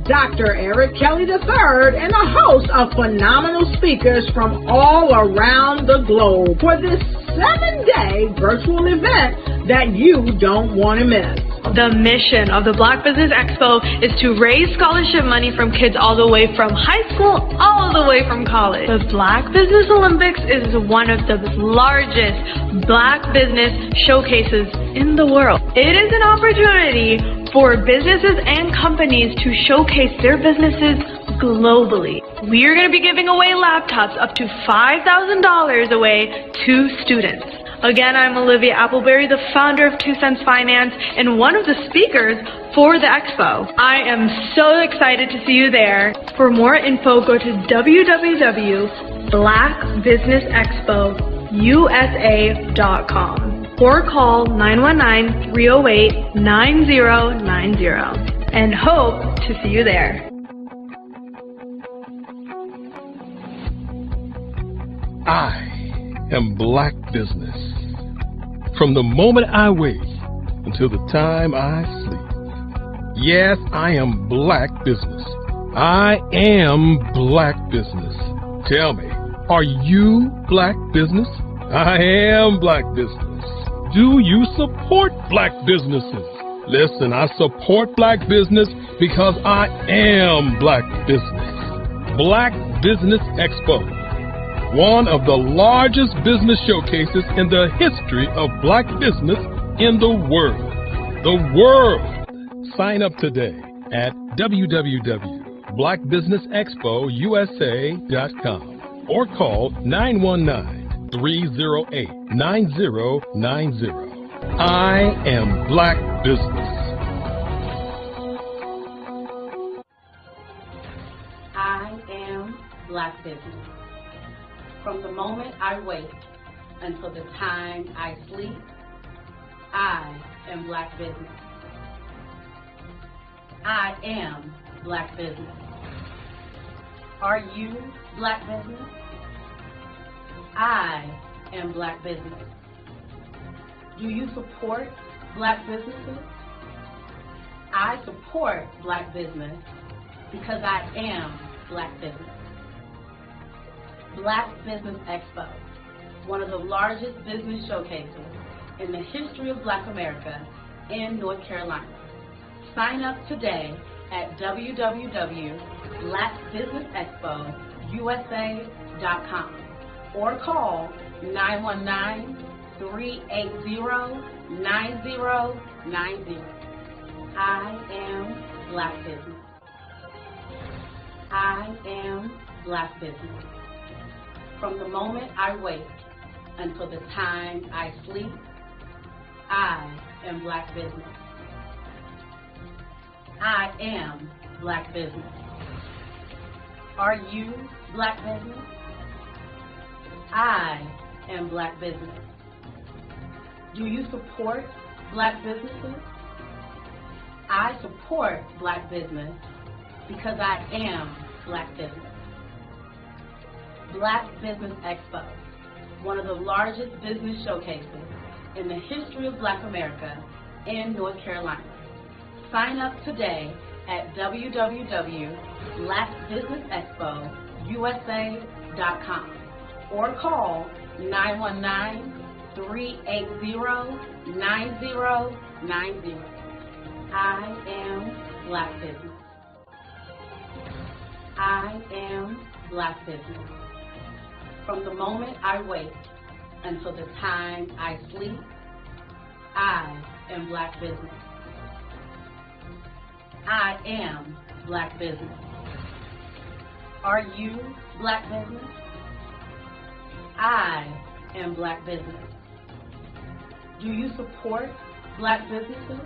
Dr. Eric Kelly III, and a host of phenomenal speakers from all around the globe for this 7-day virtual event that you don't want to miss. The mission of the Black Business Expo is to raise scholarship money from kids all the way from high school all the way from college. The Black Business Olympics is one of the largest Black business showcases in the world. It is an opportunity for businesses and companies to showcase their businesses globally. We are going to be giving away laptops up to $5,000 away to students. Again, I'm Olivia Appleberry, the founder of 2 Cents Finance and one of the speakers for the expo. I am so excited to see you there. For more info, go to www.blackbusinessexpousa.com or call 919-308-9090 and hope to see you there. I am Black business. From the moment I wake until the time I sleep. Yes, I am Black business. I am Black business. Tell me, are you Black business? I am Black business. Do you support Black businesses? Listen, I support Black business because I am Black business. Black Business Expo, one of the largest business showcases in the history of Black business in the world. The world! Sign up today at www.blackbusinessexpousa.com or call 919-308-9090. I am Black business. I am Black business. From the moment I wake until the time I sleep, I am Black business. I am Black business. Are you Black business? I am Black business. Do you support Black businesses? I support Black business because I am Black business. Black Business Expo, one of the largest business showcases in the history of Black America in North Carolina. Sign up today at www.blackbusinessexpousa.com or call 919-380-9090. I am Black business. I am Black business. From the moment I wake until the time I sleep, I am Black business. I am Black business. Are you Black business? I am Black business. Do you support Black businesses? I support Black business because I am Black business. Black Business Expo, one of the largest business showcases in the history of Black America in North Carolina. Sign up today at www.blackbusinessexpousa.com or call 919-380-9090. I am Black business. I am Black business. From the moment I wake until the time I sleep, I am Black business. I am Black business. Are you Black business? I am Black business. Do you support Black businesses?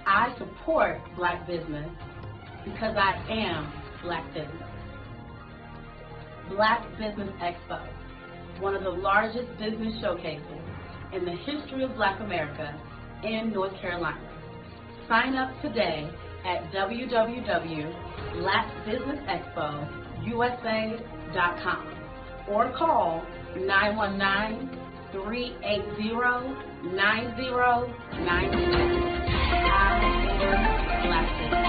I support Black business because I am Black business. Black Business Expo, one of the largest business showcases in the history of Black America in North Carolina. Sign up today at www.blackbusinessexpousa.com or call 919-380-9090. I am Black business.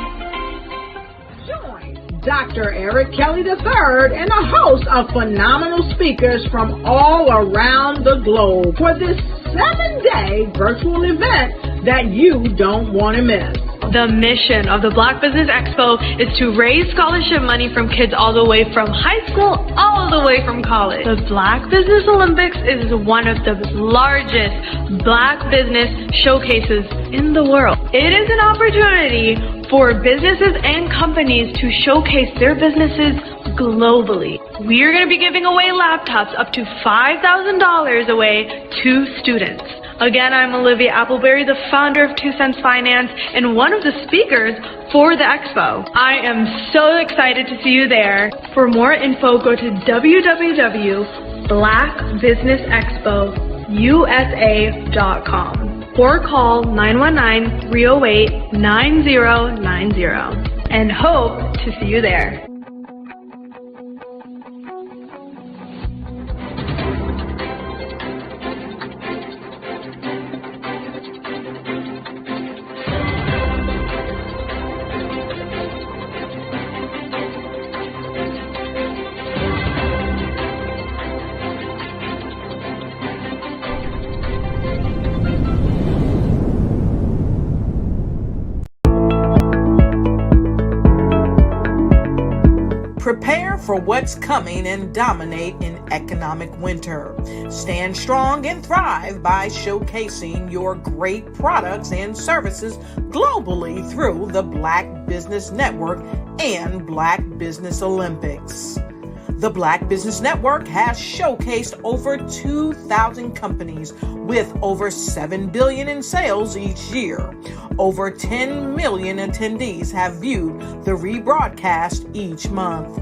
Dr. Eric Kelly III and a host of phenomenal speakers from all around the globe for this 7-day virtual event that you don't want to miss. The mission of the Black Business Expo is to raise scholarship money from kids all the way from high school, all the way from college. The Black Business Olympics is one of the largest Black business showcases in the world. It is an opportunity for businesses and companies to showcase their businesses globally. We are going to be giving away laptops up to $5,000 away to students. Again, I'm Olivia Appleberry, the founder of 2 Cents Finance and one of the speakers for the expo. I am so excited to see you there. For more info, go to www.blackbusinessexpousa.com or call 919-308-9090 and hope to see you there. Prepare for what's coming and dominate in economic winter. Stand strong and thrive by showcasing your great products and services globally through the Black Business Network and Black Business Olympics. The Black Business Network has showcased over 2,000 companies with over $7 billion in sales each year. Over 10 million attendees have viewed the rebroadcast each month.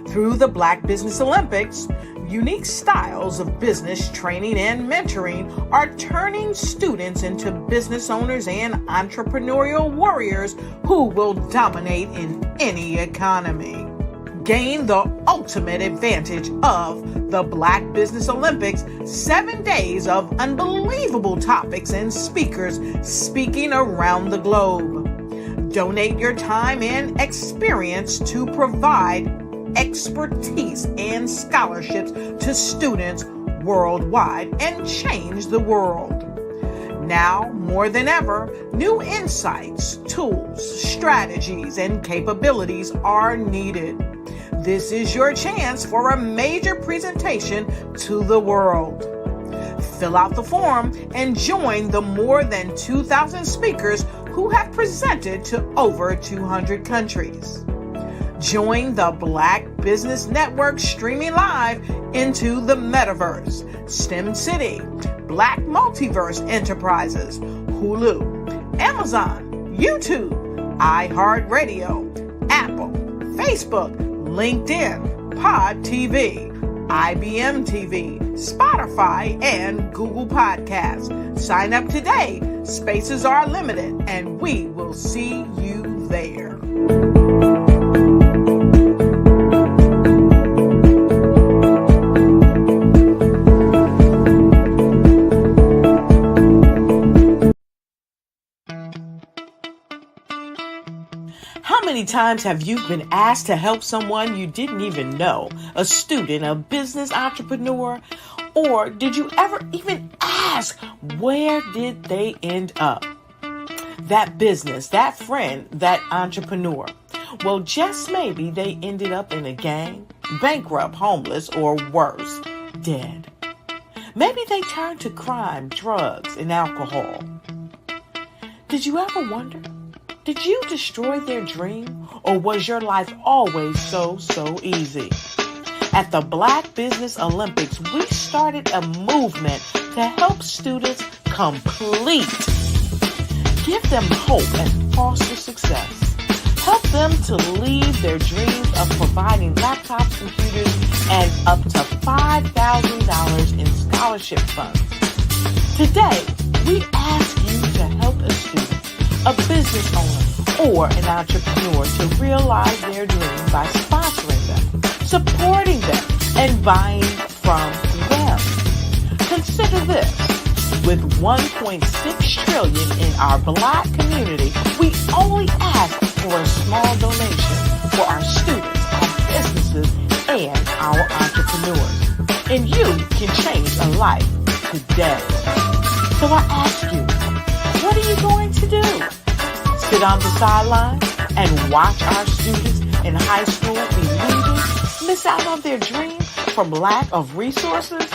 Through the Black Business Olympics, unique styles of business training and mentoring are turning students into business owners and entrepreneurial warriors who will dominate in any economy. Gain the ultimate advantage of the Black Business Olympics, 7 days of unbelievable topics and speakers speaking around the globe. Donate your time and experience to provide expertise and scholarships to students worldwide and change the world. Now, more than ever, new insights, tools, strategies, and capabilities are needed. This is your chance for a major presentation to the world. Fill out the form and join the more than 2,000 speakers who have presented to over 200 countries. Join the Black Business Network streaming live into the Metaverse, STEM City, Black Multiverse Enterprises, Hulu, Amazon, YouTube, iHeartRadio, Apple, Facebook, LinkedIn, Pod TV, IBM TV, Spotify, and Google Podcasts. Sign up today. Spaces are limited, and we will see you there. How many times have you been asked to help someone you didn't even know, a student, a business entrepreneur? Or did you ever even ask, where did they end up? That business, that friend, that entrepreneur. Well, just maybe they ended up in a gang, bankrupt, homeless, or worse, dead. Maybe they turned to crime, drugs, and alcohol. Did you ever wonder? Did you destroy their dream, or was your life always so easy? At the Black Business Olympics, we started a movement to help students complete. Give them hope and foster success. Help them to leave their dreams of providing laptops, computers, and up to $5,000 in scholarship funds. Today, we ask you to help a student, a business owner, or an entrepreneur to realize their dreams by sponsoring them, supporting them, and buying from them. Consider this. With $1.6 trillion in our Black community, we only ask for a small donation. for our students, our businesses, and our entrepreneurs. And you can change a life today. So I ask you, what are you going to do? Sit on the sidelines and watch our students in high school be leaders, miss out on their dream from lack of resources?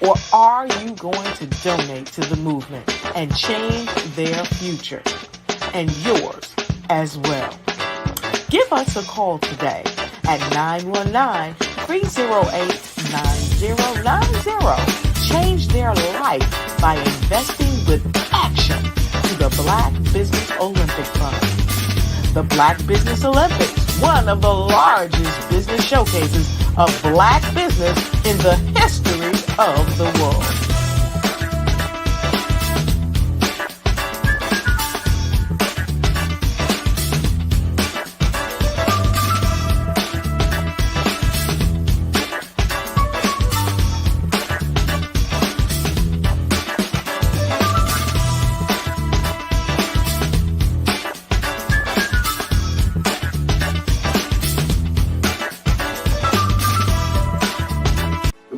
Or are you going to donate to the movement and change their future and yours as well? Give us a call today at 919-308-9090. Change their life by investing with action to the Black Business Olympic Fund. The Black Business Olympics, one of the largest business showcases of Black business in the history of the world.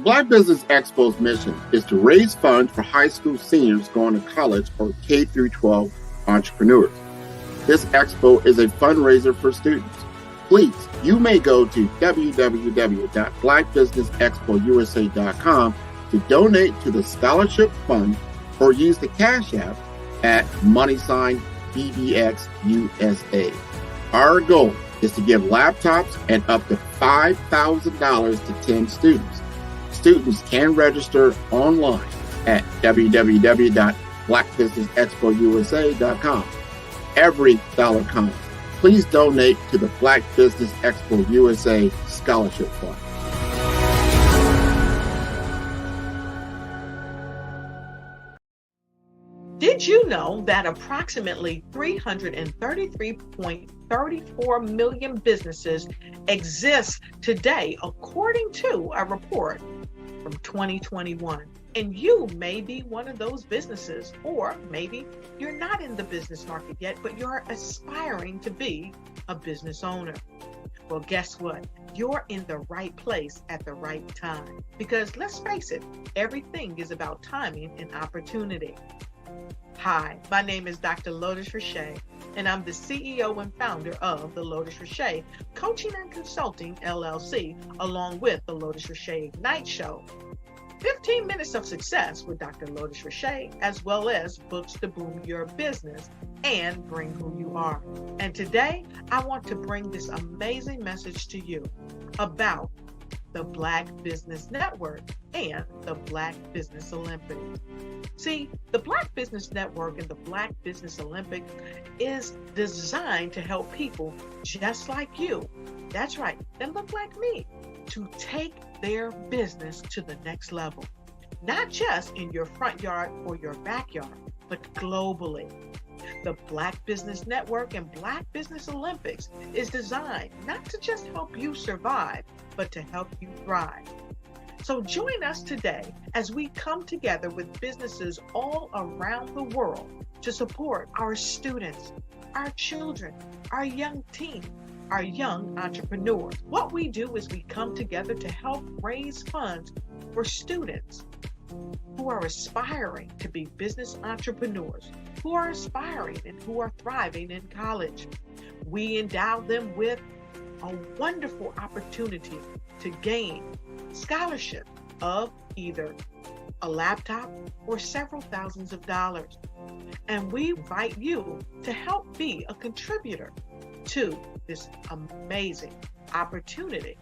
Black Business Expo's mission is to raise funds for high school seniors going to college or K through 12 entrepreneurs. This expo is a fundraiser for students. Please, you may go to www.blackbusinessexpousa.com to donate to the scholarship fund or use the Cash App at $BBXUSA. Our goal is to give laptops and up to $5,000 to 10 students. Students can register online at www.blackbusinessexpousa.com. Every dollar counts. Please donate to the Black Business Expo USA Scholarship Fund. Did you know that approximately 333.34 million businesses exist today, according to a report from 2021? And you may be one of those businesses, or maybe you're not in the business market yet, but you're aspiring to be a business owner. Well, guess what? You're in the right place at the right time. Because let's face it, everything is about timing and opportunity. Hi, my name is Dr. Lotus Richey, and I'm the CEO and founder of the Lotus Richey Coaching and Consulting LLC, along with the Lotus Richey Ignite Show. 15 minutes of success with Dr. Lotus Richey, as well as books to boom your business and bring who you are. And today, I want to bring this amazing message to you about the Black Business Network and the Black Business Olympics. See, the Black Business Network and the Black Business Olympics is designed to help people just like you, that's right, that look like me, to take their business to the next level. Not just in your front yard or your backyard, but globally. The Black Business Network and Black Business Olympics is designed not to just help you survive, but to help you thrive. So join us today as we come together with businesses all around the world to support our students, our children, our young teens, our young entrepreneurs. What we do is we come together to help raise funds for students who are aspiring to be business entrepreneurs, who are aspiring and who are thriving in college. We endow them with a wonderful opportunity to gain scholarship of either a laptop or several thousands of dollars. And we invite you to help be a contributor to this amazing opportunity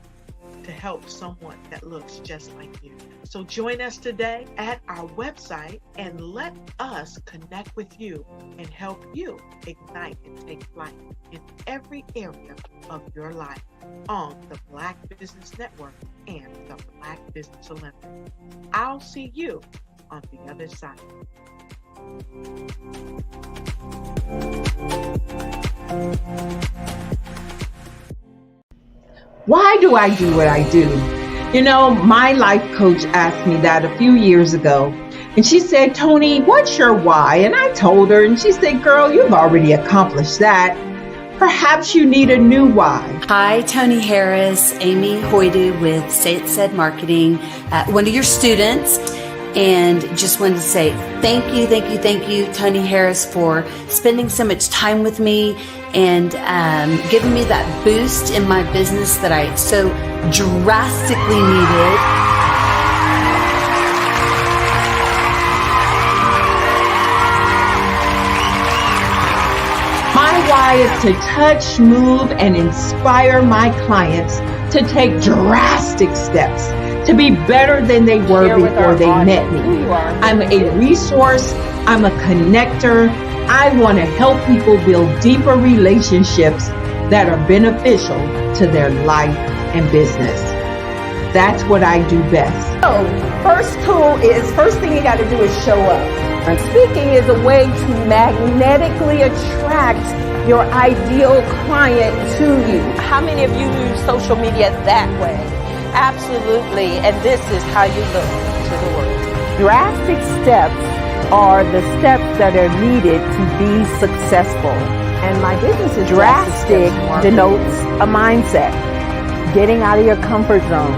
to help someone that looks just like you. So join us today at our website and let us connect with you and help you ignite and take flight in every area of your life on the Black Business Network and the Black Business Olympics. I'll see you on the other side. Why do I do what I do? You know, my life coach asked me that a few years ago. And she said, Tony, what's your why? And I told her, and she said, girl, you've already accomplished that. perhaps you need a new why. Hi, Tony Harris, Amy Hoydu with Say It Said Marketing, one of your students. And just wanted to say thank you, Tony Harris, for spending so much time with me and giving me that boost in my business that I so drastically needed. My why is to touch, move, and inspire my clients to take drastic steps to be better than they were before they met me. I'm a resource. I'm a connector. I want to help people build deeper relationships that are beneficial to their life and business. That's what I do best. So, first thing you got to do is show up. And speaking is a way to magnetically attract your ideal client to you. How many of you use social media that way? Absolutely, and this is how you look to the world. Drastic steps are the steps that are needed to be successful. And my business is drastic denotes a mindset. Getting out of your comfort zone.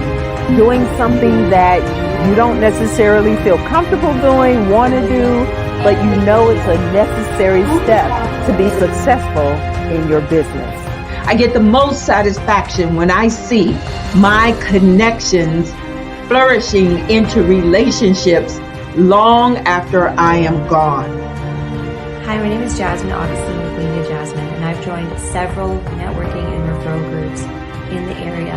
Doing something that you don't necessarily feel comfortable doing, want to do, but you know it's a necessary step to be successful in your business. I get the most satisfaction when I see my connections flourishing into relationships long after I am gone. Hi, my name is Jasmine Augustine with Media Jasmine, and I've joined several networking and referral groups in the area.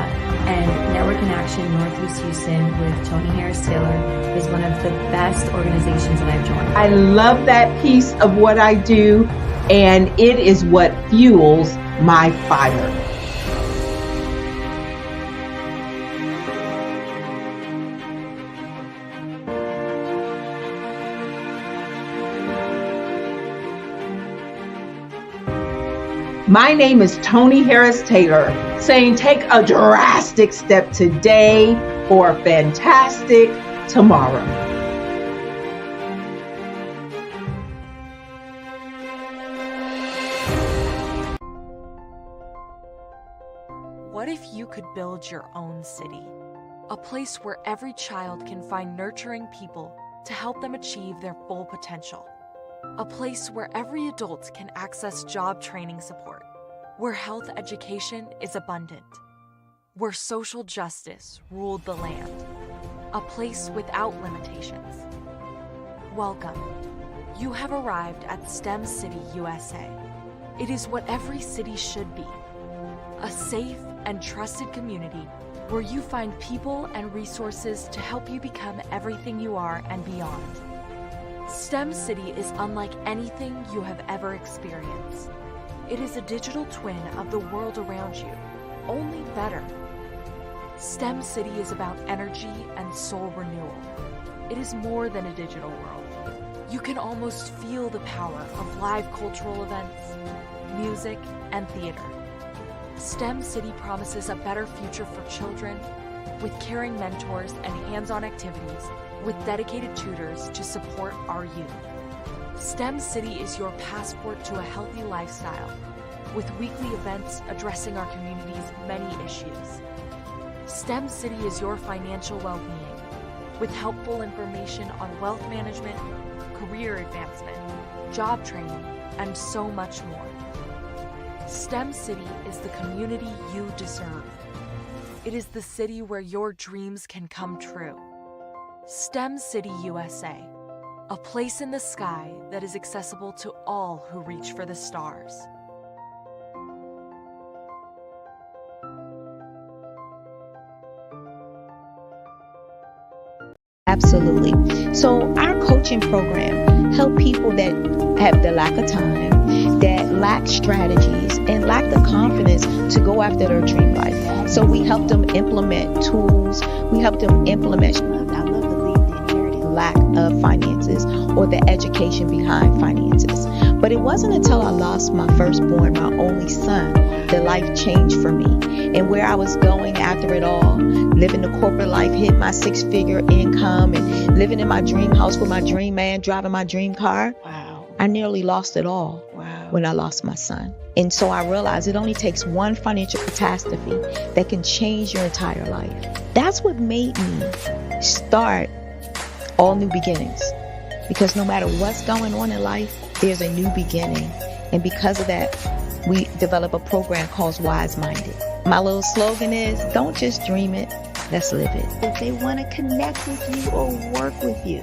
And Network in Action Northeast Houston with Tony Harris Taylor is one of the best organizations that I've joined. I love that piece of what I do, and it is what fuels my fire. My name is Tony Harris Taylor, saying take a drastic step today for a fantastic tomorrow. What if you could build your own city? A place where every child can find nurturing people to help them achieve their full potential. A place where every adult can access job training support, where health education is abundant, where social justice ruled the land. A place without limitations. Welcome. You have arrived at STEM City, USA. It is what every city should be. A safe and trusted community where you find people and resources to help you become everything you are and beyond. STEM City is unlike anything you have ever experienced. It is a digital twin of the world around you, only better. STEM City is about energy and soul renewal. It is more than a digital world. You can almost feel the power of live cultural events, music, and theater. STEM City promises a better future for children with caring mentors and hands-on activities with dedicated tutors to support our youth. STEM City is your passport to a healthy lifestyle with weekly events addressing our community's many issues. STEM City is your financial well-being with helpful information on wealth management, career advancement, job training, and so much more. STEM City is the community you deserve. It is the city where your dreams can come true. STEM City USA, a place in the sky that is accessible to all who reach for the stars. Absolutely. So our coaching program help people that have the lack of time, that lack strategies, and lack the confidence to go after their dream life. So we help them implement tools. We help them implement, I love to leave the inherited lack of finances or the education behind finances. But it wasn't until I lost my firstborn, my only son, that life changed for me. And where I was going after it all, living the corporate life, hitting my 6-figure income and living in my dream house with my dream man, driving my dream car. Wow. I nearly lost it all when I lost my son. And so I realized it only takes one financial catastrophe that can change your entire life. That's what made me start All New Beginnings. Because no matter what's going on in life, there's a new beginning. And because of that, we develop a program called Wise Minded. My little slogan is, don't just dream it, let's live it. If they want to connect with you or work with you,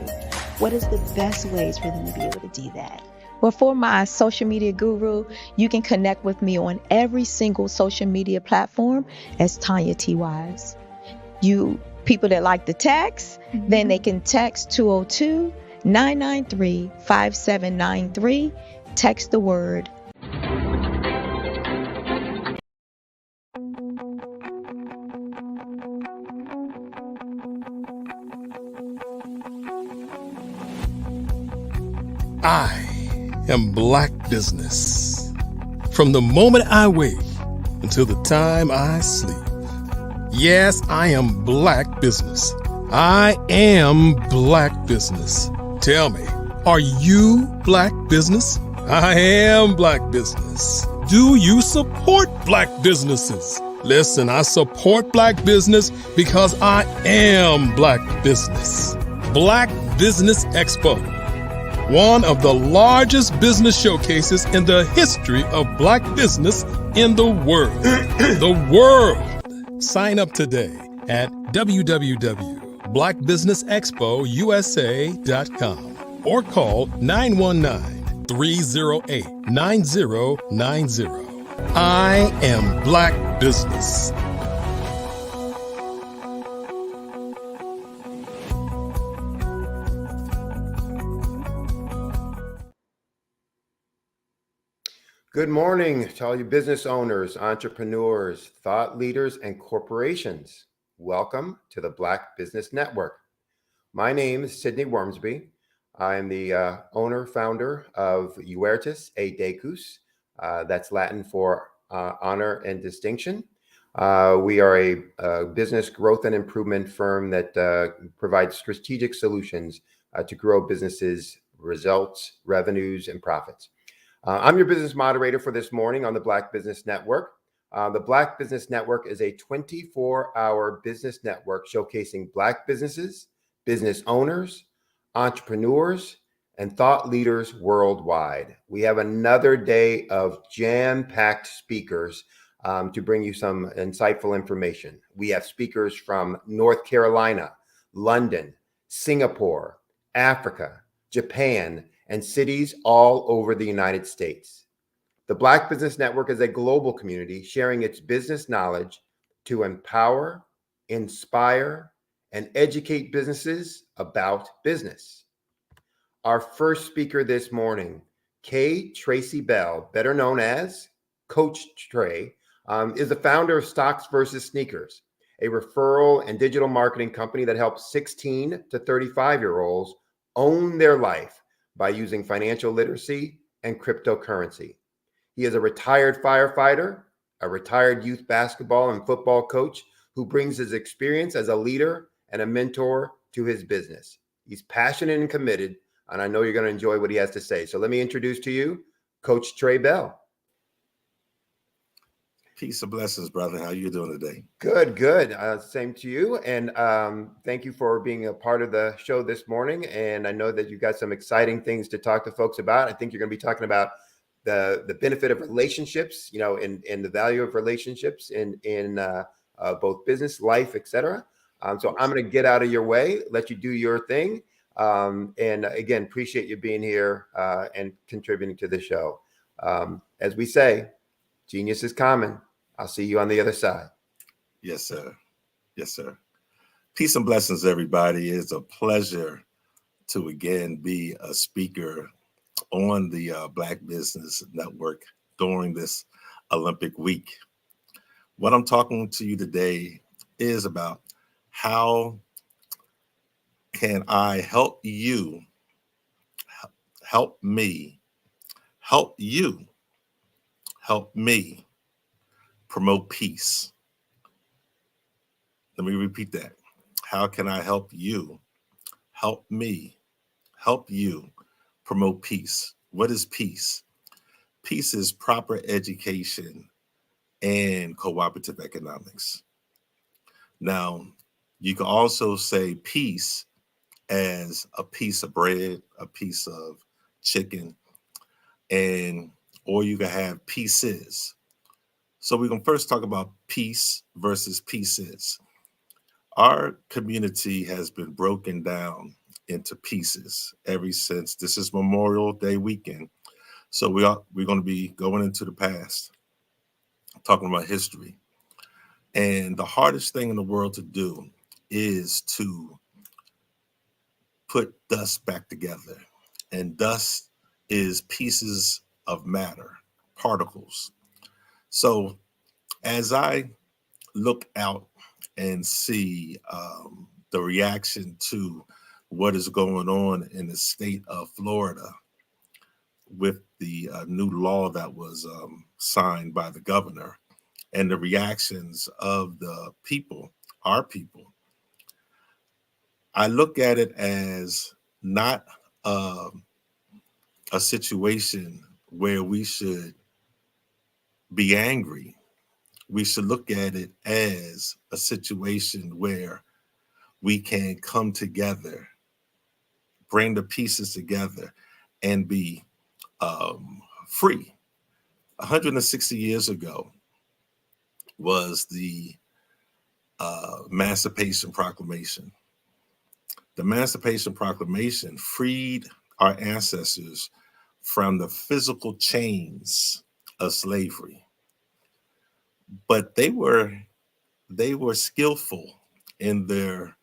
what is the best ways for them to be able to do that? Well, for my social media guru, you can connect with me on every single social media platform as Tanya T. Wise. You people that like the text, then they can text 202-993-5793. Text the word I am Black business. From the moment I wake until the time I sleep. Yes, I am Black business. I am Black business. Tell me, are you Black business? I am Black business. Do you support Black businesses? Listen, I support Black business because I am Black business. Black Business Expo, one of the largest business showcases in the history of Black business in the world. The world. Sign up today at www.blackbusinessexpousa.com or call 919-308-9090. I am Black business. Good morning to all you business owners, entrepreneurs, thought leaders, and corporations. Welcome to the Black Business Network. My name is Sidney Wormsby. I'm the owner, founder of Huertas e Decus. That's Latin for honor and distinction. We are a business growth and improvement firm that provides strategic solutions to grow businesses, results, revenues, and profits. I'm your business moderator for this morning on the Black Business Network. The Black Business Network is a 24-hour business network showcasing Black businesses, business owners, entrepreneurs, and thought leaders worldwide. We have another day of jam-packed speakers to bring you some insightful information. We have speakers from North Carolina, London, Singapore, Africa, Japan, and cities all over the United States. The Black Business Network is a global community sharing its business knowledge to empower, inspire, and educate businesses about business. Our first speaker this morning, Kay Tracy Bell, better known as Coach Trey, is the founder of Stocks versus Sneakers, a referral and digital marketing company that helps 16 to 35-year-olds own their life by using financial literacy and cryptocurrency. He is a retired firefighter, a retired youth basketball and football coach who brings his experience as a leader and a mentor to his business. He's passionate and committed, and I know you're going to enjoy what he has to say. So let me introduce to you Coach Trey Bell. Peace and blessings, brother. How you doing today? Good, good. Same to you. And thank you for being a part of the show this morning. And I know that you've got some exciting things to talk to folks about. I think you're going to be talking about the benefit of relationships, you know, and the value of relationships in both business, life, etc. So I'm going to get out of your way, let you do your thing. And again, appreciate you being here and contributing to the show. As we say, genius is common. I'll see you on the other side. Yes, sir. Yes, sir. Peace and blessings, everybody. It's a pleasure to again be a speaker on the Black Business Network during this Olympic week. What I'm talking to you today is about how can I help you, help me, help you, help me promote peace. Let me repeat that. How can I help you, help me, help you promote peace? What is peace? peace is proper education and cooperative economics. Now, you can also say peace as a piece of bread, a piece of chicken, and or you can have pieces. So we're going to first talk about peace versus pieces. Our community has been broken down into pieces ever since this is Memorial Day weekend. So we're going to be going into the past, talking about history. And the hardest thing in the world to do is to put dust back together. And dust is pieces of matter, particles. So as I look out and see the reaction to what is going on in the state of Florida with the new law that was signed by the governor and the reactions of the people, our people, I look at it as not a situation where we should be angry. We should look at it as a situation where we can come together, bring the pieces together, and be free. 160 years ago was the Emancipation Proclamation. The Emancipation Proclamation freed our ancestors from the physical chains of slavery. But they were skillful in their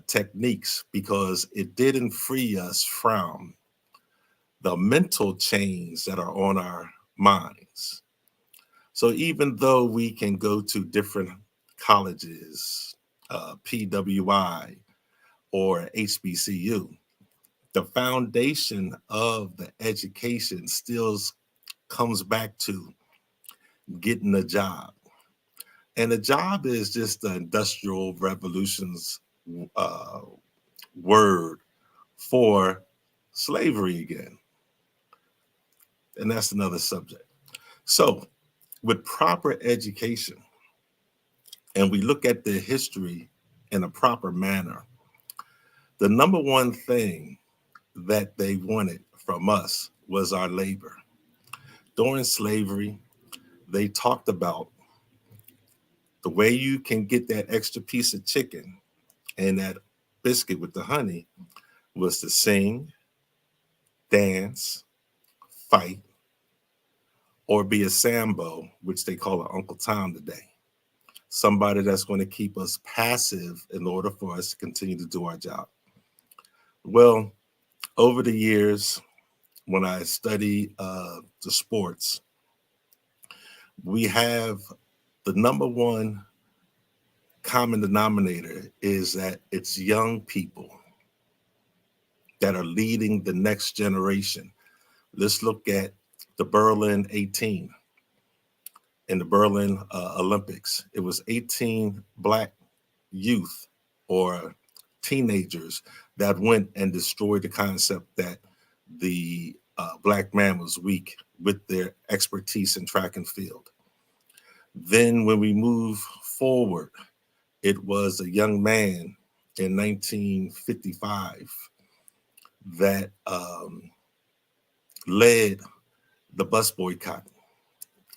techniques because it didn't free us from the mental chains that are on our minds. So even though we can go to different colleges, PWI or HBCU, the foundation of the education still comes back to getting a job. And a job is just the Industrial Revolution's word for slavery again. And that's another subject. So with proper education, and we look at the history in a proper manner, the number one thing that they wanted from us was our labor. During slavery, they talked about the way you can get that extra piece of chicken and that biscuit with the honey was to sing, dance, fight, or be a Sambo, which they call an Uncle Tom today. Somebody that's going to keep us passive in order for us to continue to do our job. Well, over the years, when I study the sports, we have the number one common denominator is that it's young people that are leading the next generation. Let's look at the Berlin 18 in the Berlin Olympics. It was 18 Black youth or teenagers that went and destroyed the concept that the Black man was weak with their expertise in track and field. Then when we move forward, it was a young man in 1955 that led the bus boycott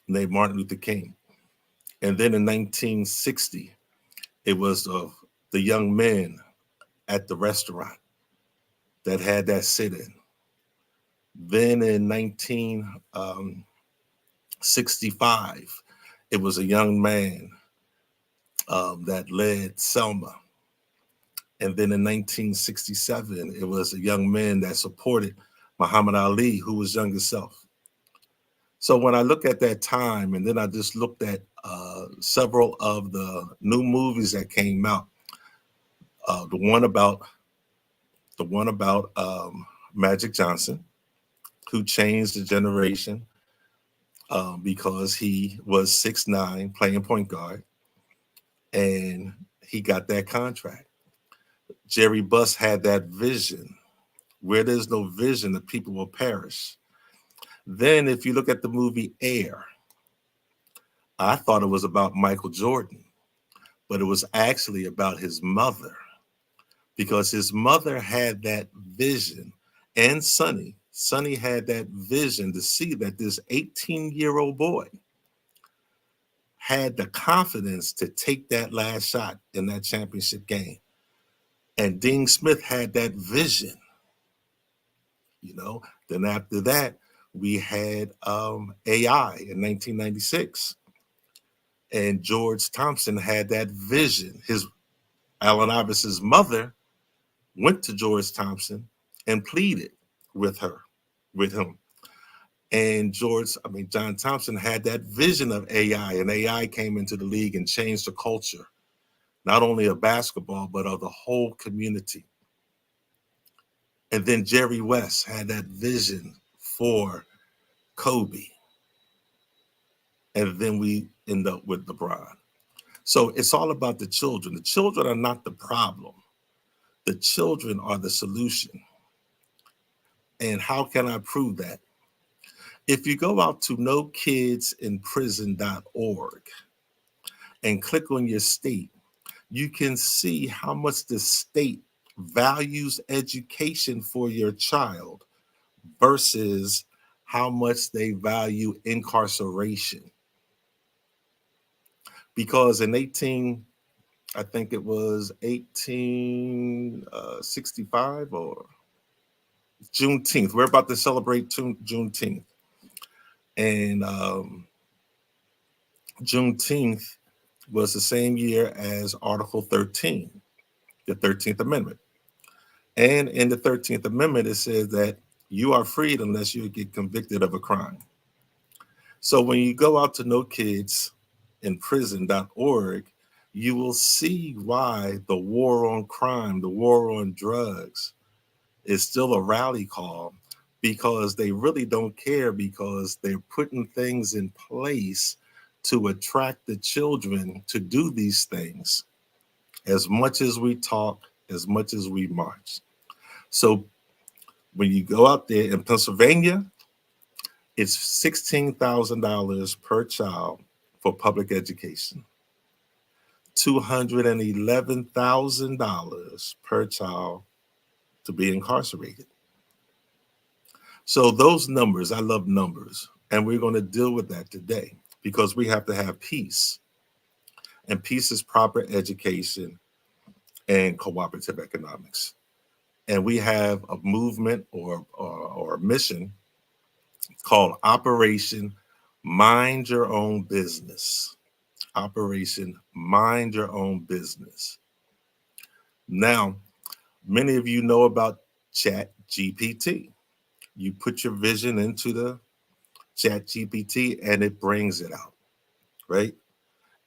named Martin Luther King. And then in 1960, it was the young men at the restaurant that had that sit-in. Then in 1965, it was a young man that led Selma. And then in 1967, it was a young man that supported Muhammad Ali, who was young himself. So when I look at that time, and then I just looked at several of the new movies that came out, the one about Magic Johnson, who changed the generation because he was 6'9", playing point guard, and he got that contract. Jerry Buss had that vision. Where there's no vision, the people will perish. Then if you look at the movie Air, I thought it was about Michael Jordan, but it was actually about his mother, because his mother had that vision, and Sonny had that vision to see that this 18-year-old boy had the confidence to take that last shot in that championship game. And Dean Smith had that vision, you know. Then after that, we had AI in 1996. And George Thompson had that vision. Allen Iverson's mother went to George Thompson and pleaded with him. And John Thompson had that vision of AI, and AI came into the league and changed the culture, not only of basketball, but of the whole community. And then Jerry West had that vision for Kobe. And then we end up with LeBron. So it's all about the children. The children are not the problem. The children are the solution. And how can I prove that? If you go out to nokidsinprison.org and click on your state, you can see how much the state values education for your child versus how much they value incarceration. Because in 1865 or Juneteenth, we're about to celebrate Juneteenth. And Juneteenth was the same year as Article 13, the 13th Amendment. And in the 13th Amendment, it says that you are freed unless you get convicted of a crime. So when you go out to nokidsinprison.org, you will see why the war on crime, the war on drugs is still a rally call, because they really don't care, because they're putting things in place to attract the children to do these things. As much as we talk, as much as we march. So when you go out there in Pennsylvania, it's $16,000 per child for public education, $211,000 per child to be incarcerated. So those numbers, I love numbers, and we're going to deal with that today, because we have to have peace. And peace is proper education and cooperative economics. And we have a movement or a mission called Operation Mind Your Own Business. Operation Mind Your Own Business. Now, many of you know about ChatGPT. You put your vision into the ChatGPT and it brings it out, right?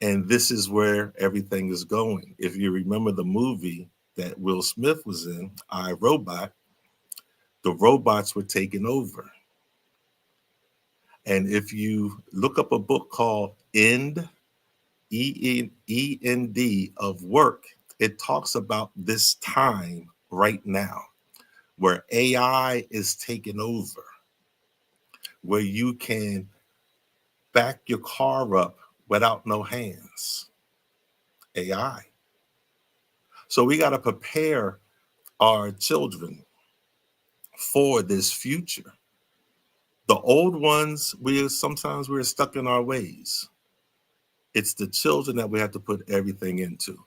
And this is where everything is going. If you remember the movie that Will Smith was in, I, Robot, the robots were taking over. And if you look up a book called End, E-N-D of Work, it talks about this time right now where AI is taking over, where you can back your car up without no hands. AI. So we got to prepare our children for this future. The old ones, sometimes we're stuck in our ways. It's the children that we have to put everything into.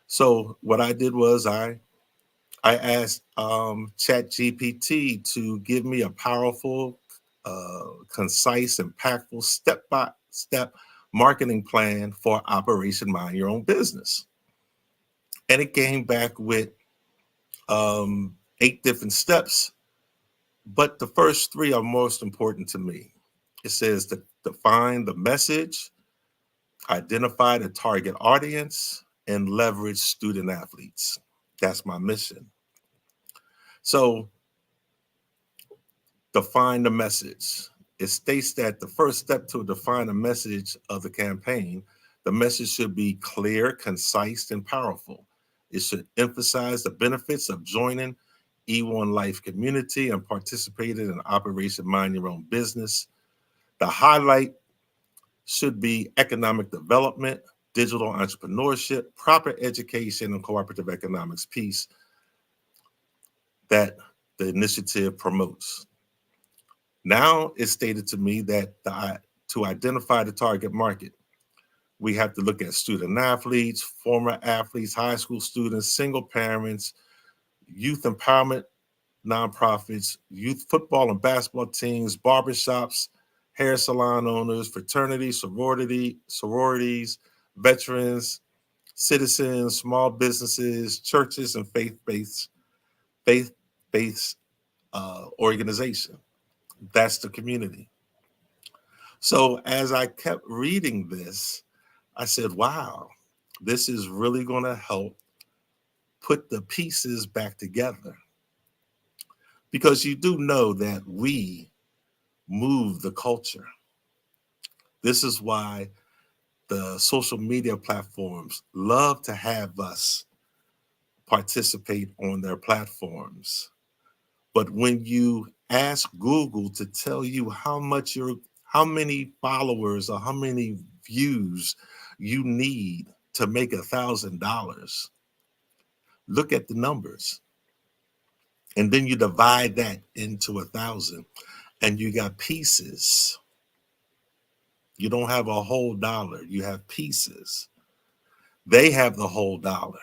So what I did was I asked ChatGPT to give me a powerful, concise, impactful, step-by-step marketing plan for Operation Mind Your Own Business. And it came back with 8 different steps, but the first 3 are most important to me. It says to define the message, identify the target audience, and leverage student athletes. That's my mission. So define the message. It states that the first step to define a message of the campaign, the message should be clear, concise, and powerful. It should emphasize the benefits of joining E1 Life community and participating in Operation Mind Your Own Business. The highlight should be economic development, digital entrepreneurship, proper education, and cooperative economics piece that the initiative promotes. Now it's stated to me that to identify the target market, we have to look at student athletes, former athletes, high school students, single parents, youth empowerment nonprofits, youth football and basketball teams, barbershops, hair salon owners, fraternities, sororities, veterans, citizens, small businesses, churches, and faith-based organization. That's the community. So as I kept reading this, I said, wow, this is really going to help put the pieces back together. Because you do know that we move the culture. This is why the social media platforms love to have us participate on their platforms. But when you ask Google to tell you how many followers or how many views you need to make $1,000, look at the numbers. And then you divide that into 1,000 and you got pieces. You don't have a whole dollar, you have pieces. They have the whole dollar.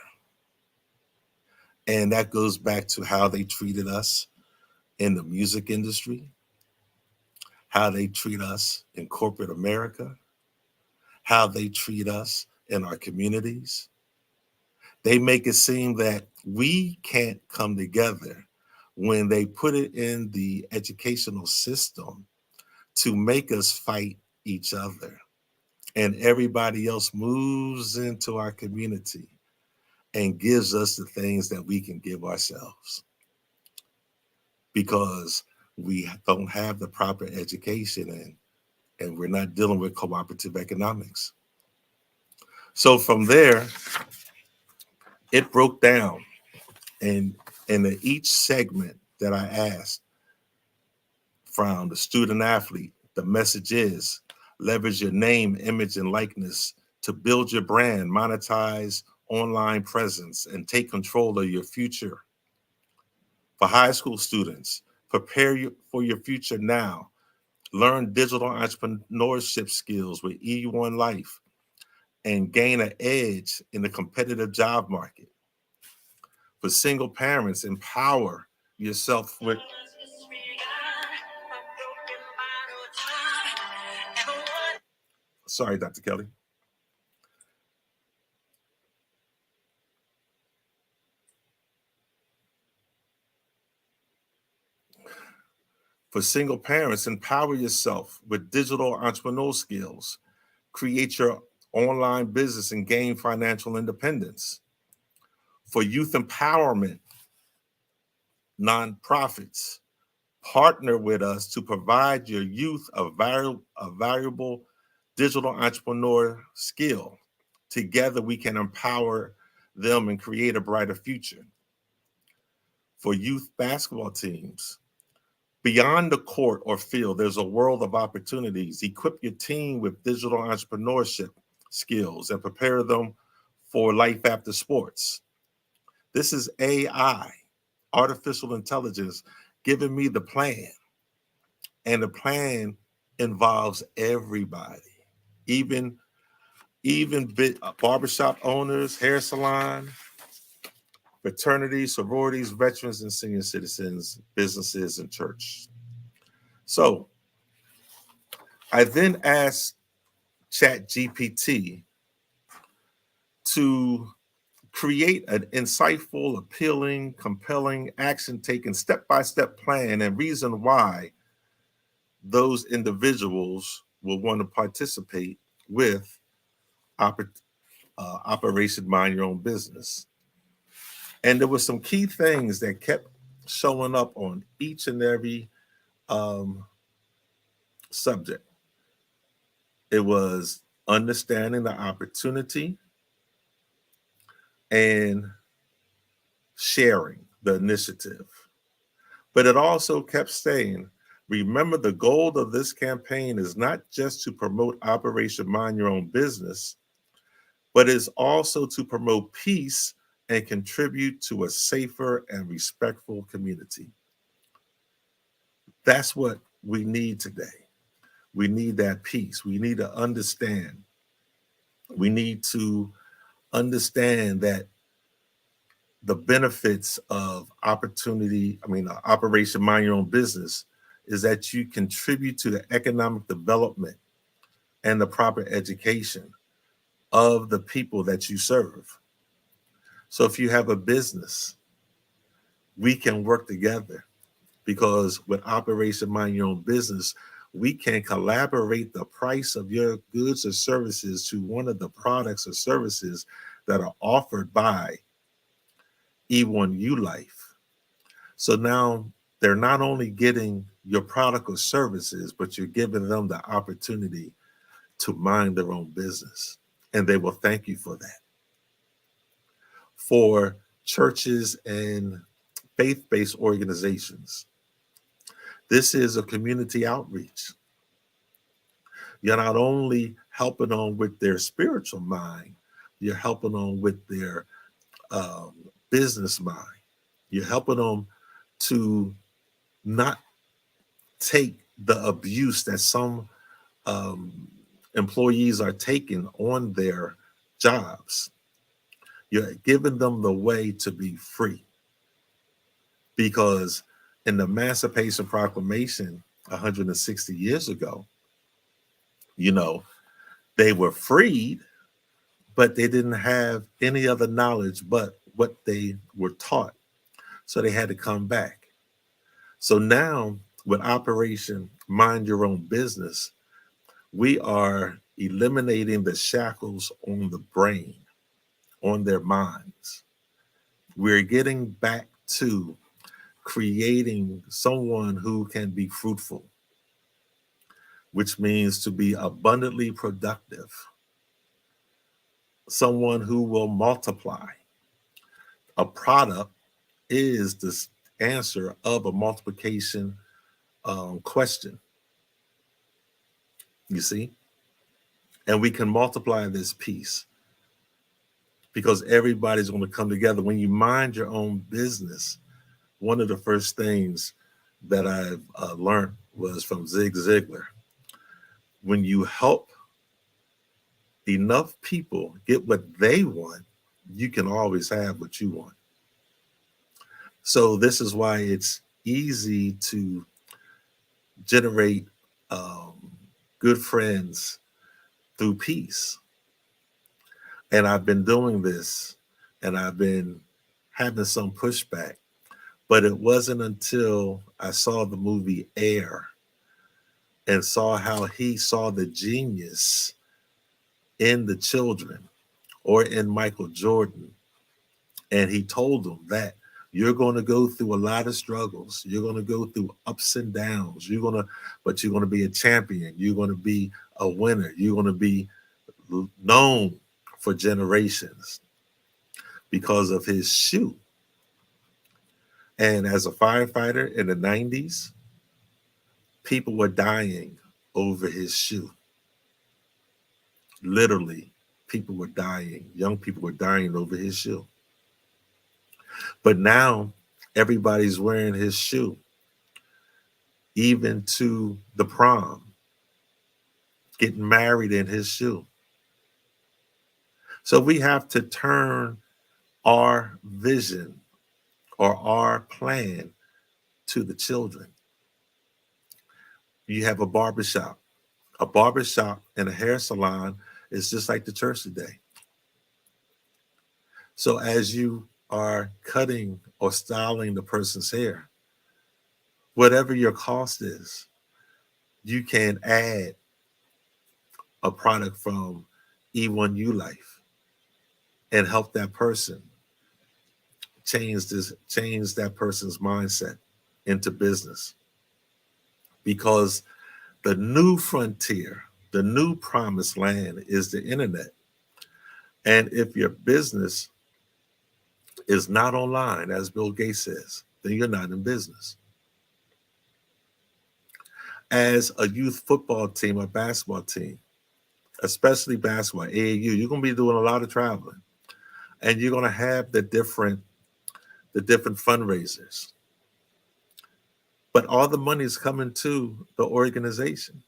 And that goes back to how they treated us in the music industry, how they treat us in corporate America, how they treat us in our communities. They make it seem that we can't come together when they put it in the educational system to make us fight each other. And everybody else moves into our community and gives us the things that we can give ourselves. Because we don't have the proper education and we're not dealing with cooperative economics. So from there, it broke down. And in each segment that I asked, from the student athlete, the message is leverage your name, image, and likeness to build your brand, monetize online presence, and take control of your future. For high school students, prepare for your future now. Learn digital entrepreneurship skills with E1 Life and gain an edge in the competitive job market. For single parents, empower yourself with Sorry, Dr. Kelly. For single parents, empower yourself with digital entrepreneurial skills. Create your online business and gain financial independence. For youth empowerment nonprofits, partner with us to provide your youth a valuable digital entrepreneur skill. Together, we can empower them and create a brighter future. For youth basketball teams, beyond the court or field, there's a world of opportunities. Equip your team with digital entrepreneurship skills and prepare them for life after sports. This is AI, artificial intelligence, giving me the plan. And the plan involves everybody, even barbershop owners, hair salon, fraternities, sororities, veterans, and senior citizens, businesses, and church. So I then asked ChatGPT to create an insightful, appealing, compelling, action-taking, step-by-step plan and reason why those individuals will want to participate with Operation Mind Your Own Business. And there were some key things that kept showing up on each and every subject. It was understanding the opportunity and sharing the initiative. But it also kept saying, Remember, the goal of this campaign is not just to promote Operation Mind Your Own Business, but is also to promote peace and contribute to a safer and respectful community. That's what we need today. We need that peace. We need to understand. We need to understand that the benefits of Operation Mind Your Own Business is that you contribute to the economic development and the proper education of the people that you serve. So if you have a business, we can work together, because with Operation Mind Your Own Business, we can collaborate the price of your goods or services to one of the products or services that are offered by E1U Life. So now they're not only getting your product or services, but you're giving them the opportunity to mind their own business. And they will thank you for that. For churches and faith-based organizations, this is a community outreach. You're not only helping them with their spiritual mind, you're helping them with their business mind. You're helping them to not take the abuse that some employees are taking on their jobs. You're giving them the way to be free. Because in the Emancipation Proclamation 160 years ago, they were freed, but they didn't have any other knowledge but what they were taught. So they had to come back. So now with Operation Mind Your Own Business, we are eliminating the shackles on the brain, on their minds. We're getting back to creating someone who can be fruitful, which means to be abundantly productive, someone who will multiply. A product is the answer of a multiplication question, you see? And we can multiply this piece because everybody's going to come together. When you mind your own business, one of the first things that I've learned was from Zig Ziglar. When you help enough people get what they want, you can always have what you want. So this is why it's easy to generate good friends through peace. And I've been doing this, and I've been having some pushback. But it wasn't until I saw the movie Air and saw how he saw the genius in the children or in Michael Jordan. And he told them that you're going to go through a lot of struggles. You're going to go through ups and downs. But you're going to be a champion. You're going to be a winner. You're going to be known for generations because of his shoe. And as a firefighter in the 90s, people were dying over his shoe. Literally, people were dying. Young people were dying over his shoe. But now everybody's wearing his shoe, even to the prom, getting married in his shoe. So we have to turn our vision or our plan to the children. You have a barbershop. A barbershop and a hair salon is just like the church today. So as you are cutting or styling the person's hair, whatever your cost is, you can add a product from E1U Life and help that person change that person's mindset into business. Because the new frontier, the new promised land is the internet. And if your business is not online, as Bill Gates says, then you're not in business. as a youth football team or basketball team, especially basketball, AAU, you're going to be doing a lot of traveling, and you're going to have the different fundraisers. But all the money is coming to the organization.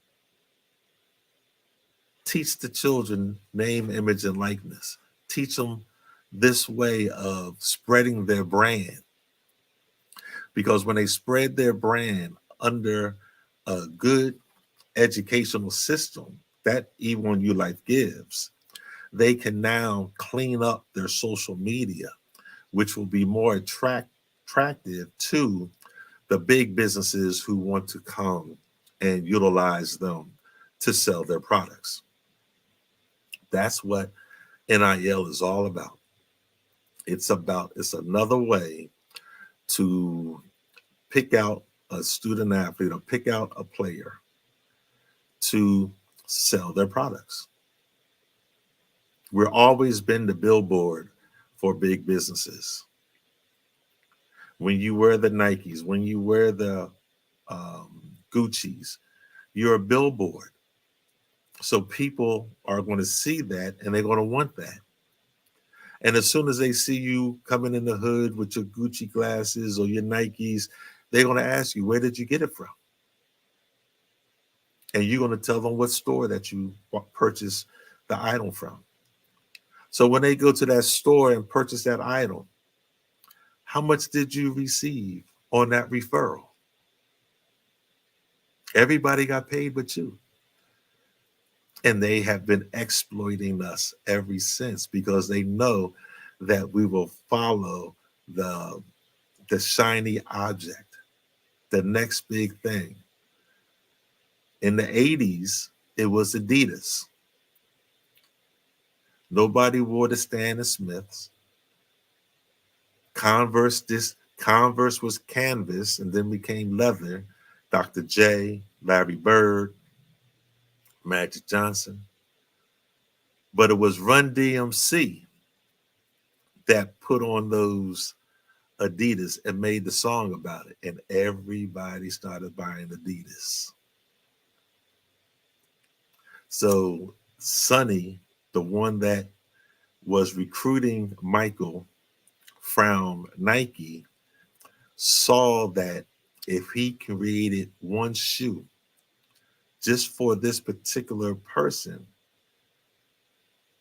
Teach the children name, image, and likeness. Teach them this way of spreading their brand. Because when they spread their brand under a good educational system that Even You Life gives, they can now clean up their social media, which will be more attractive to the big businesses who want to come and utilize them to sell their products. That's what NIL is all about. It's another way to pick out a student athlete or pick out a player to sell their products. We've always been the billboard for big businesses. When you wear the Nikes, when you wear the Gucci's, you're a billboard. So people are going to see that and they're going to want that. And as soon as they see you coming in the hood with your Gucci glasses or your Nikes, they're going to ask you, where did you get it from? And you're going to tell them what store that you purchased the item from. So when they go to that store and purchase that item, how much did you receive on that referral? Everybody got paid but you. And they have been exploiting us ever since because they know that we will follow the shiny object, the next big thing. In the 80s, it was Adidas. Nobody wore the Stan Smiths. Converse was canvas and then became leather. Dr. J, Larry Bird, Magic Johnson. But it was Run DMC that put on those Adidas and made the song about it. And everybody started buying Adidas. So Sonny, the one that was recruiting Michael from Nike, saw that if he created one shoe just for this particular person,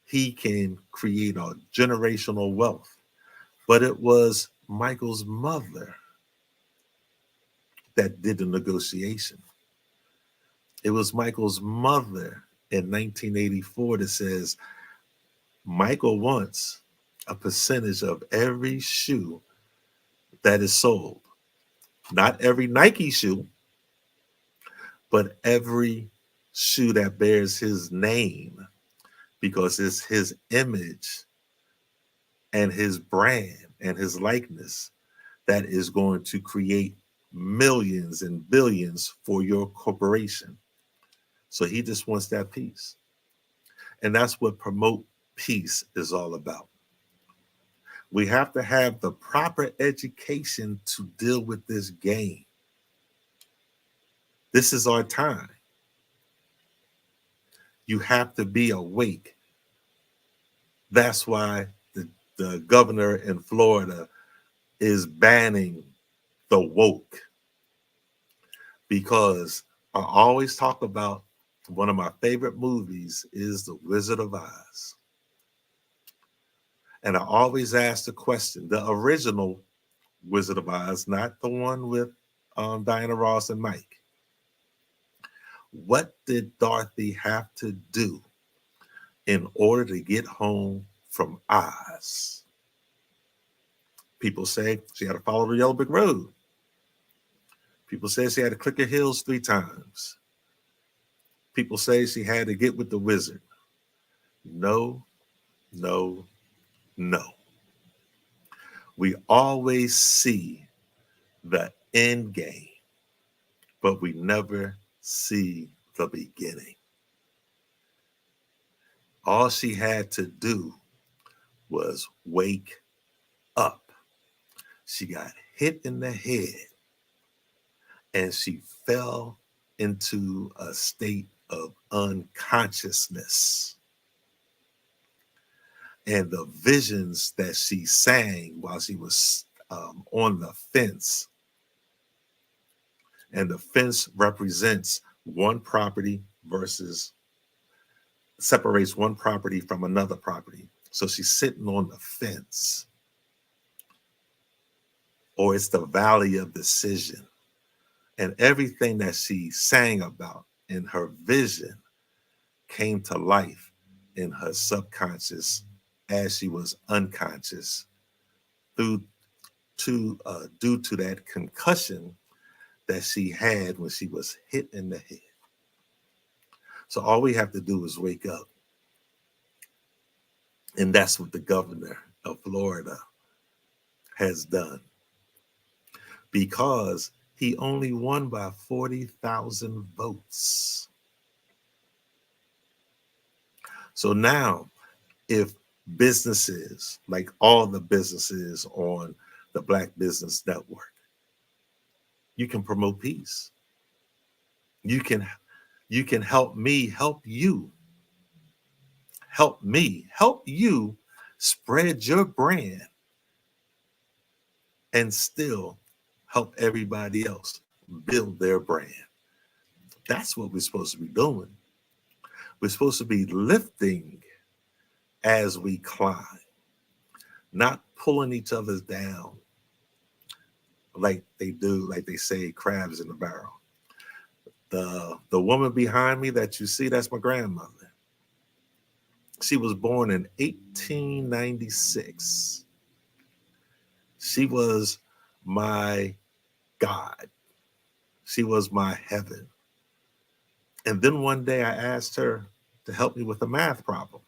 he can create a generational wealth. But it was Michael's mother that did the negotiation. It was Michael's mother in 1984 that says, Michael wants a percentage of every shoe that is sold. Not every Nike shoe, but every shoe that bears his name, because it's his image and his brand and his likeness that is going to create millions and billions for your corporation. So he just wants that piece. And that's what Promote Peace is all about. We have to have the proper education to deal with this game. This is our time. You have to be awake. That's why the governor in Florida is banning the woke. Because I always talk about one of my favorite movies is The Wizard of Oz. And I always ask the question, the original Wizard of Oz, not the one with Diana Ross and Mike. What did Dorothy have to do in order to get home from Oz? People say she had to follow the yellow brick road. People say she had to click her heels 3 times. People say she had to get with the wizard. No, no, no. We always see the end game, but we never see the beginning. All she had to do was wake up. She got hit in the head and she fell into a state of unconsciousness. And the visions that she sang while she was on the fence, and the fence represents one property versus separates one property from another property. So she's sitting on the fence, or it's the valley of decision. And everything that she sang about in her vision came to life in her subconscious as she was unconscious due to that concussion that she had when she was hit in the head. So all we have to do is wake up. And that's what the governor of Florida has done, because he only won by 40,000 votes. So now, if businesses, like all the businesses on the Black Business Network, you can promote peace. You can help me help you. Help me help you spread your brand and still help everybody else build their brand. That's what we're supposed to be doing. We're supposed to be lifting as we climb, not pulling each other down like they do, like they say, crabs in the barrel. The woman behind me that you see, that's my grandmother. She was born in 1896. She was my God. She was my heaven. And then one day I asked her to help me with a math problem.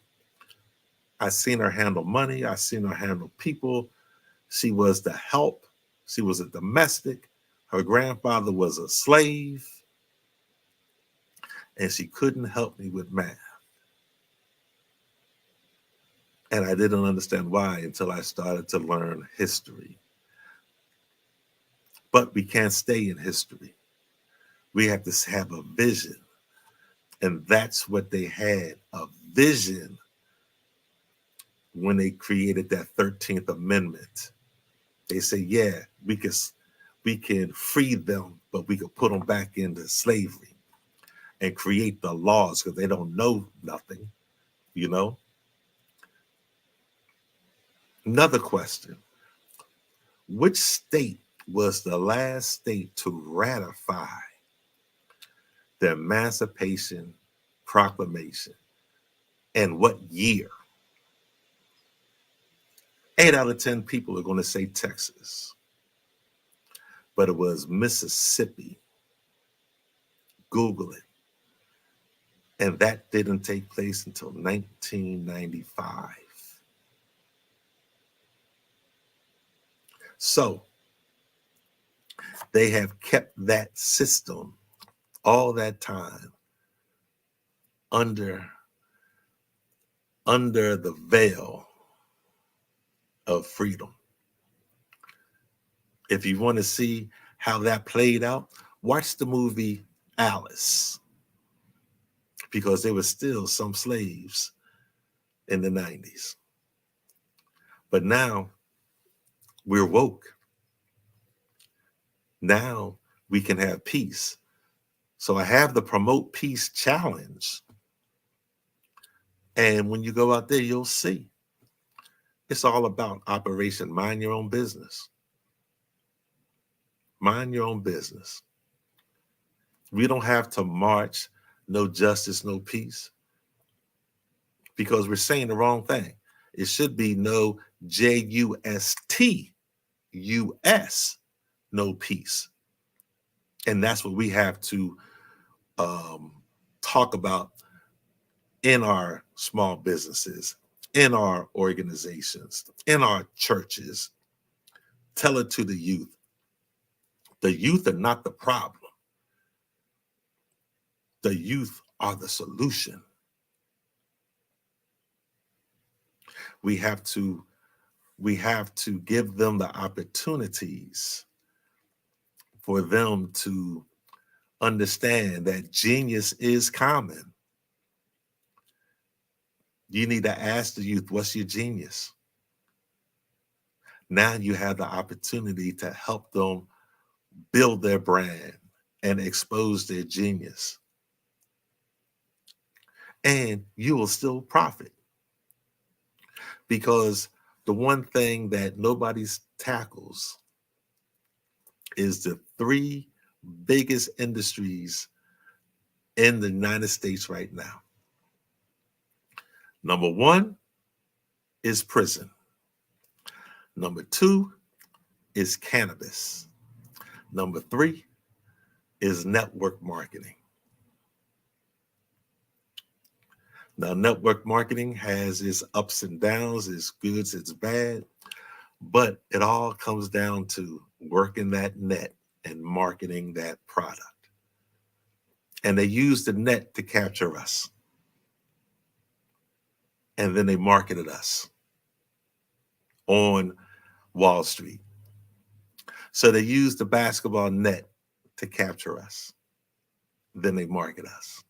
I seen her handle money. I seen her handle people. She was the help. She was a domestic. Her grandfather was a slave. And she couldn't help me with math. And I didn't understand why until I started to learn history. But we can't stay in history. We have to have a vision. And that's what they had, a vision, when they created that 13th Amendment. They say, yeah, we can free them, but we could put them back into slavery and create the laws because they don't know nothing, you know? Another question. Which state was the last state to ratify the Emancipation Proclamation? And what year? 8 out of 10 people are going to say Texas. But it was Mississippi. Google it. And that didn't take place until 1995. So they have kept that system all that time under the veil of freedom. If you want to see how that played out, watch the movie Alice, because there were still some slaves in the 90s. But now we're woke. Now we can have peace. So I have the Promote Peace Challenge. And when you go out there, you'll see. It's all about Operation Mind Your Own Business. Mind your own business. We don't have to march, no justice, no peace, because we're saying the wrong thing. It should be no JUSTUS, no peace. And that's what we have to talk about in our small businesses, in our organizations, in our churches. Tell it to the youth. The youth are not the problem. The youth are the solution. We have to give them the opportunities for them to understand that genius is common. You need to ask the youth, what's your genius? Now you have the opportunity to help them build their brand and expose their genius. And you will still profit. Because the one thing that nobody tackles is the 3 biggest industries in the United States right now. Number 1 is prison. Number 2 is cannabis. Number 3 is network marketing. Now, network marketing has its ups and downs, its goods, its bad, but it all comes down to working that net and marketing that product. And they use the net to capture us. And then they marketed us on Wall Street. So they use the basketball net to capture us. Then they market us.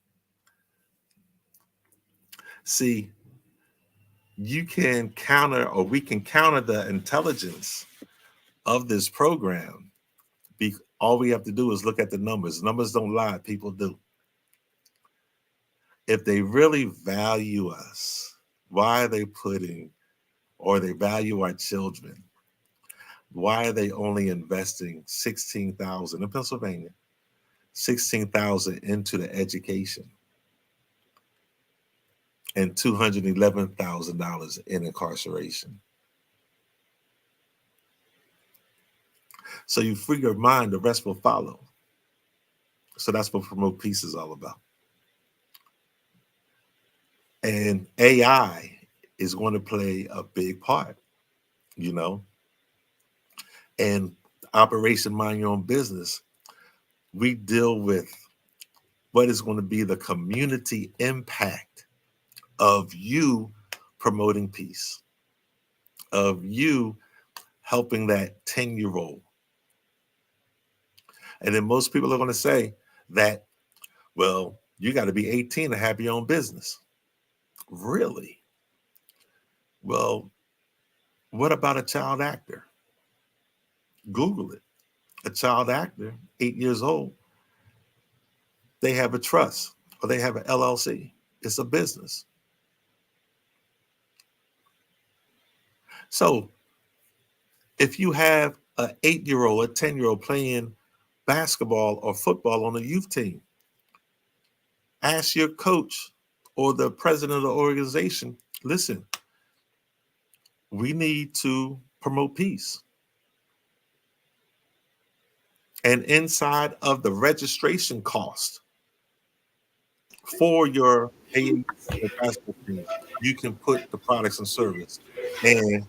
See, you can counter, or we can counter the intelligence of this program. All we have to do is look at the numbers. Numbers don't lie, people do. If they really value us, why are they they value our children? Why are they only investing $16,000 in Pennsylvania, $16,000 into the education and $211,000 in incarceration? So you free your mind, the rest will follow. So that's what Promote Peace is all about. And AI is going to play a big part, you know. And Operation Mind Your Own Business, we deal with what is going to be the community impact of you promoting peace, of you helping that 10-year-old. And then most people are going to say that, well, you got to be 18 to have your own business. Really? Well, what about a child actor? Google it. A child actor, 8 years old, they have a trust or they have an LLC. It's a business. So if you have an 8-year-old, a 10-year-old playing basketball or football on a youth team, ask your coach or the president of the organization, listen, we need to promote peace. And inside of the registration cost for your basketball team, you can put the products and service, and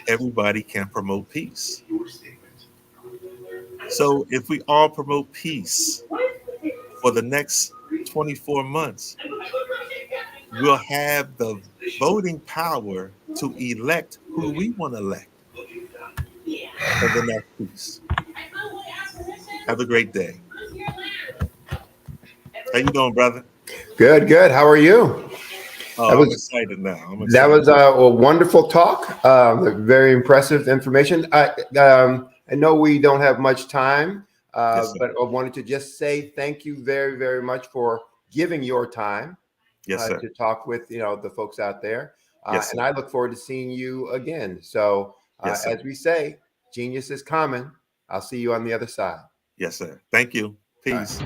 everybody can promote peace. So if we all promote peace for the next 24 months, we'll have the voting power to elect who we want to elect for the next peace. Have a great day. How you doing, brother? Good. How are you? I'm excited now. That was a wonderful talk. Very impressive information. I know we don't have much time, Yes, but I wanted to just say thank you very, very much for giving your time to talk with the folks out there. Yes, and I look forward to seeing you again. So Yes, as we say, genius is common. I'll see you on the other side. Yes, sir. Thank you. Peace.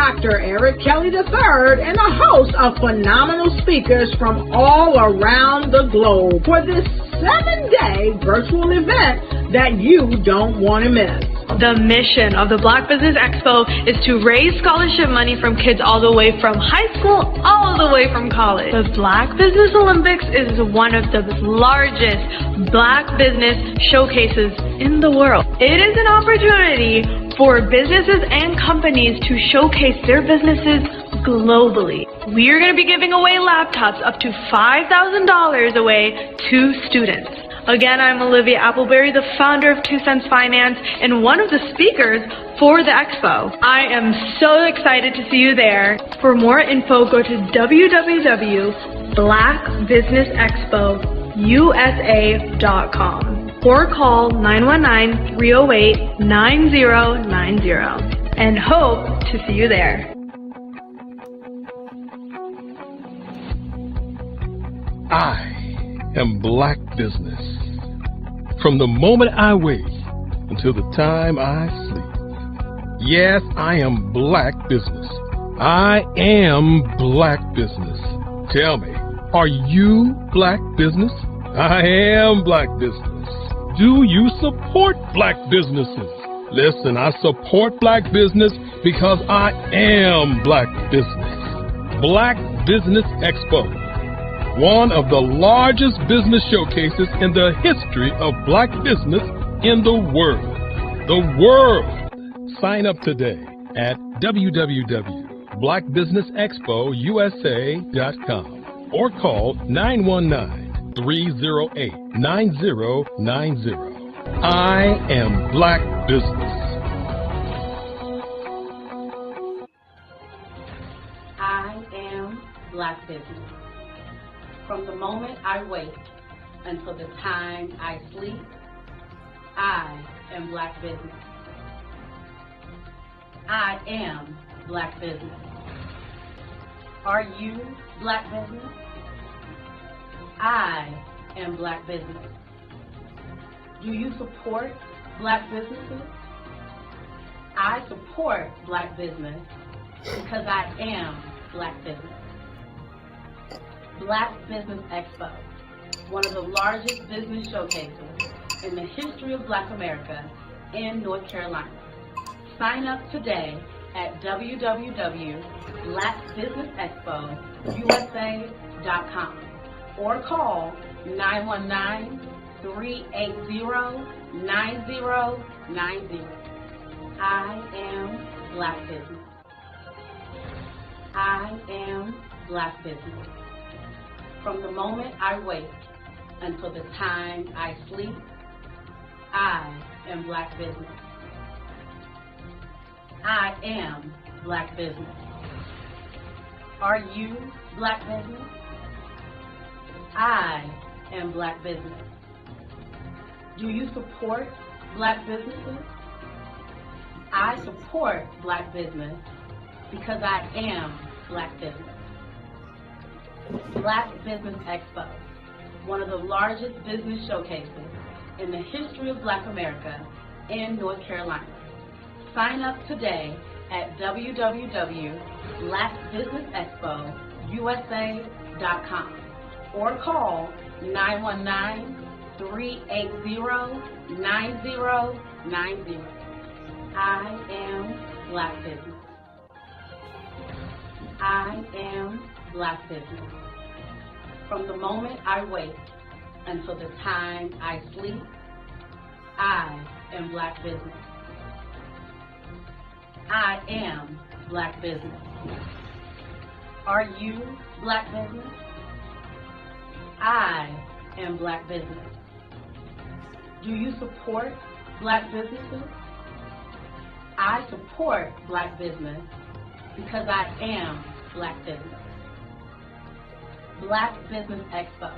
Dr. Eric Kelly III and a host of phenomenal speakers from all around the globe for this 7-day virtual event that you don't want to miss. The mission of the Black Business Expo is to raise scholarship money from kids all the way from high school, all the way from college. The Black Business Olympics is one of the largest Black business showcases in the world. It is an opportunity for businesses and companies to showcase their businesses globally. We are going to be giving away laptops up to $5,000 away to students. Again, I'm Olivia Appleberry, the founder of 2 Cents Finance and one of the speakers for the expo. I am so excited to see you there. For more info, go to www.blackbusinessexpousa.com or call 919-308-9090 and hope to see you there. I am Black business. From the moment I wake until the time I sleep. Yes, I am Black business. I am Black business. Tell me, are you Black business? I am Black business. Do you support Black businesses? Listen, I support Black business because I am Black business. Black Business Expo, one of the largest business showcases in the history of Black business in the world. The world! Sign up today at www.blackbusinessexpousa.com or call 919-308-9090. I am Black business. I am Black business. From the moment I wake until the time I sleep, I am Black business. I am Black business. Are you Black business? I am Black business. Do you support Black businesses? I support Black business because I am Black business. Black Business Expo, one of the largest business showcases in the history of Black America in North Carolina. Sign up today at www.blackbusinessexpousa.com or call 919-380-9090. I am Black business. I am Black business. From the moment I wake until the time I sleep, I am Black business. I am Black business. Are you Black business? I am Black business. Do you support Black businesses? I support Black business because I am Black business. Black Business Expo, one of the largest business showcases in the history of Black America in North Carolina. Sign up today at www.blackbusinessexpousa.com or call 919-380-9090. I am Black business. I am Black business. From the moment I wake until the time I sleep, I am Black business. I am Black business. Are you Black business? I am Black business. Do you support Black businesses? I support Black business because I am Black business. Black Business Expo,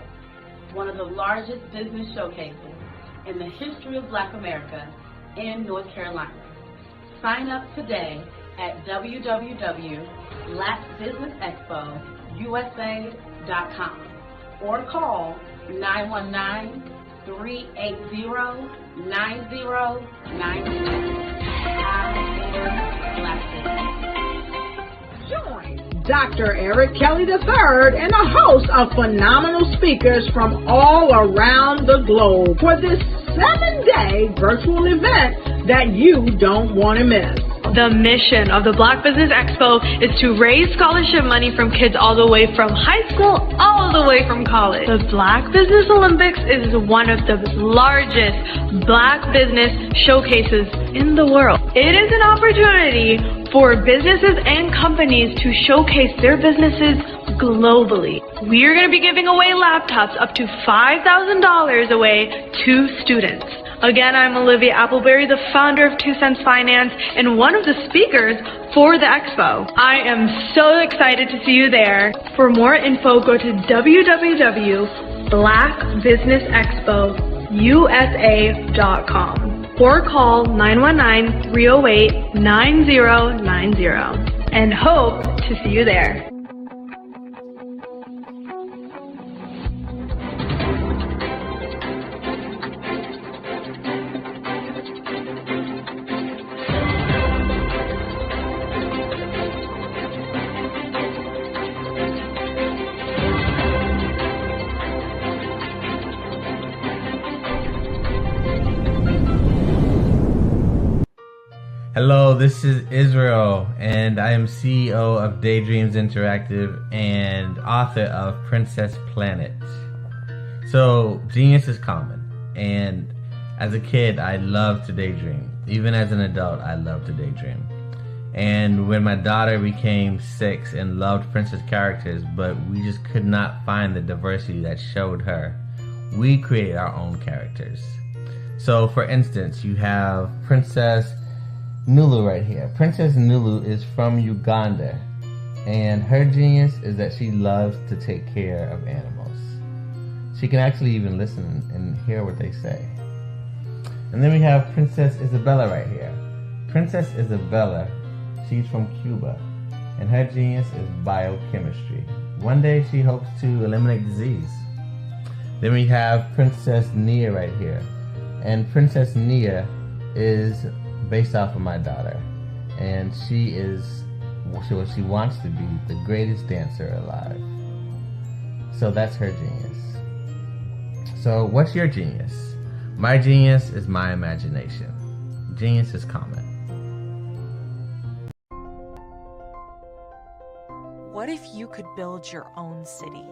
one of the largest business showcases in the history of Black America in North Carolina. Sign up today at www.blackbusinessexpousa.com or call 919-380-9090. I am Black business. Dr. Eric Kelly III, and a host of phenomenal speakers from all around the globe for this 7-day virtual event that you don't want to miss. The mission of the Black Business Expo is to raise scholarship money from kids all the way from high school all the way from college. The Black Business Olympics is one of the largest Black business showcases in the world. It is an opportunity for businesses and companies to showcase their businesses globally. We are going to be giving away laptops up to $5,000 away to students. Again, I'm Olivia Appleberry, the founder of 2 Cents Finance and one of the speakers for the expo. I am so excited to see you there. For more info, go to www.blackbusinessexpousa.com or call 919-308-9090 and hope to see you there. Hello, this is Israel, and I am CEO of Daydreams Interactive and author of Princess Planet. So, genius is common, and as a kid, I loved to daydream. Even as an adult, I love to daydream. And when my daughter became 6 and loved princess characters, but we just could not find the diversity that showed her, we created our own characters. So, for instance, you have Princess Nulu right here. Princess Nulu is from Uganda, and her genius is that she loves to take care of animals. She can actually even listen and hear what they say. And then we have Princess Isabella right here. Princess Isabella, she's from Cuba, and her genius is biochemistry. One day she hopes to eliminate disease. Then we have Princess Nia right here, and Princess Nia is based off of my daughter, and she is what she wants to be, the greatest dancer alive. So that's her genius. So what's your genius? My genius is my imagination. Genius is common. What if you could build your own city?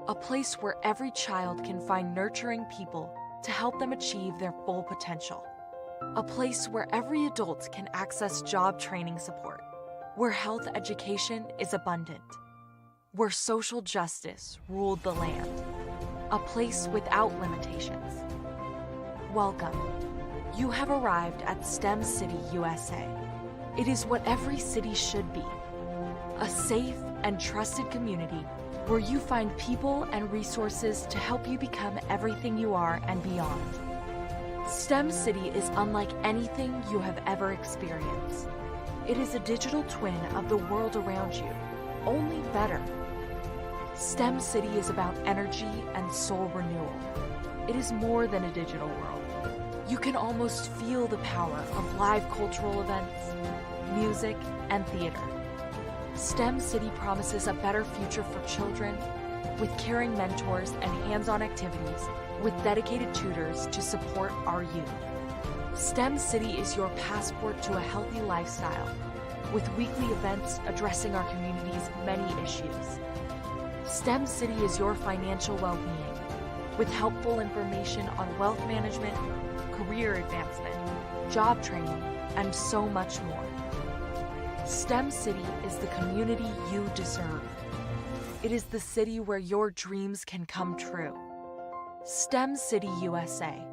A place where every child can find nurturing people to help them achieve their full potential. A place where every adult can access job training support, where health education is abundant, where social justice ruled the land. A place without limitations. Welcome. You have arrived at STEM City, USA. It is what every city should be. A safe and trusted community where you find people and resources to help you become everything you are and beyond. STEM City is unlike anything you have ever experienced. It is a digital twin of the world around you, only better. STEM City is about energy and soul renewal. It is more than a digital world. You can almost feel the power of live cultural events, music, and theater. STEM City promises a better future for children with caring mentors and hands-on activities with dedicated tutors to support our youth. STEM City is your passport to a healthy lifestyle with weekly events addressing our community's many issues. STEM City is your financial well-being with helpful information on wealth management, career advancement, job training, and so much more. STEM City is the community you deserve. It is the city where your dreams can come true. STEM City USA,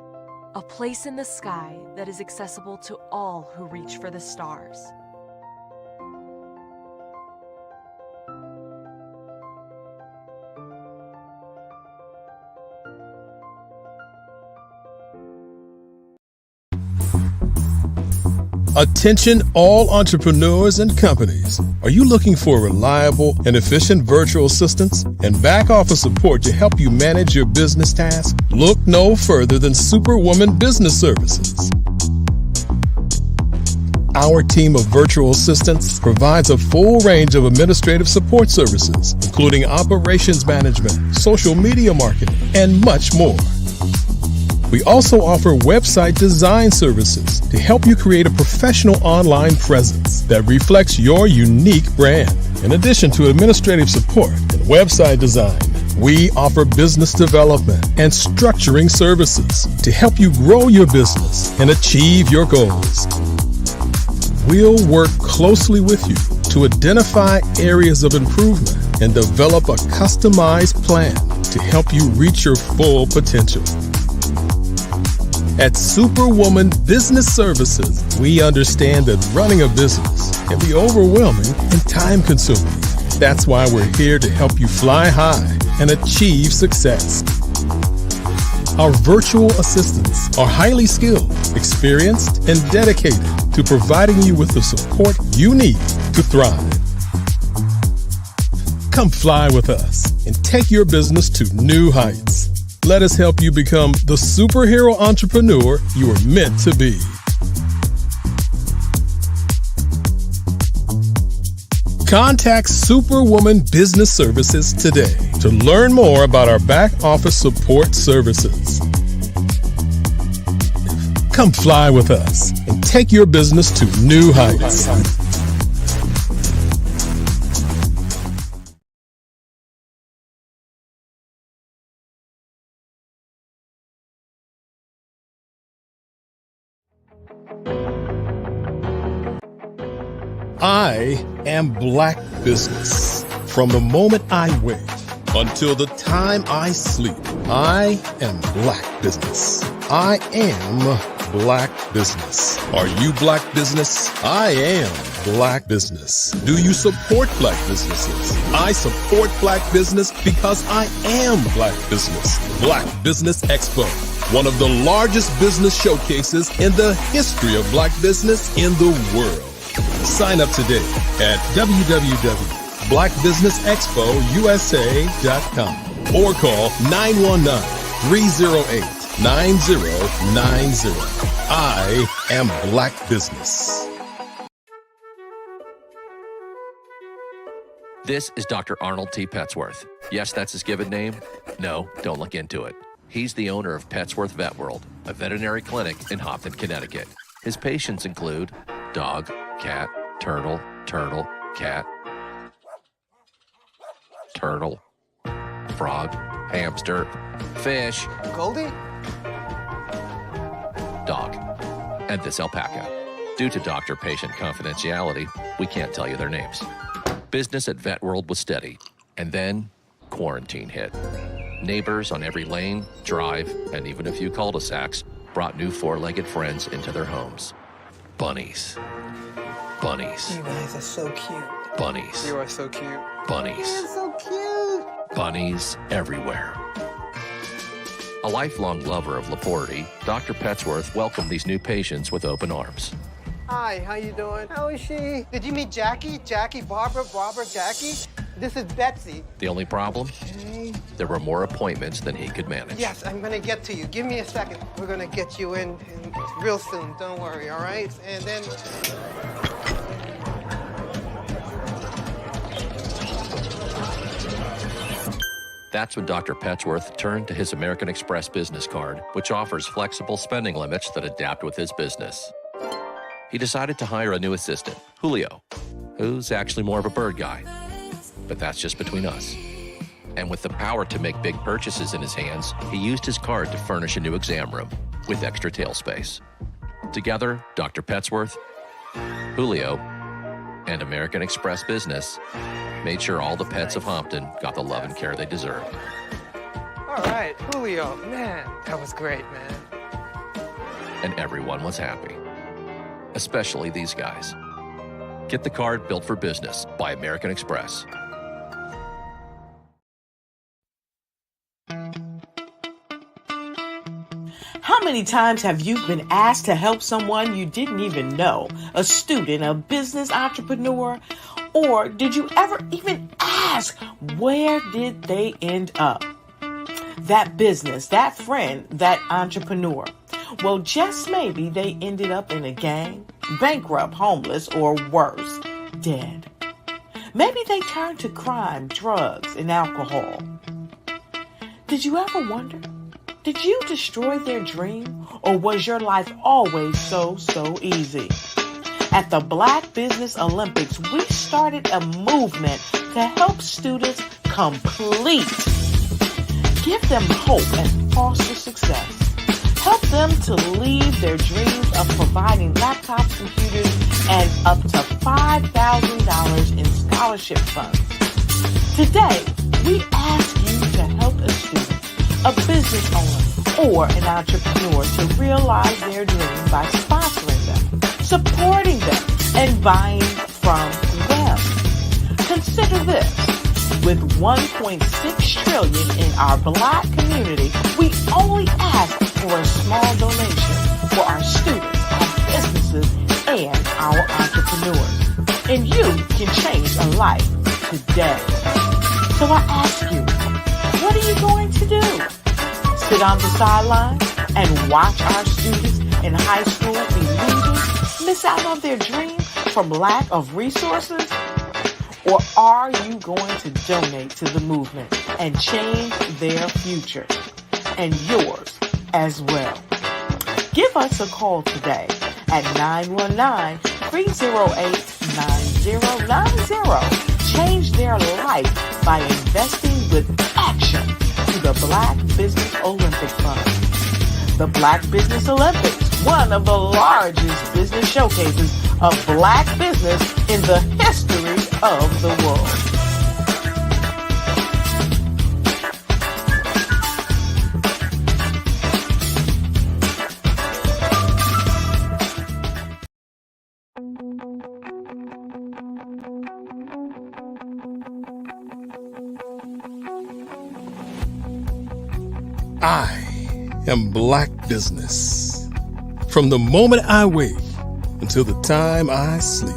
a place in the sky that is accessible to all who reach for the stars. Attention all entrepreneurs and companies. Are you looking for reliable and efficient virtual assistants and back office support to help you manage your business tasks? Look no further than Superwoman Business Services. Our team of virtual assistants provides a full range of administrative support services, including operations management, social media marketing, and much more. We also offer website design services to help you create a professional online presence that reflects your unique brand. In addition to administrative support and website design, we offer business development and structuring services to help you grow your business and achieve your goals. We'll work closely with you to identify areas of improvement and develop a customized plan to help you reach your full potential. At Superwoman Business Services, we understand that running a business can be overwhelming and time-consuming. That's why we're here to help you fly high and achieve success. Our virtual assistants are highly skilled, experienced, and dedicated to providing you with the support you need to thrive. Come fly with us and take your business to new heights. Let us help you become the superhero entrepreneur you are meant to be. Contact Superwoman Business Services today to learn more about our back office support services. Come fly with us and take your business to new heights. I am Black Business. From the moment I wake until the time I sleep, I am Black Business. I am Black Business. Are you Black Business? I am Black Business. Do you support Black businesses? I support Black business because I am Black Business. Black Business Expo, one of the largest business showcases in the history of Black business in the world. Sign up today at www.blackbusinessexpousa.com or call 919-308-9090. I am Black Business. This is Dr. Arnold T. Petsworth. Yes, that's his given name. No, don't look into it. He's the owner of Petsworth Vet World, a veterinary clinic in Hopton, Connecticut. His patients include dog, cat, turtle, cat, turtle, frog, hamster, fish, Goldie, dog, and this alpaca. Due to doctor-patient confidentiality, we can't tell you their names. Business at Vet World was steady, and then quarantine hit. Neighbors on every lane, drive, and even a few cul-de-sacs brought new four-legged friends into their homes. Bunnies. Bunnies. you guys are so cute. Bunnies. You are so cute. Bunnies. You're so cute. Bunnies everywhere. A lifelong lover of Laporte, Dr. Petsworth welcomed these new patients with open arms. Hi, how you doing? How is she? Did you meet Jackie? Jackie, Barbara, Jackie? This is Betsy. The only problem? Okay. There were more appointments than he could manage. Yes, I'm gonna get to you. Give me a second. We're gonna get you in real soon. Don't worry, all right? And then... That's when Dr. Petsworth turned to his American Express business card, which offers flexible spending limits that adapt with his business. He decided to hire a new assistant, Julio, who's actually more of a bird guy. But that's just between us. And with the power to make big purchases in his hands, he used his card to furnish a new exam room with extra tail space. Together, Dr. Petsworth, Julio, and American Express Business made sure all the pets of Hopton got the love and care they deserved. All right, Julio. Man, that was great, man. And everyone was happy. Especially these guys. Get the card built for business by American Express. How many times have you been asked to help someone you didn't even know? A student, a business entrepreneur? Or did you ever even ask, where did they end up? That business, that friend, that entrepreneur. Well, just maybe they ended up in a gang, bankrupt, homeless, or worse, dead. Maybe they turned to crime, drugs, and alcohol. Did you ever wonder? Did you destroy their dream, or was your life always so easy? At the Black Business Olympics, we started a movement to help students complete. Give them hope and foster success. Help them to leave their dreams of providing laptops, computers, and up to $5,000 in scholarship funds. Today, we ask you to help a student, a business owner, or an entrepreneur to realize their dream by sponsoring them, supporting them, and buying from them. Consider this. With $1.6 trillion in our Black community, we only ask for a small donation for our students, our businesses, and our entrepreneurs. And you can change a life today. So I ask you, what are you going to do? Sit on the sidelines and watch our students in high school be losers, miss out on their dream from lack of resources? Or are you going to donate to the movement and change their future and yours as well? Give us a call today at 919-308-9090. Change their life by investing with action to the Black Business Olympic Fund. The Black Business Olympics, one of the largest business showcases of Black business in the history of the world. I am Black business. From the moment I wake until the time I sleep.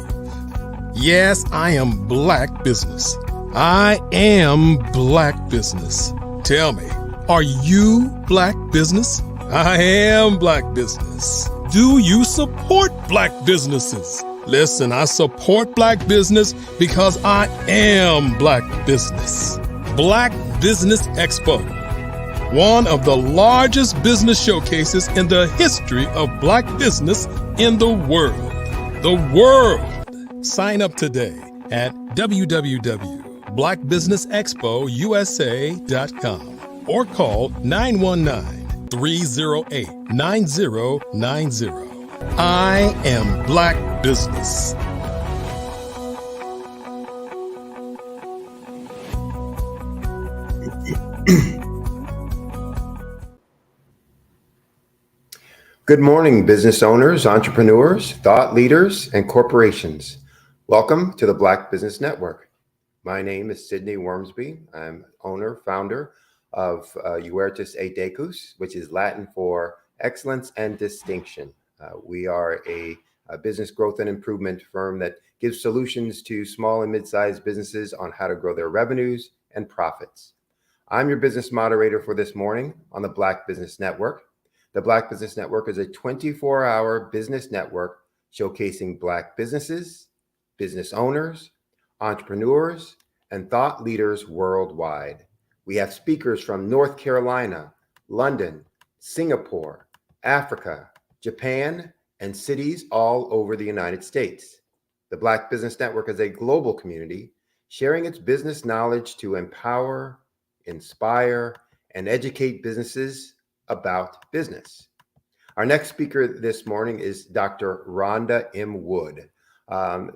Yes, I am Black business. I am Black business. Tell me, are you Black business? I am Black business. Do you support Black businesses? Listen, I support Black business because I am Black business. Black Business Expo, one of the largest business showcases in the history of Black business in the world. The world! Sign up today at www.blackbusinessexpousa.com or call 919-308-9090. I am Black business. Good morning, business owners, entrepreneurs, thought leaders, and corporations. Welcome to the Black Business Network. My name is Sidney Wormsby. I'm owner, founder of Huertas e Decus, which is Latin for excellence and distinction. We are a business growth and improvement firm that gives solutions to small and mid-sized businesses on how to grow their revenues and profits. I'm your business moderator for this morning on the Black Business Network. The Black Business Network is a 24-hour business network showcasing Black businesses, business owners, entrepreneurs, and thought leaders worldwide. We have speakers from North Carolina, London, Singapore, Africa, Japan, and cities all over the United States. The Black Business Network is a global community sharing its business knowledge to empower, inspire, and educate businesses about business. Our next speaker this morning is Dr. Rhonda M. Wood.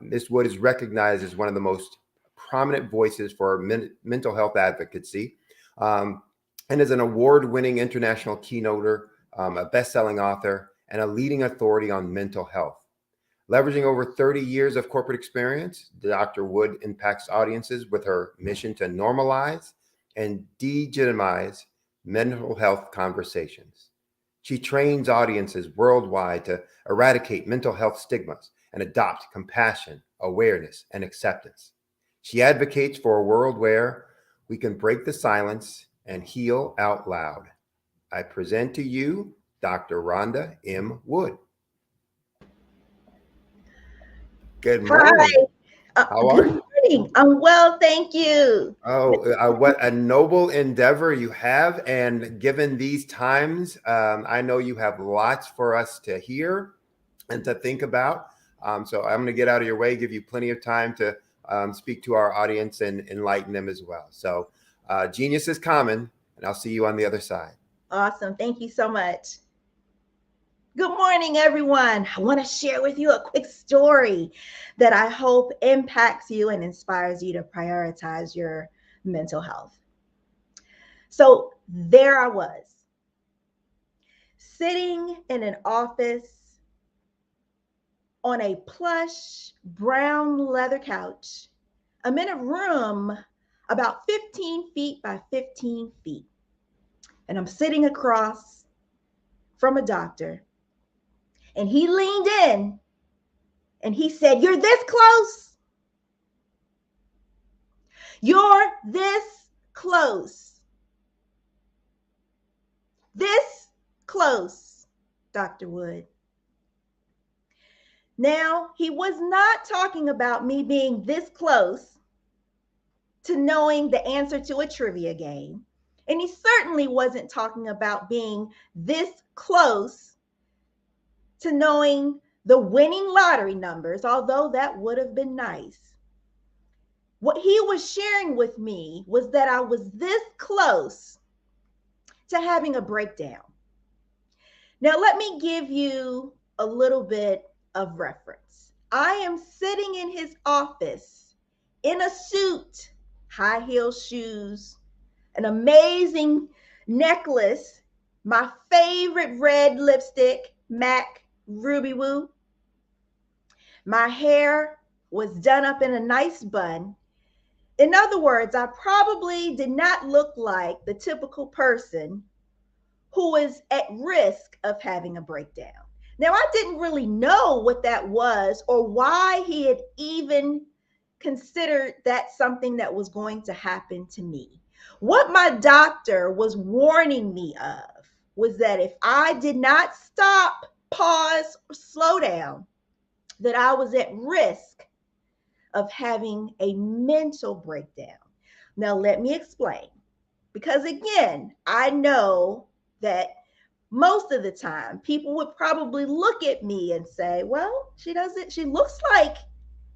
Ms. Wood is recognized as one of the most prominent voices for mental health advocacy and is an award-winning international keynoter, a best-selling author, and a leading authority on mental health. Leveraging over 30 years of corporate experience, Dr. Wood impacts audiences with her mission to normalize and delegitimize mental health conversations. She trains audiences worldwide to eradicate mental health stigmas and adopt compassion, awareness, and acceptance. She advocates for a world where we can break the silence and heal out loud. I present to you Dr. Rhonda M. Wood. Good morning. How are you? Morning. I'm well, thank you. Oh, what a noble endeavor you have. And given these times, I know you have lots for us to hear and to think about. So I'm going to get out of your way, give you plenty of time to speak to our audience and enlighten them as well. So genius is common, and I'll see you on the other side. Awesome. Thank you so much. Good morning, everyone. I want to share with you a quick story that I hope impacts you and inspires you to prioritize your mental health. So there I was, sitting in an office on a plush brown leather couch. I'm in a room about 15 feet by 15 feet. And I'm sitting across from a doctor. And he leaned in and he said, "You're this close. You're this close. This close, Dr. Wood." Now, he was not talking about me being this close to knowing the answer to a trivia game. And he certainly wasn't talking about being this close to knowing the winning lottery numbers, although that would have been nice. What he was sharing with me was that I was this close to having a breakdown. Now, let me give you a little bit of reference. I am sitting in his office in a suit, high heel shoes, an amazing necklace, my favorite red lipstick, MAC Ruby Woo. My hair was done up in a nice bun. In other words, I probably did not look like the typical person who is at risk of having a breakdown. Now, I didn't really know what that was or why he had even considered that something that was going to happen to me. What my doctor was warning me of was that if I did not stop, pause, or slow down, that I was at risk of having a mental breakdown. Now, let me explain. Because again, I know that most of the time people would probably look at me and say, well, she looks like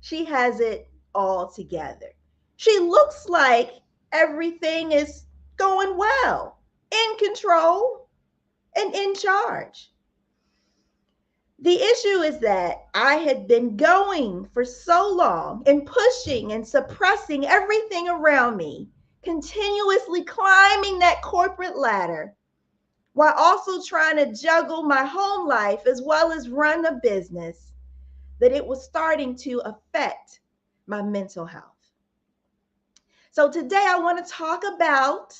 she has it all together. She looks like everything is going well, in control, and in charge. The issue is that I had been going for so long and pushing and suppressing everything around me, continuously climbing that corporate ladder, while also trying to juggle my home life as well as run a business, that it was starting to affect my mental health. So today I want to talk about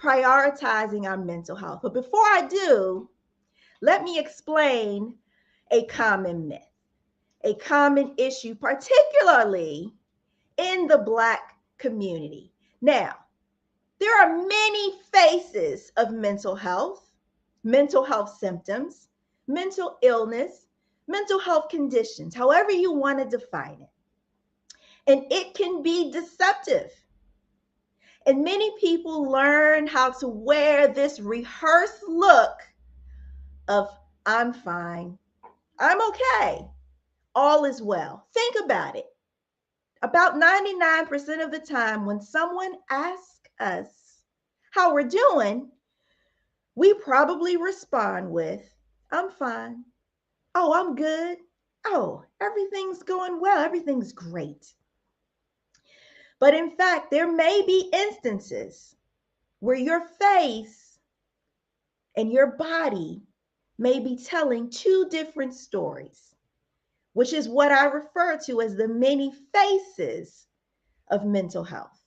prioritizing our mental health. But before I do, let me explain a common myth, a common issue, particularly in the Black community. Now, there are many faces of mental health symptoms, mental illness, mental health conditions, however you want to define it. And it can be deceptive. And many people learn how to wear this rehearsed look of, I'm fine, I'm okay, all is well. Think about it. About 99% of the time when someone asks us how we're doing, we probably respond with, I'm fine. Oh, I'm good. Oh, everything's going well. Everything's great. But in fact, there may be instances where your face and your body may be telling two different stories, which is what I refer to as the many faces of mental health.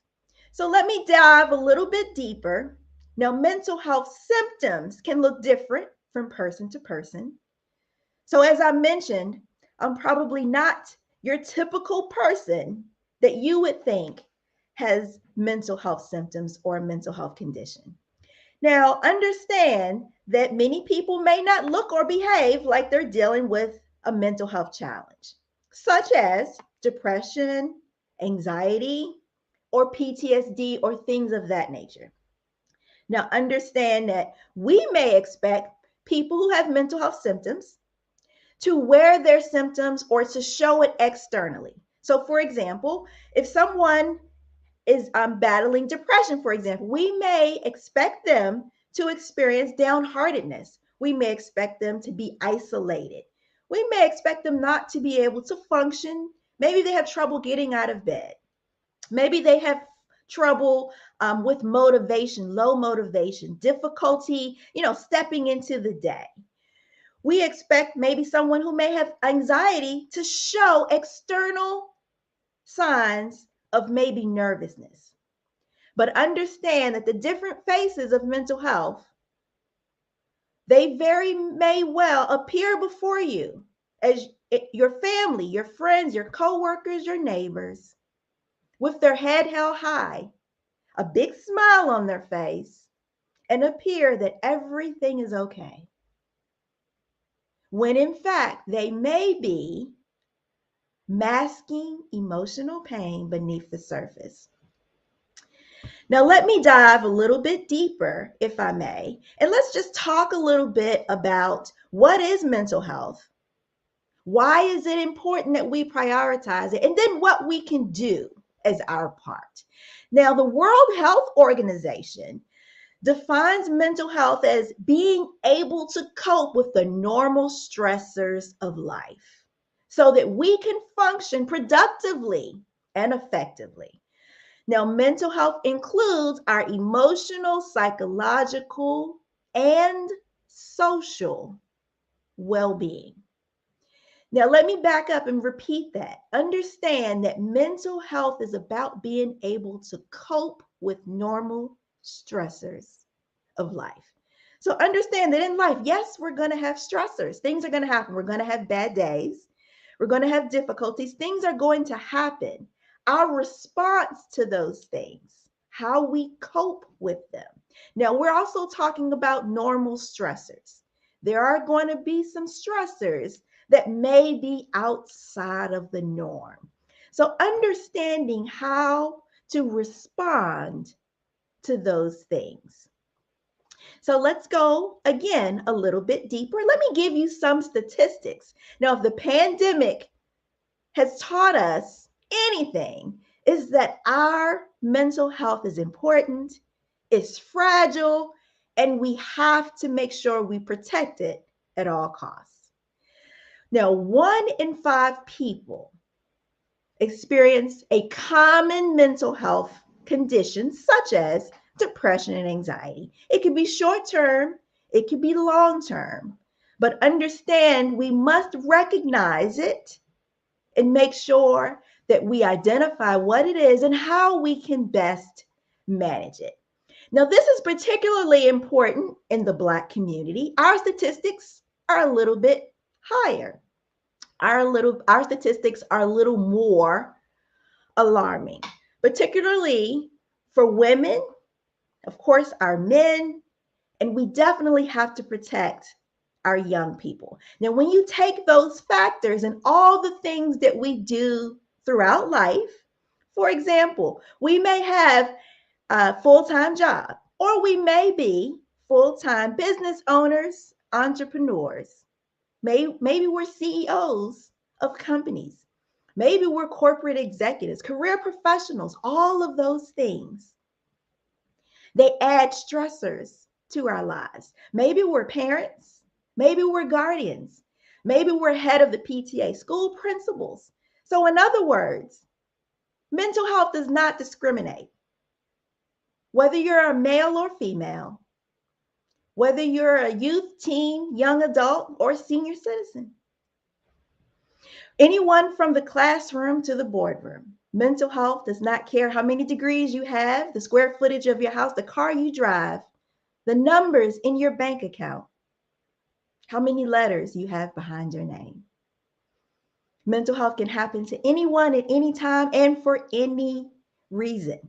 So let me dive a little bit deeper. Now, mental health symptoms can look different from person to person. So as I mentioned, I'm probably not your typical person that you would think has mental health symptoms or a mental health condition. Now, understand that many people may not look or behave like they're dealing with a mental health challenge. such as depression, anxiety, or PTSD, or things of that nature. Now, understand that we may expect people who have mental health symptoms to wear their symptoms or to show it externally. So, for example, if someone is battling depression, for example, we may expect them to experience downheartedness. We may expect them to be isolated. We may expect them not to be able to function. Maybe they have trouble getting out of bed. Maybe they have trouble with motivation, low motivation, difficulty, stepping into the day. We expect maybe someone who may have anxiety to show external signs of maybe nervousness. But understand that the different phases of mental health, they very may well appear before you as your family, your friends, your coworkers, your neighbors, with their head held high, a big smile on their face, and appear that everything is okay. When in fact, they may be masking emotional pain beneath the surface. Now, let me dive a little bit deeper, if I may, and let's just talk a little bit about what is mental health. Why is it important that we prioritize it? And then what we can do as our part. Now, the World Health Organization defines mental health as being able to cope with the normal stressors of life so that we can function productively and effectively. Now, mental health includes our emotional, psychological, and social well-being. Now, let me back up and repeat that. Understand that mental health is about being able to cope with normal stressors of life. So understand that in life, yes, we're going to have stressors. Things are going to happen. We're going to have bad days. We're going to have difficulties. Things are going to happen. Our response to those things, how we cope with them. Now, we're also talking about normal stressors. There are going to be some stressors that may be outside of the norm. So understanding how to respond to those things. So let's go again a little bit deeper. Let me give you some statistics. Now, if the pandemic has taught us anything, is that our mental health is important, it's fragile, and we have to make sure we protect it at all costs. Now, 1 in 5 people experience a common mental health condition such as depression and anxiety. It could be short-term, it could be long-term, but understand we must recognize it and make sure that we identify what it is and how we can best manage it. Now, this is particularly important in the Black community. Our statistics are a little bit higher. Our statistics are a little more alarming, particularly for women, of course, our men, and we definitely have to protect our young people. Now, when you take those factors and all the things that we do throughout life, for example, we may have a full-time job, or we may be full-time business owners, entrepreneurs. Maybe we're CEOs of companies. Maybe we're corporate executives, career professionals, all of those things. They add stressors to our lives. Maybe we're parents. Maybe we're guardians. Maybe we're head of the PTA, school principals. So in other words, mental health does not discriminate. Whether you're a male or female, whether you're a youth, teen, young adult, or senior citizen. Anyone from the classroom to the boardroom. Mental health does not care how many degrees you have, the square footage of your house, the car you drive, the numbers in your bank account, how many letters you have behind your name. Mental health can happen to anyone at any time and for any reason.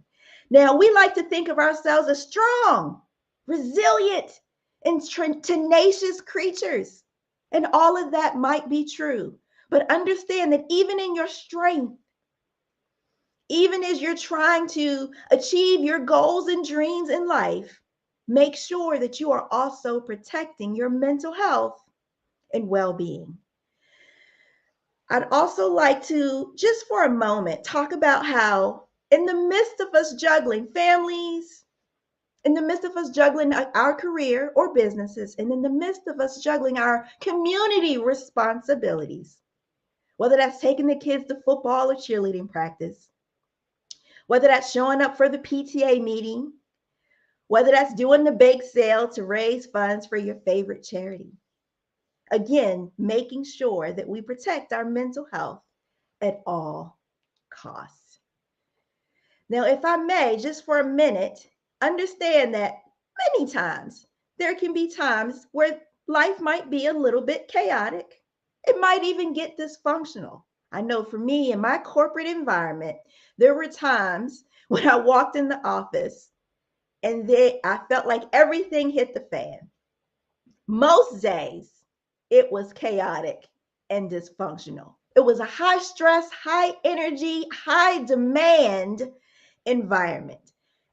Now, we like to think of ourselves as strong, resilient, and tenacious creatures. And all of that might be true. But understand that even in your strength, even as you're trying to achieve your goals and dreams in life, make sure that you are also protecting your mental health and well-being. I'd also like to, just for a moment, talk about how in the midst of us juggling families, in the midst of us juggling our career or businesses, and in the midst of us juggling our community responsibilities, whether that's taking the kids to football or cheerleading practice, whether that's showing up for the PTA meeting, whether that's doing the bake sale to raise funds for your favorite charity. Again, making sure that we protect our mental health at all costs. Now, if I may, just for a minute, understand that many times there can be times where life might be a little bit chaotic. It might even get dysfunctional. I know for me in my corporate environment, there were times when I walked in the office and I felt like everything hit the fan. Most days, it was chaotic and dysfunctional. It was a high stress, high energy, high demand environment.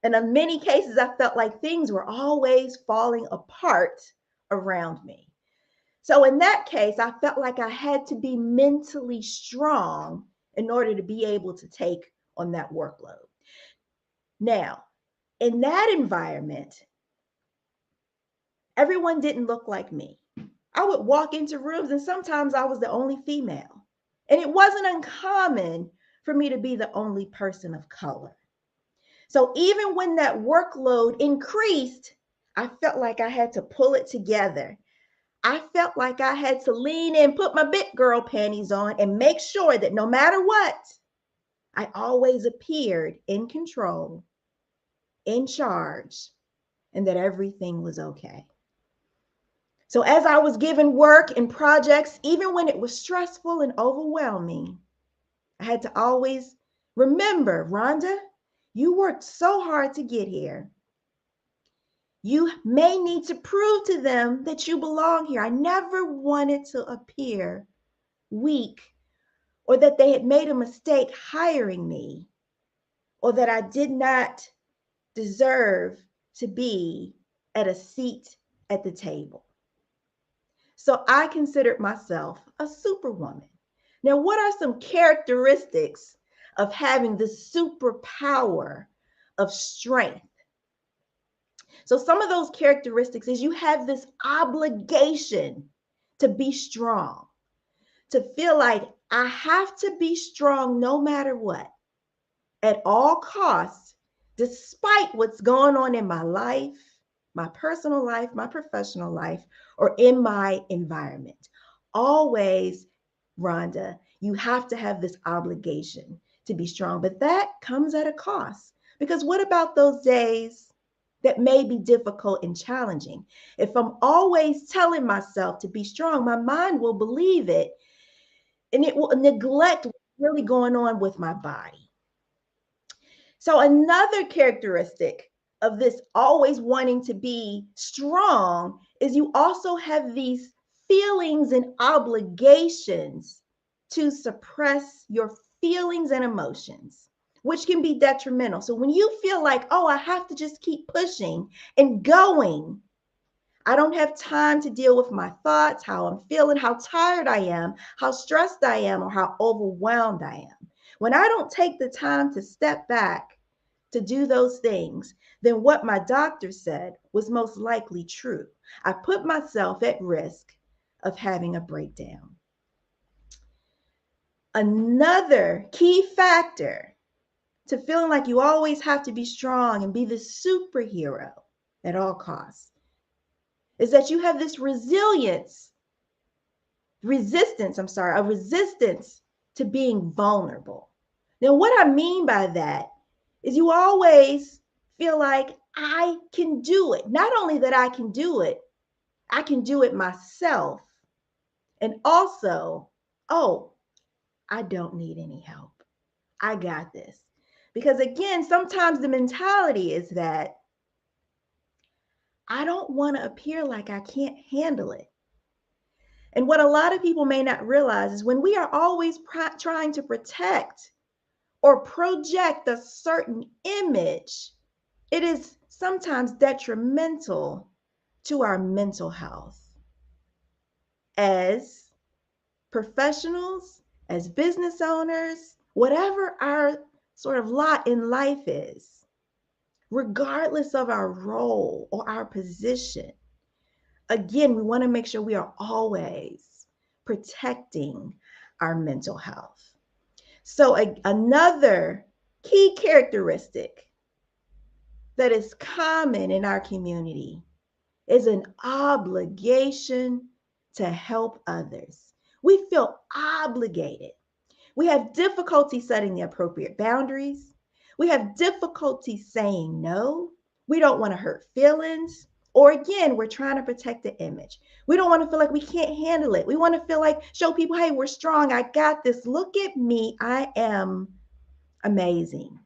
And in many cases, I felt like things were always falling apart around me. So in that case, I felt like I had to be mentally strong in order to be able to take on that workload. Now, in that environment, everyone didn't look like me. I would walk into rooms and sometimes I was the only female. And it wasn't uncommon for me to be the only person of color. So even when that workload increased, I felt like I had to pull it together. I felt like I had to lean in, put my big girl panties on, and make sure that no matter what, I always appeared in control, in charge, and that everything was okay. So as I was given work and projects, even when it was stressful and overwhelming, I had to always remember, Rhonda, you worked so hard to get here. You may need to prove to them that you belong here. I never wanted to appear weak or that they had made a mistake hiring me or that I did not deserve to be at a seat at the table. So I considered myself a superwoman. Now, what are some characteristics of having the superpower of strength? So some of those characteristics is you have this obligation to be strong, to feel like I have to be strong no matter what, at all costs, despite what's going on in my life, my personal life, my professional life, or in my environment. Always, Rhonda, you have to have this obligation to be strong, but that comes at a cost. Because what about those days that may be difficult and challenging? If I'm always telling myself to be strong, my mind will believe it and it will neglect what's really going on with my body. So another characteristic of this always wanting to be strong is you also have these feelings and obligations to suppress your feelings and emotions, which can be detrimental. So when you feel like, oh, I have to just keep pushing and going, I don't have time to deal with my thoughts, how I'm feeling, how tired I am, how stressed I am, or how overwhelmed I am. When I don't take the time to step back to do those things, then what my doctor said was most likely true. I put myself at risk of having a breakdown. Another key factor to feeling like you always have to be strong and be the superhero at all costs is that you have this resistance to being vulnerable. Now, what I mean by that is you always feel like I can do it. Not only that I can do it myself. And also, oh, I don't need any help. I got this. Because again, sometimes the mentality is that I don't want to appear like I can't handle it. And what a lot of people may not realize is when we are always trying to protect or project a certain image, it is sometimes detrimental to our mental health. As professionals, as business owners, whatever our sort of lot in life is, regardless of our role or our position, again, we want to make sure we are always protecting our mental health. So another key characteristic that is common in our community is an obligation to help others. We feel obligated. We have difficulty setting the appropriate boundaries. We have difficulty saying no. We don't want to hurt feelings. Or again, we're trying to protect the image. We don't want to feel like we can't handle it. We want to feel like, show people, hey, we're strong. I got this. Look at me. I am amazing.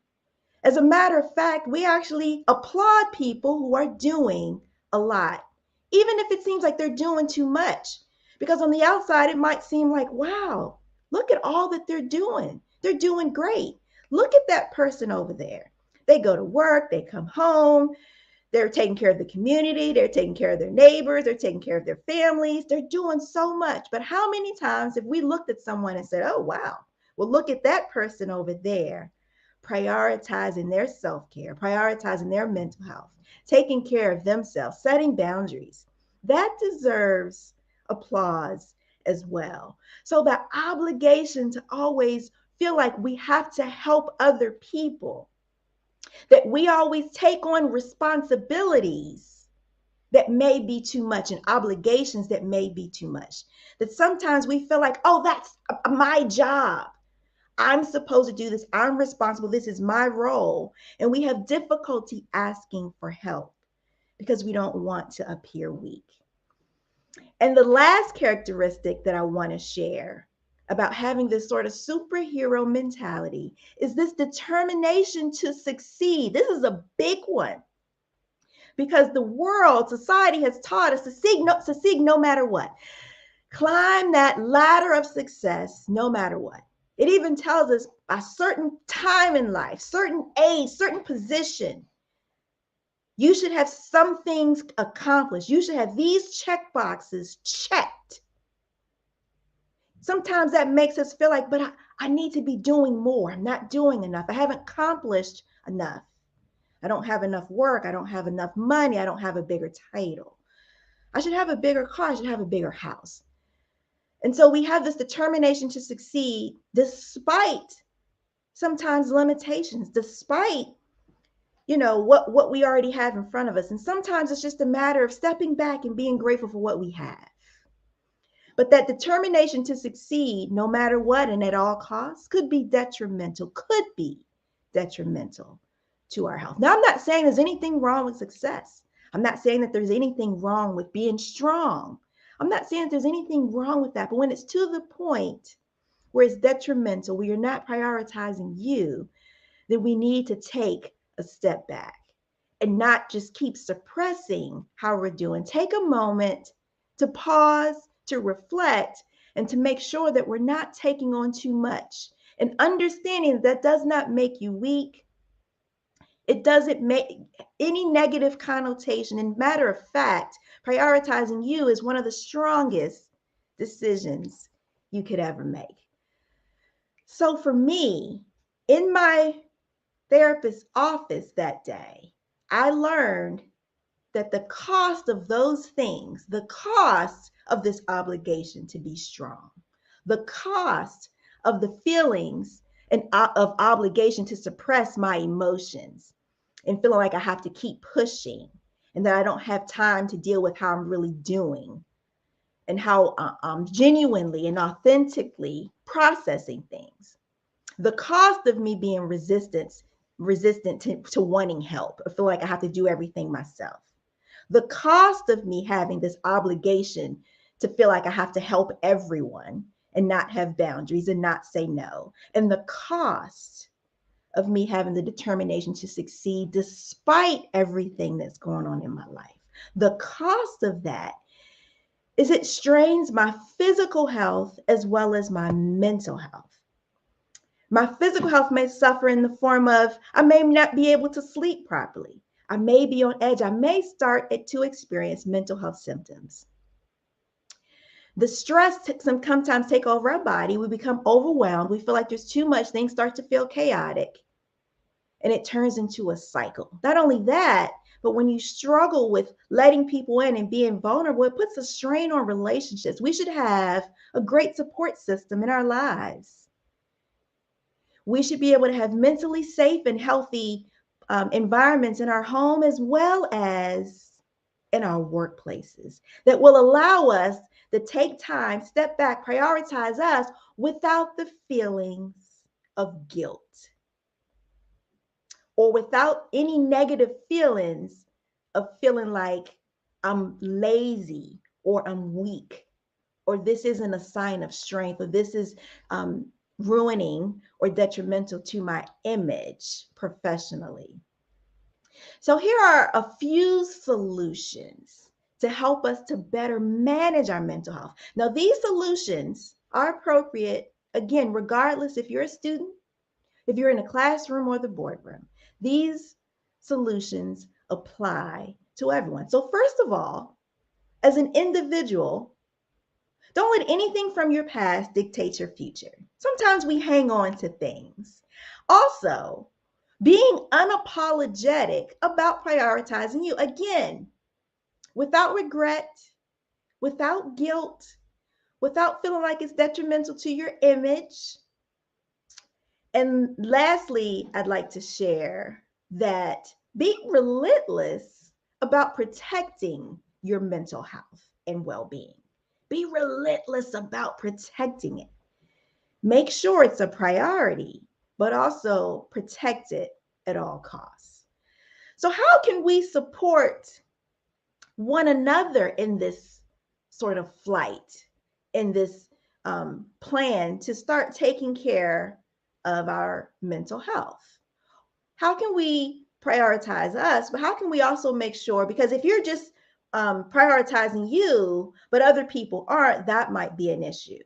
As a matter of fact, we actually applaud people who are doing a lot, even if it seems like they're doing too much. Because on the outside, it might seem like, wow, look at all that they're doing. They're doing great. Look at that person over there. They go to work, they come home, they're taking care of the community, they're taking care of their neighbors, they're taking care of their families, they're doing so much. But how many times have we looked at someone and said, oh, wow, well, look at that person over there, prioritizing their self-care, prioritizing their mental health, taking care of themselves, setting boundaries. That deserves applause as well. So that obligation to always feel like we have to help other people, that we always take on responsibilities that may be too much and obligations that may be too much, that sometimes we feel like, oh, that's my job. I'm supposed to do this. I'm responsible. This is my role. And we have difficulty asking for help because we don't want to appear weak. And the last characteristic that I want to share about having this sort of superhero mentality is this determination to succeed. This is a big one because the world, society has taught us to succeed no matter what. Climb that ladder of success no matter what. It even tells us a certain time in life, certain age, certain position, you should have some things accomplished. You should have these check boxes checked. Sometimes that makes us feel like, but I need to be doing more. I'm not doing enough. I haven't accomplished enough. I don't have enough work. I don't have enough money. I don't have a bigger title. I should have a bigger car. I should have a bigger house. And so we have this determination to succeed despite sometimes limitations, despite, what we already have in front of us. And sometimes it's just a matter of stepping back and being grateful for what we have. But that determination to succeed no matter what and at all costs could be detrimental to our health. Now, I'm not saying there's anything wrong with success. I'm not saying that there's anything wrong with being strong. I'm not saying that there's anything wrong with that. But when it's to the point where it's detrimental, where you're not prioritizing you, then we need to take a step back and not just keep suppressing how we're doing. Take a moment to pause, to reflect, and to make sure that we're not taking on too much. And understanding that does not make you weak. It doesn't make any negative connotation. In matter of fact, prioritizing you is one of the strongest decisions you could ever make. So for me, in my therapist's office that day, I learned that the cost of those things, the cost of this obligation to be strong, the cost of the feelings and of obligation to suppress my emotions and feeling like I have to keep pushing and that I don't have time to deal with how I'm really doing and how I'm genuinely and authentically processing things. The cost of me being resistant to wanting help. I feel like I have to do everything myself. The cost of me having this obligation to feel like I have to help everyone and not have boundaries and not say no. And the cost of me having the determination to succeed despite everything that's going on in my life. The cost of that is it strains my physical health as well as my mental health. My physical health may suffer in the form of I may not be able to sleep properly. I may be on edge. I may start to experience mental health symptoms. The stress sometimes take over our body. We become overwhelmed. We feel like there's too much. Things start to feel chaotic. And it turns into a cycle. Not only that, but when you struggle with letting people in and being vulnerable, it puts a strain on relationships. We should have a great support system in our lives. We should be able to have mentally safe and healthy environments in our home as well as in our workplaces that will allow us to take time, step back, prioritize us without the feelings of guilt or without any negative feelings of feeling like I'm lazy or I'm weak or this isn't a sign of strength or this is ruining or detrimental to my image professionally. So here are a few solutions to help us to better manage our mental health. Now, these solutions are appropriate, again, regardless if you're a student, if you're in a classroom or the boardroom. These solutions apply to everyone. So first of all, as an individual, don't let anything from your past dictate your future. Sometimes we hang on to things. Also, being unapologetic about prioritizing you, again, without regret, without guilt, without feeling like it's detrimental to your image. And lastly, I'd like to share that being relentless about protecting your mental health and well-being. Be relentless about protecting it. Make sure it's a priority, but also protect it at all costs. So how can we support one another in this sort of flight, in this plan to start taking care of our mental health? How can we prioritize us, but how can we also make sure, because if you're just prioritizing you, but other people aren't, that might be an issue.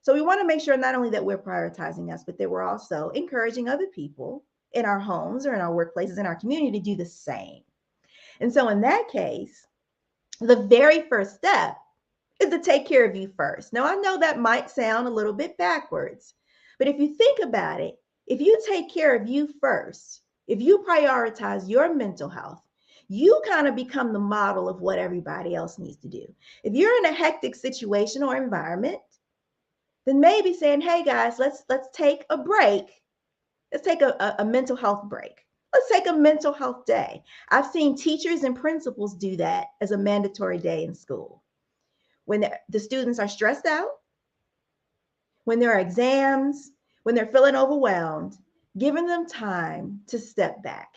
So we want to make sure not only that we're prioritizing us, but that we're also encouraging other people in our homes or in our workplaces, in our community to do the same. And so in that case, the very first step is to take care of you first. Now, I know that might sound a little bit backwards, but if you think about it, if you take care of you first, if you prioritize your mental health, you kind of become the model of what everybody else needs to do. If you're in a hectic situation or environment, then maybe saying, hey guys, let's take a break. Let's take a mental health break. Let's take a mental health day. I've seen teachers and principals do that as a mandatory day in school. When the students are stressed out, when there are exams, when they're feeling overwhelmed, giving them time to step back.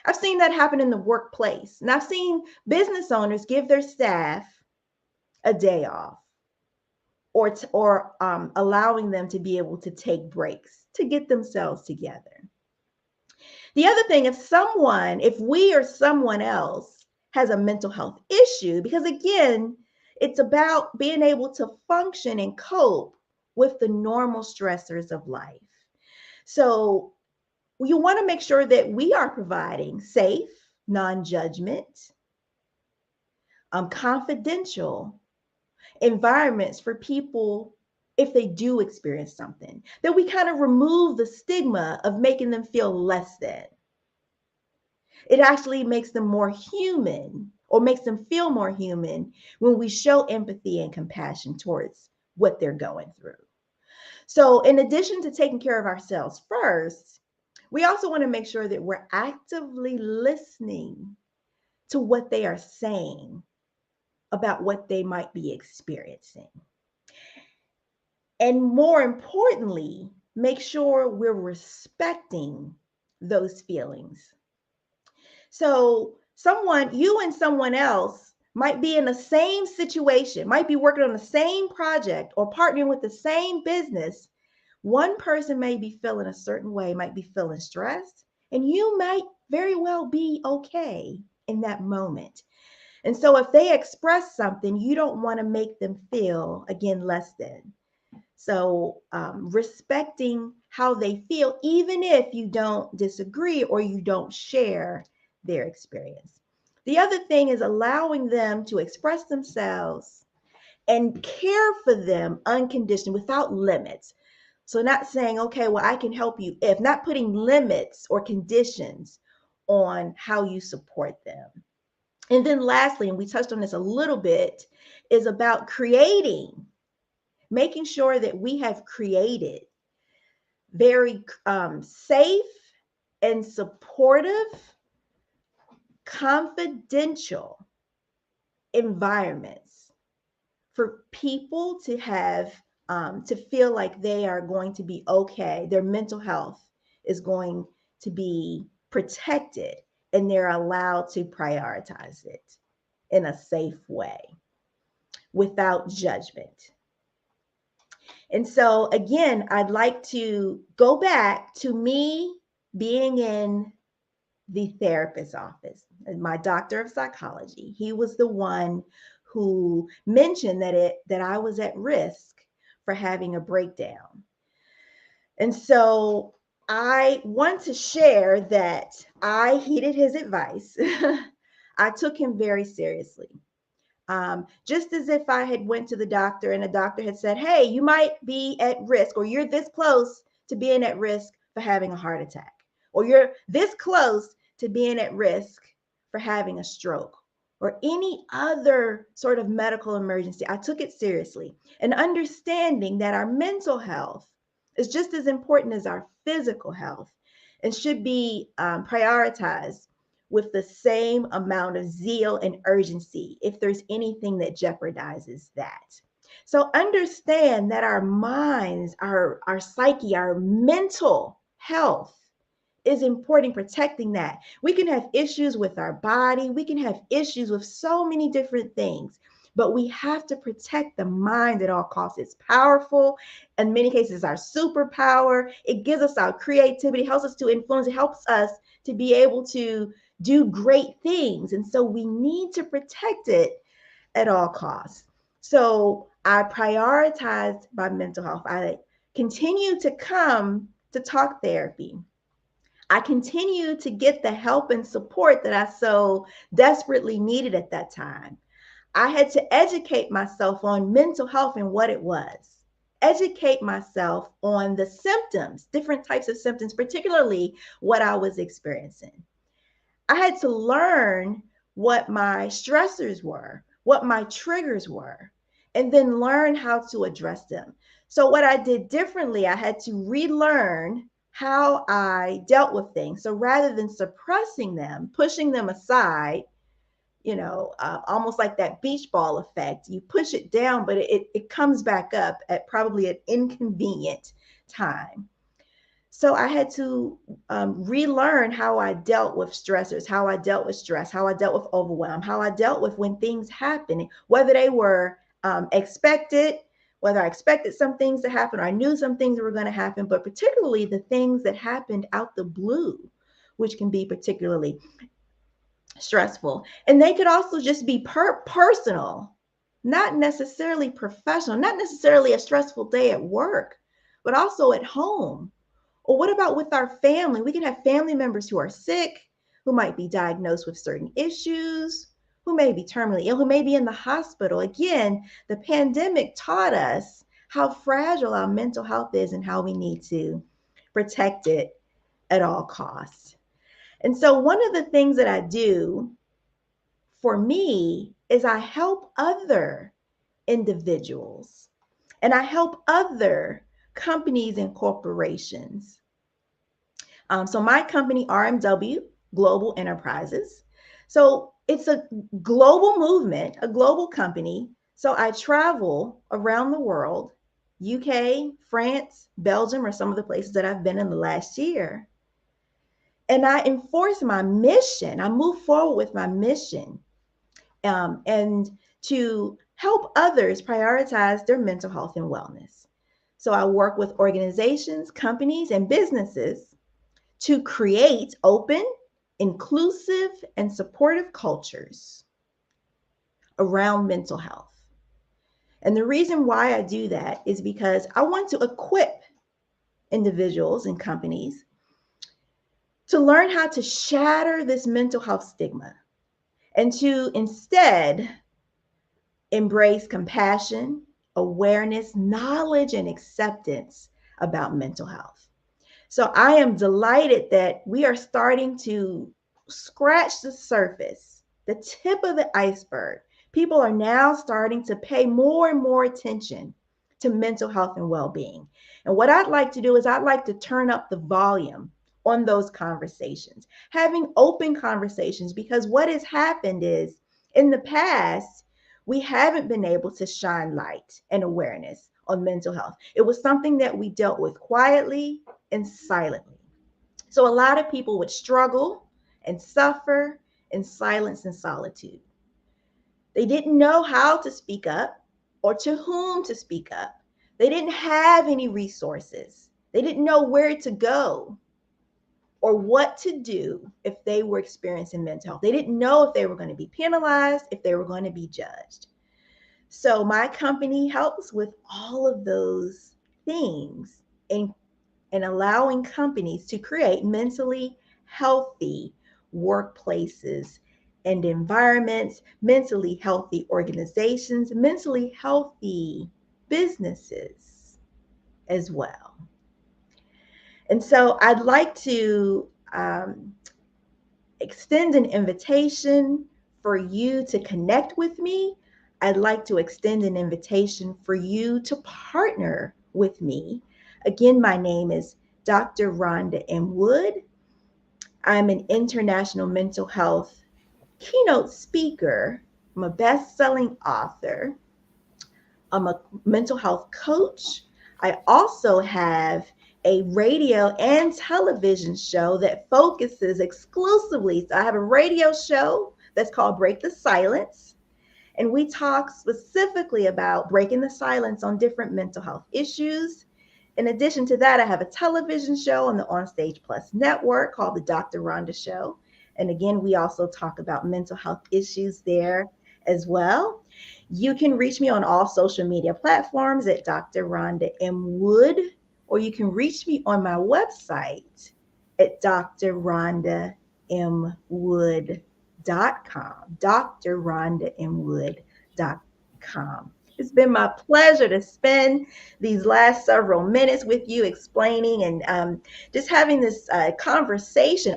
I've seen that happen in the workplace, and I've seen business owners give their staff a day off or allowing them to be able to take breaks to get themselves together. The other thing, if we or someone else has a mental health issue, because again, it's about being able to function and cope with the normal stressors of life. So you want to make sure that we are providing safe, non-judgment, confidential environments for people if they do experience something, that we kind of remove the stigma of making them feel less than. It actually makes them more human, or makes them feel more human, when we show empathy and compassion towards what they're going through. So in addition to taking care of ourselves first, we also want to make sure that we're actively listening to what they are saying about what they might be experiencing. And more importantly, make sure we're respecting those feelings. So you and someone else might be in the same situation, might be working on the same project or partnering with the same business. One person may be feeling a certain way, might be feeling stressed, and you might very well be okay in that moment. And so if they express something, you don't want to make them feel, again, less than. So respecting how they feel, even if you don't disagree or you don't share their experience. The other thing is allowing them to express themselves and care for them unconditionally without limits. So not saying, okay, well, I can help you if, not putting limits or conditions on how you support them. And then lastly, and we touched on this a little bit, is about making sure that we have created very safe and supportive, confidential environments for people to have, to feel like they are going to be okay. Their mental health is going to be protected and they're allowed to prioritize it in a safe way without judgment. And so again, I'd like to go back to me being in the therapist's office. My doctor of psychology, he was the one who mentioned that I was at risk for having a breakdown. And so I want to share that I heeded his advice. I took him very seriously. Just as if I had went to the doctor and the doctor had said, hey, you might be at risk, or you're this close to being at risk for having a heart attack, or you're this close to being at risk for having a stroke, or any other sort of medical emergency. I took it seriously, and understanding that our mental health is just as important as our physical health and should be prioritized with the same amount of zeal and urgency if there's anything that jeopardizes that. So understand that our minds, our psyche, our mental health is important, protecting that. We can have issues with our body. We can have issues with so many different things, but we have to protect the mind at all costs. It's powerful. In many cases, our superpower. It gives us our creativity, helps us to influence, it helps us to be able to do great things. And so we need to protect it at all costs. So I prioritized my mental health. I continue to come to talk therapy. I continue to get the help and support that I so desperately needed at that time. I had to educate myself on mental health and what it was. Educate myself on the symptoms, different types of symptoms, particularly what I was experiencing. I had to learn what my stressors were, what my triggers were, and then learn how to address them. So what I did differently, I had to relearn how I dealt with things. So rather than suppressing them, pushing them aside, almost like that beach ball effect, you push it down, but it comes back up at probably an inconvenient time. So I had to relearn how I dealt with stressors, how I dealt with stress, how I dealt with overwhelm, how I dealt with when things happen, whether they were expected, whether I expected some things to happen or I knew some things were going to happen, but particularly the things that happened out the blue, which can be particularly stressful. And they could also just be personal, not necessarily professional, not necessarily a stressful day at work, but also at home. Or what about with our family? We can have family members who are sick, who might be diagnosed with certain issues, who may be terminally ill, who may be in the hospital. Again, the pandemic taught us how fragile our mental health is and how we need to protect it at all costs. And so one of the things that I do for me is I help other individuals and I help other companies and corporations. So my company, RMW Global Enterprises. So it's a global movement, a global company. So I travel around the world. UK, France, Belgium are some of the places that I've been in the last year. And I enforce my mission. I move forward with my mission and to help others prioritize their mental health and wellness. So I work with organizations, companies, and businesses to create open, inclusive, and supportive cultures. around mental health. And the reason why I do that is because I want to equip individuals and companies to learn how to shatter this mental health stigma and to instead embrace compassion, awareness, knowledge, and acceptance about mental health. So I am delighted that we are starting to scratch the surface, the tip of the iceberg. People are now starting to pay more and more attention to mental health and well-being. And what I'd like to do is I'd like to turn up the volume on those conversations, having open conversations, because what has happened is in the past, we haven't been able to shine light and awareness on mental health. It was something that we dealt with quietly and silently. So a lot of people would struggle and suffer in silence and solitude. They didn't know how to speak up or to whom to speak up. They didn't have any resources. They didn't know where to go or what to do if they were experiencing mental health. They didn't know if they were going to be penalized, if they were going to be judged. So my company helps with all of those things and allowing companies to create mentally healthy workplaces and environments, mentally healthy organizations, mentally healthy businesses as well. And so I'd like to extend an invitation for you to connect with me. I'd like to extend an invitation for you to partner with me. Again, my name is Dr. Rhonda M. Wood. I'm an international mental health keynote speaker. I'm a best-selling author. I'm a mental health coach. I also have a radio and television show that focuses exclusively. So I have a radio show that's called Break the Silence. And we talk specifically about breaking the silence on different mental health issues. In addition to that, I have a television show on the Onstage Plus network called The Dr. Rhonda Show. And again, we also talk about mental health issues there as well. You can reach me on all social media platforms at Dr. Rhonda M. Wood, or you can reach me on my website at drrhondamwood.com, drrhondamwood.com. It's been my pleasure to spend these last several minutes with you explaining and just having this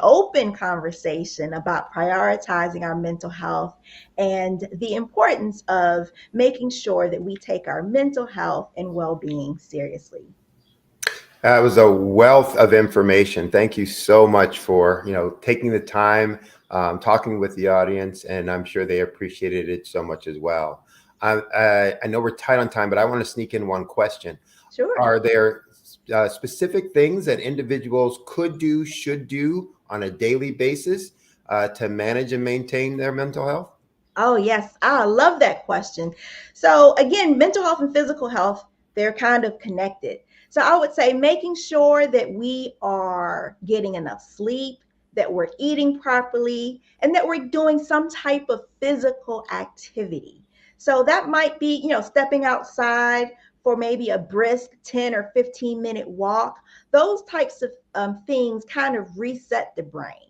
open conversation about prioritizing our mental health and the importance of making sure that we take our mental health and well-being seriously. That was a wealth of information. Thank you so much for taking the time, talking with the audience, and I'm sure they appreciated it so much as well. I know we're tight on time, but I want to sneak in one question. Sure. Are there specific things that individuals could do, should do on a daily basis to manage and maintain their mental health? Oh, yes. I love that question. So again, mental health and physical health, they're kind of connected. So I would say making sure that we are getting enough sleep, that we're eating properly, and that we're doing some type of physical activity. So that might be, stepping outside for maybe a brisk 10 or 15-minute walk. Those types of things kind of reset the brain,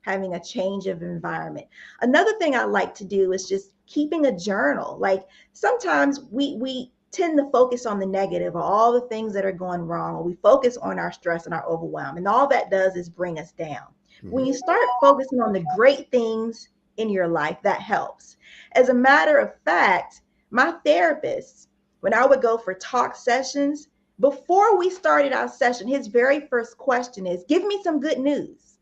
having a change of environment. Another thing I like to do is just keeping a journal. Like sometimes we tend to focus on the negative or all the things that are going wrong, or we focus on our stress and our overwhelm, and all that does is bring us down. When you start focusing on the great things in your life, that helps. As a matter of fact, my therapist, when I would go for talk sessions, before we started our session, his very first question is, give me some good news.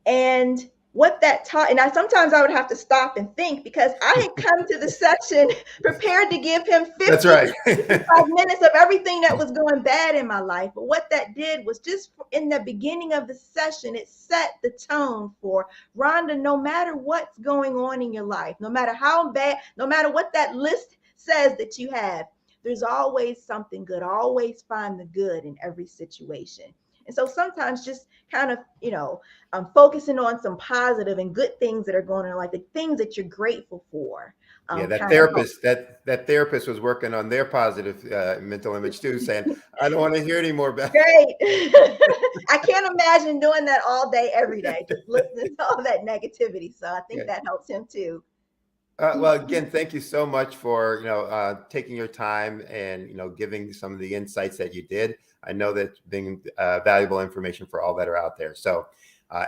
And what that taught, and sometimes I would have to stop and think, because I had come to the session prepared to give him 55 minutes of everything that was going bad in my life. But what that did was just in the beginning of the session, it set the tone for Rhonda, no matter what's going on in your life, no matter how bad, no matter what that list says that you have, there's always something good. Always find the good in every situation. And so sometimes just kind of, focusing on some positive and good things that are going on, like the things that you're grateful for. That therapist was working on their positive mental image too, saying, I don't want to hear any more about it. Right. I can't imagine doing that all day, every day, just listening to all that negativity. So I think that helps him too. Well, again, thank you so much for, taking your time and, giving some of the insights that you did. I know that's been valuable information for all that are out there. So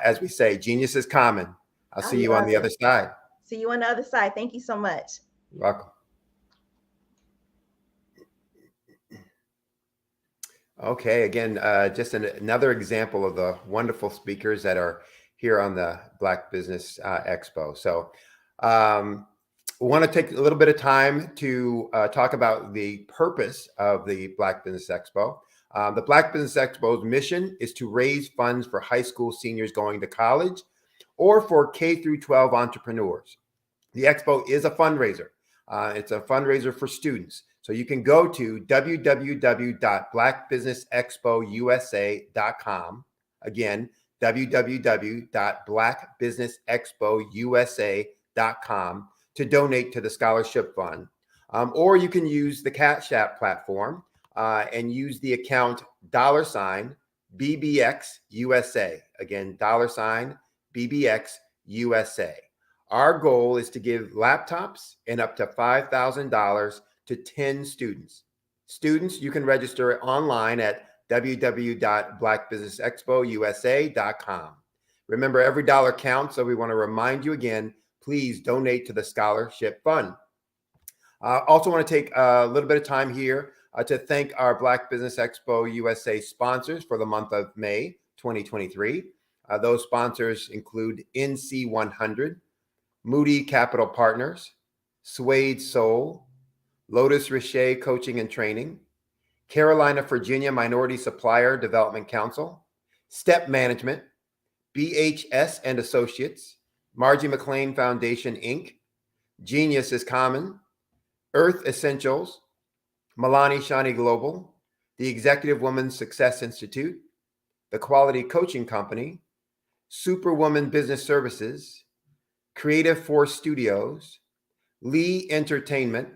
as we say, genius is common. I'll see you on the other side. See you on the other side. Thank you so much. You're welcome. Okay, again, just another example of the wonderful speakers that are here on the Black Business Expo. So we want to take a little bit of time to talk about the purpose of the Black Business Expo. The Black Business Expo's mission is to raise funds for high school seniors going to college or for K through 12 entrepreneurs. The expo is a fundraiser. It's a fundraiser for students. So you can go to www.blackbusinessexpousa.com. Again, www.blackbusinessexpousa.com to donate to the scholarship fund. Or you can use the Cash App platform and use the account $BBXUSA. Again, $BBXUSA. Our goal is to give laptops and up to $5,000 to 10 students. Students, you can register online at www.blackbusinessexpousa.com. Remember, every dollar counts, so we want to remind you again, please donate to the scholarship fund. I also want to take a little bit of time here to thank our Black Business Expo USA sponsors for the month of May 2023. Those sponsors include NC100, Moody Capital Partners, Suede Soul, Lotus Richer Coaching and Training, Carolina, Virginia Minority Supplier Development Council, Step Management, BHS and Associates, Margie McLean Foundation, Inc., Genius is Common, Earth Essentials, Milani Shani Global, the Executive Women's Success Institute, the Quality Coaching Company, Superwoman Business Services, Creative Force Studios, Lee Entertainment,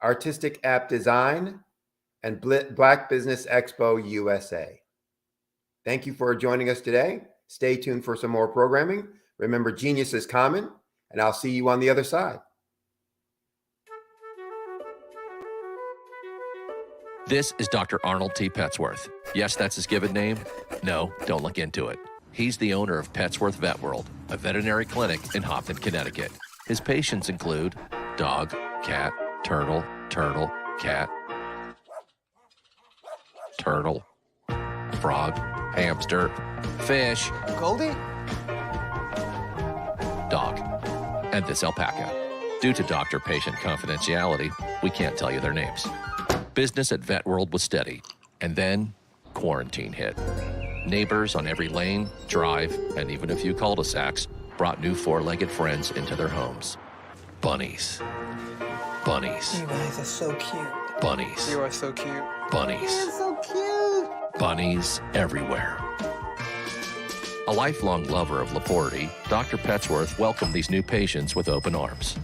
Artistic App Design, and Black Business Expo USA. Thank you for joining us today. Stay tuned for some more programming. Remember, genius is common, and I'll see you on the other side. This is Dr. Arnold T. Petsworth. Yes, that's his given name. No, don't look into it. He's the owner of Petsworth Vet World, a veterinary clinic in Hopton, Connecticut. His patients include dog, cat, turtle, cat, turtle, frog, hamster, fish, Goldie, dog, and this alpaca. Due to doctor-patient confidentiality, we can't tell you their names. Business at Vet World was steady, and then quarantine hit. Neighbors on every lane, drive, and even a few cul-de-sacs brought new four-legged friends into their homes. Bunnies. Bunnies. you guys are so cute. Bunnies. You are so cute. Bunnies. You're so cute. Bunnies everywhere. A lifelong lover of Laporte, Dr. Petsworth welcomed these new patients with open arms.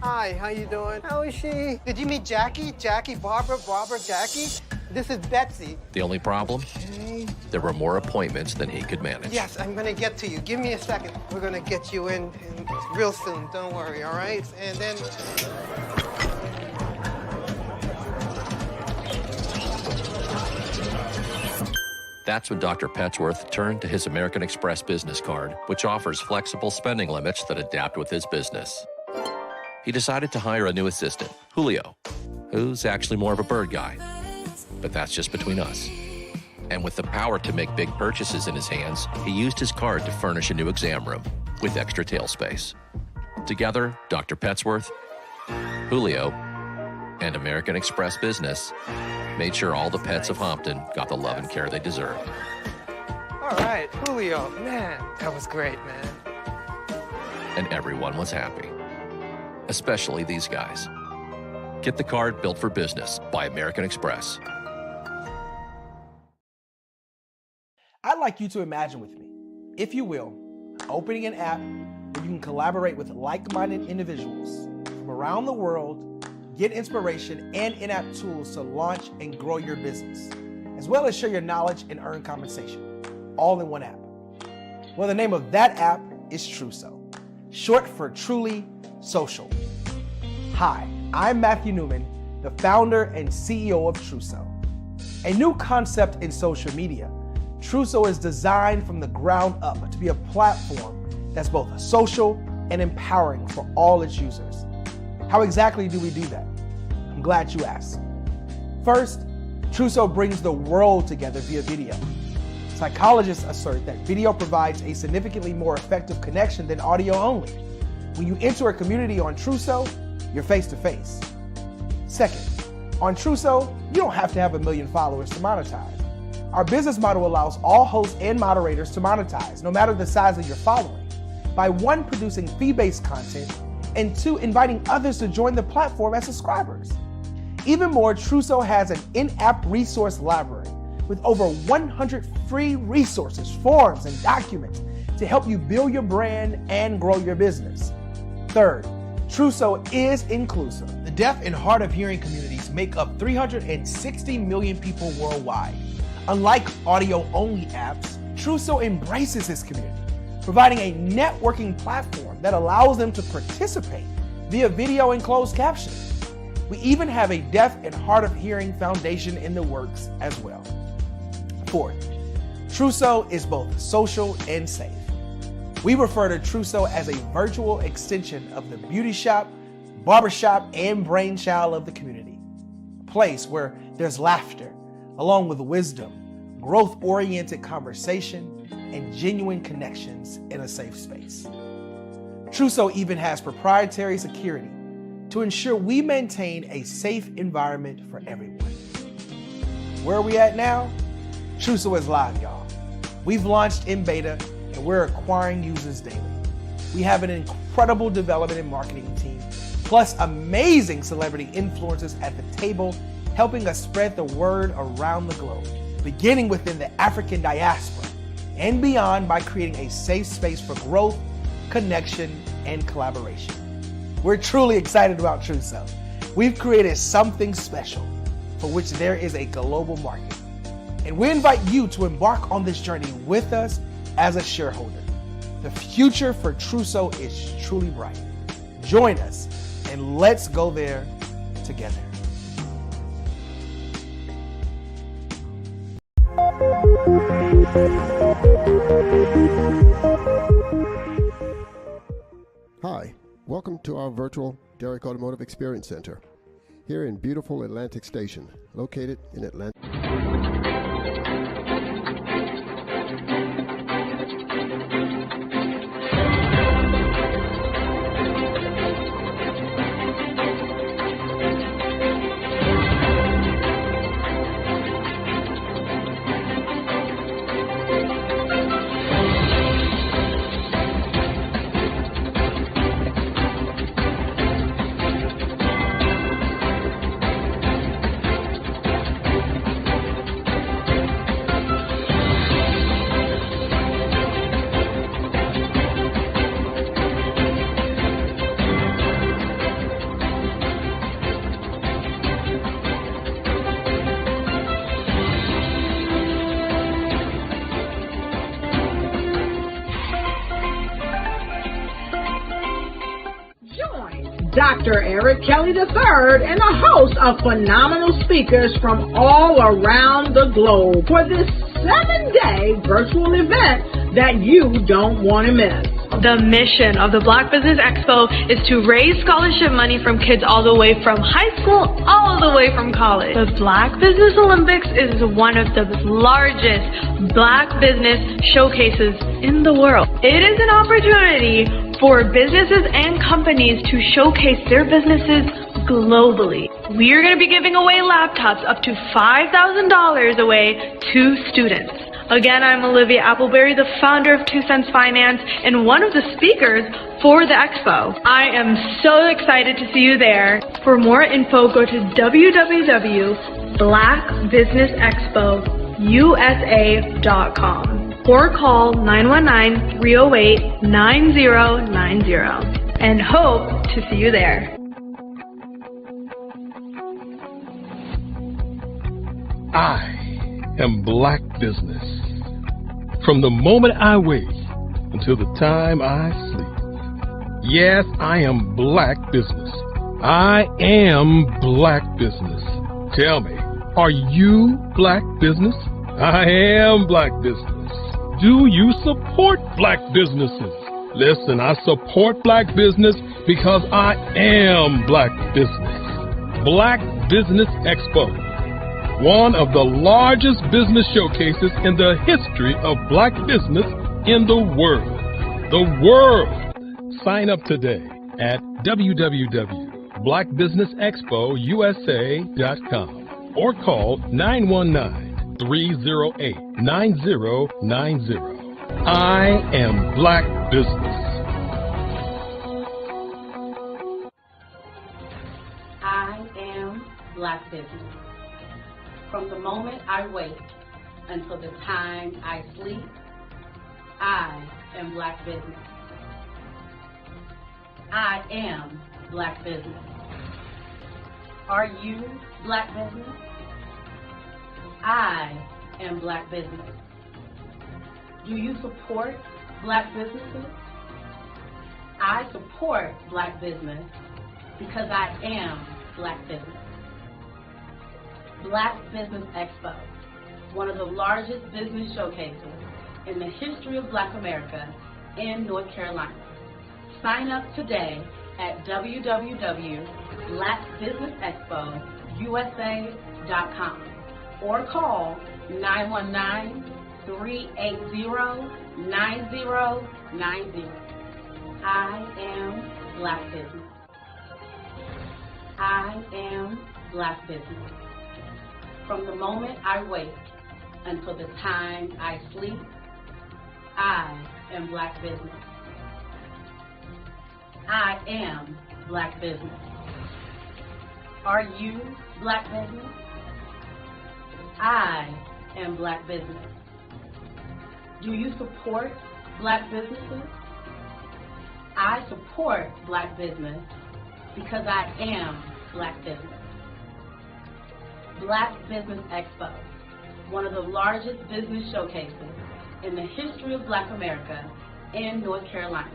Hi, how you doing? How is she? Did you meet Jackie? Jackie, Barbara, Jackie? This is Betsy. The only problem? Okay. There were more appointments than he could manage. Yes, I'm gonna get to you. Give me a second. We're gonna get you in real soon. Don't worry, all right? And then... That's when Dr. Petsworth turned to his American Express business card, which offers flexible spending limits that adapt with his business. He decided to hire a new assistant, Julio, who's actually more of a bird guy. But that's just between us. And with the power to make big purchases in his hands, he used his card to furnish a new exam room with extra tail space. Together, Dr. Petsworth, Julio, and American Express Business made sure all the pets of Hopton got the love and care they deserved. All right, Julio, man, that was great, man. And everyone was happy, especially these guys. Get the card built for business by American Express. like you to imagine with me, if you will, opening an app where you can collaborate with like-minded individuals from around the world, get inspiration and in-app tools to launch and grow your business, as well as share your knowledge and earn compensation, all in one app. Well, the name of that app is Truso, short for Truly Social. Hi, I'm Matthew Newman, the founder and CEO of Truso. A new concept in social media, Truso is designed from the ground up to be a platform that's both social and empowering for all its users. How exactly do we do that? I'm glad you asked. First, Truso brings the world together via video. Psychologists assert that video provides a significantly more effective connection than audio only. When you enter a community on Truso, you're face to face. Second, on Truso, you don't have to have 1 million followers to monetize. Our business model allows all hosts and moderators to monetize, no matter the size of your following, by 1, producing fee-based content, and 2, inviting others to join the platform as subscribers. Even more, Truso has an in-app resource library with over 100 free resources, forms, and documents to help you build your brand and grow your business. Third, Truso is inclusive. The deaf and hard of hearing communities make up 360 million people worldwide. Unlike audio-only apps, Truso embraces this community, providing a networking platform that allows them to participate via video and closed captioning. We even have a deaf and hard of hearing foundation in the works as well. Fourth, Truso is both social and safe. We refer to Truso as a virtual extension of the beauty shop, barbershop, and brainchild of the community. A place where there's laughter, along with wisdom, growth-oriented conversation, and genuine connections in a safe space. Truso even has proprietary security to ensure we maintain a safe environment for everyone. Where are we at now? Truso is live, y'all. We've launched in beta, and we're acquiring users daily. We have an incredible development and marketing team, plus amazing celebrity influencers at the table, helping us spread the word around the globe, beginning within the African diaspora and beyond by creating a safe space for growth, connection, and collaboration. We're truly excited about Truso. We've created something special for which there is a global market. And we invite you to embark on this journey with us as a shareholder. The future for Truso is truly bright. Join us and let's go there together. Hi, welcome to our virtual Derrick Automotive Experience Center here in beautiful Atlantic Station, located in Atlanta. Dr. Eric Kelly III and a host of phenomenal speakers from all around the globe for this 7-day virtual event that you don't want to miss. The mission of the Black Business Expo is to raise scholarship money from kids all the way from high school, all the way from college. The Black Business Olympics is one of the largest Black business showcases in the world. It is an opportunity for businesses and companies to showcase their businesses globally. We are going to be giving away laptops up to $5,000 away to students. Again, I'm Olivia Appleberry, the founder of 2 Cents Finance and one of the speakers for the expo. I am so excited to see you there. For more info, go to www.blackbusinessexpousa.com. or call 919-308-9090 and hope to see you there. I am Black business. From the moment I wake until the time I sleep. Yes, I am Black business. I am Black business. Tell me, are you Black business? I am Black business. Do you support Black businesses? Listen, I support Black business because I am Black business. Black Business Expo, one of the largest business showcases in the history of Black business in the world. The world! Sign up today at www.blackbusinessexpousa.com or call 919-308-9090. I am Black business. I am Black business. From the moment I wake until the time I sleep, I am Black business. I am Black business. Are you Black business? I am Black business. Do you support Black businesses? I support Black business because I am Black business. Black Business Expo, one of the largest business showcases in the history of Black America in North Carolina. Sign up today at www.blackbusinessexpousa.com or call 919-380-9090. I am Black business. I am Black business. From the moment I wake until the time I sleep, I am Black business. I am Black business. Are you Black business? I am Black business. Do you support Black businesses? I support Black business because I am Black business. Black Business Expo, one of the largest business showcases in the history of Black America in North Carolina.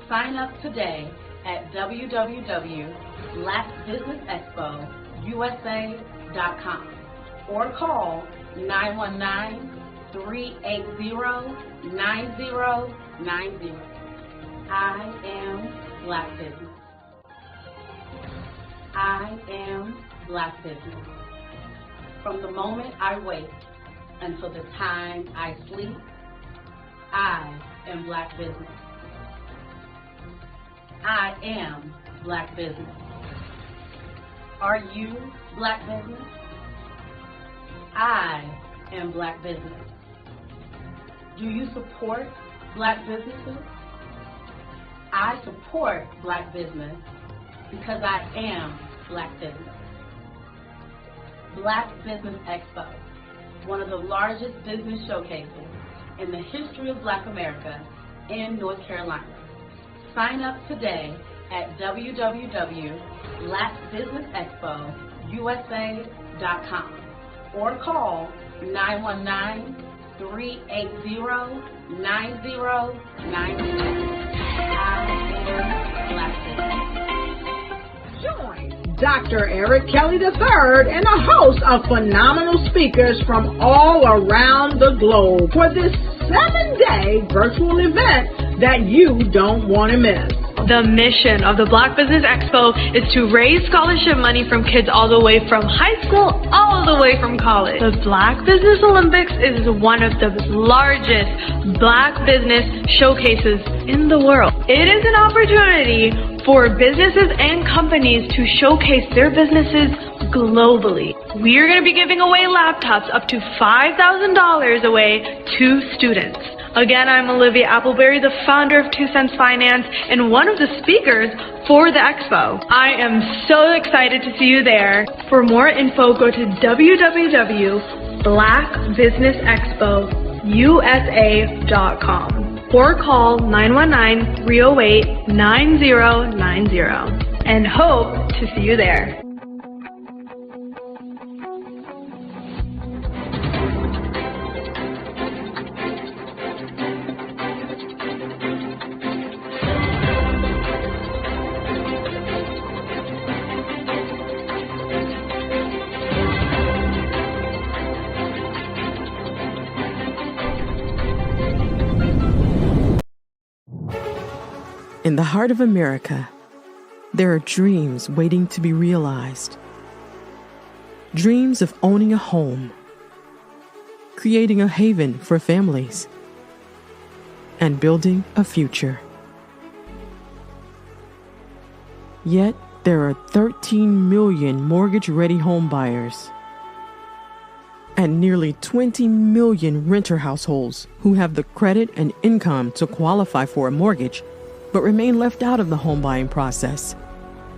Sign up today at www.blackbusinessexpousa.com or call 919-380-9090. I am Black business. I am Black business. From the moment I wake until the time I sleep, I am Black business. I am Black business. Are you Black business? I am Black business. Do you support Black businesses? I support Black business because I am Black business. Black Business Expo, one of the largest business showcases in the history of Black America in North Carolina. Sign up today at www.blackbusinessexpousa.com or call 919-380-9090. I am Black business. Join Dr. Eric Kelly III and a host of phenomenal speakers from all around the globe for this 7-day virtual event that you don't want to miss. The mission of the Black Business Expo is to raise scholarship money from kids all the way from high school, all the way from college. The Black Business Olympics is one of the largest Black business showcases in the world. It is an opportunity for businesses and companies to showcase their businesses globally. We are going to be giving away laptops up to $5,000 away to students. Again, I'm Olivia Appleberry, the founder of 2 Cents Finance and one of the speakers for the expo. I am so excited to see you there. For more info, go to www.blackbusinessexpo.com. or call 919-308-9090 and hope to see you there. In the heart of America, there are dreams waiting to be realized. Dreams of owning a home, creating a haven for families, and building a future. Yet, there are 13 million mortgage-ready home buyers and nearly 20 million renter households who have the credit and income to qualify for a mortgage but remain left out of the home buying process.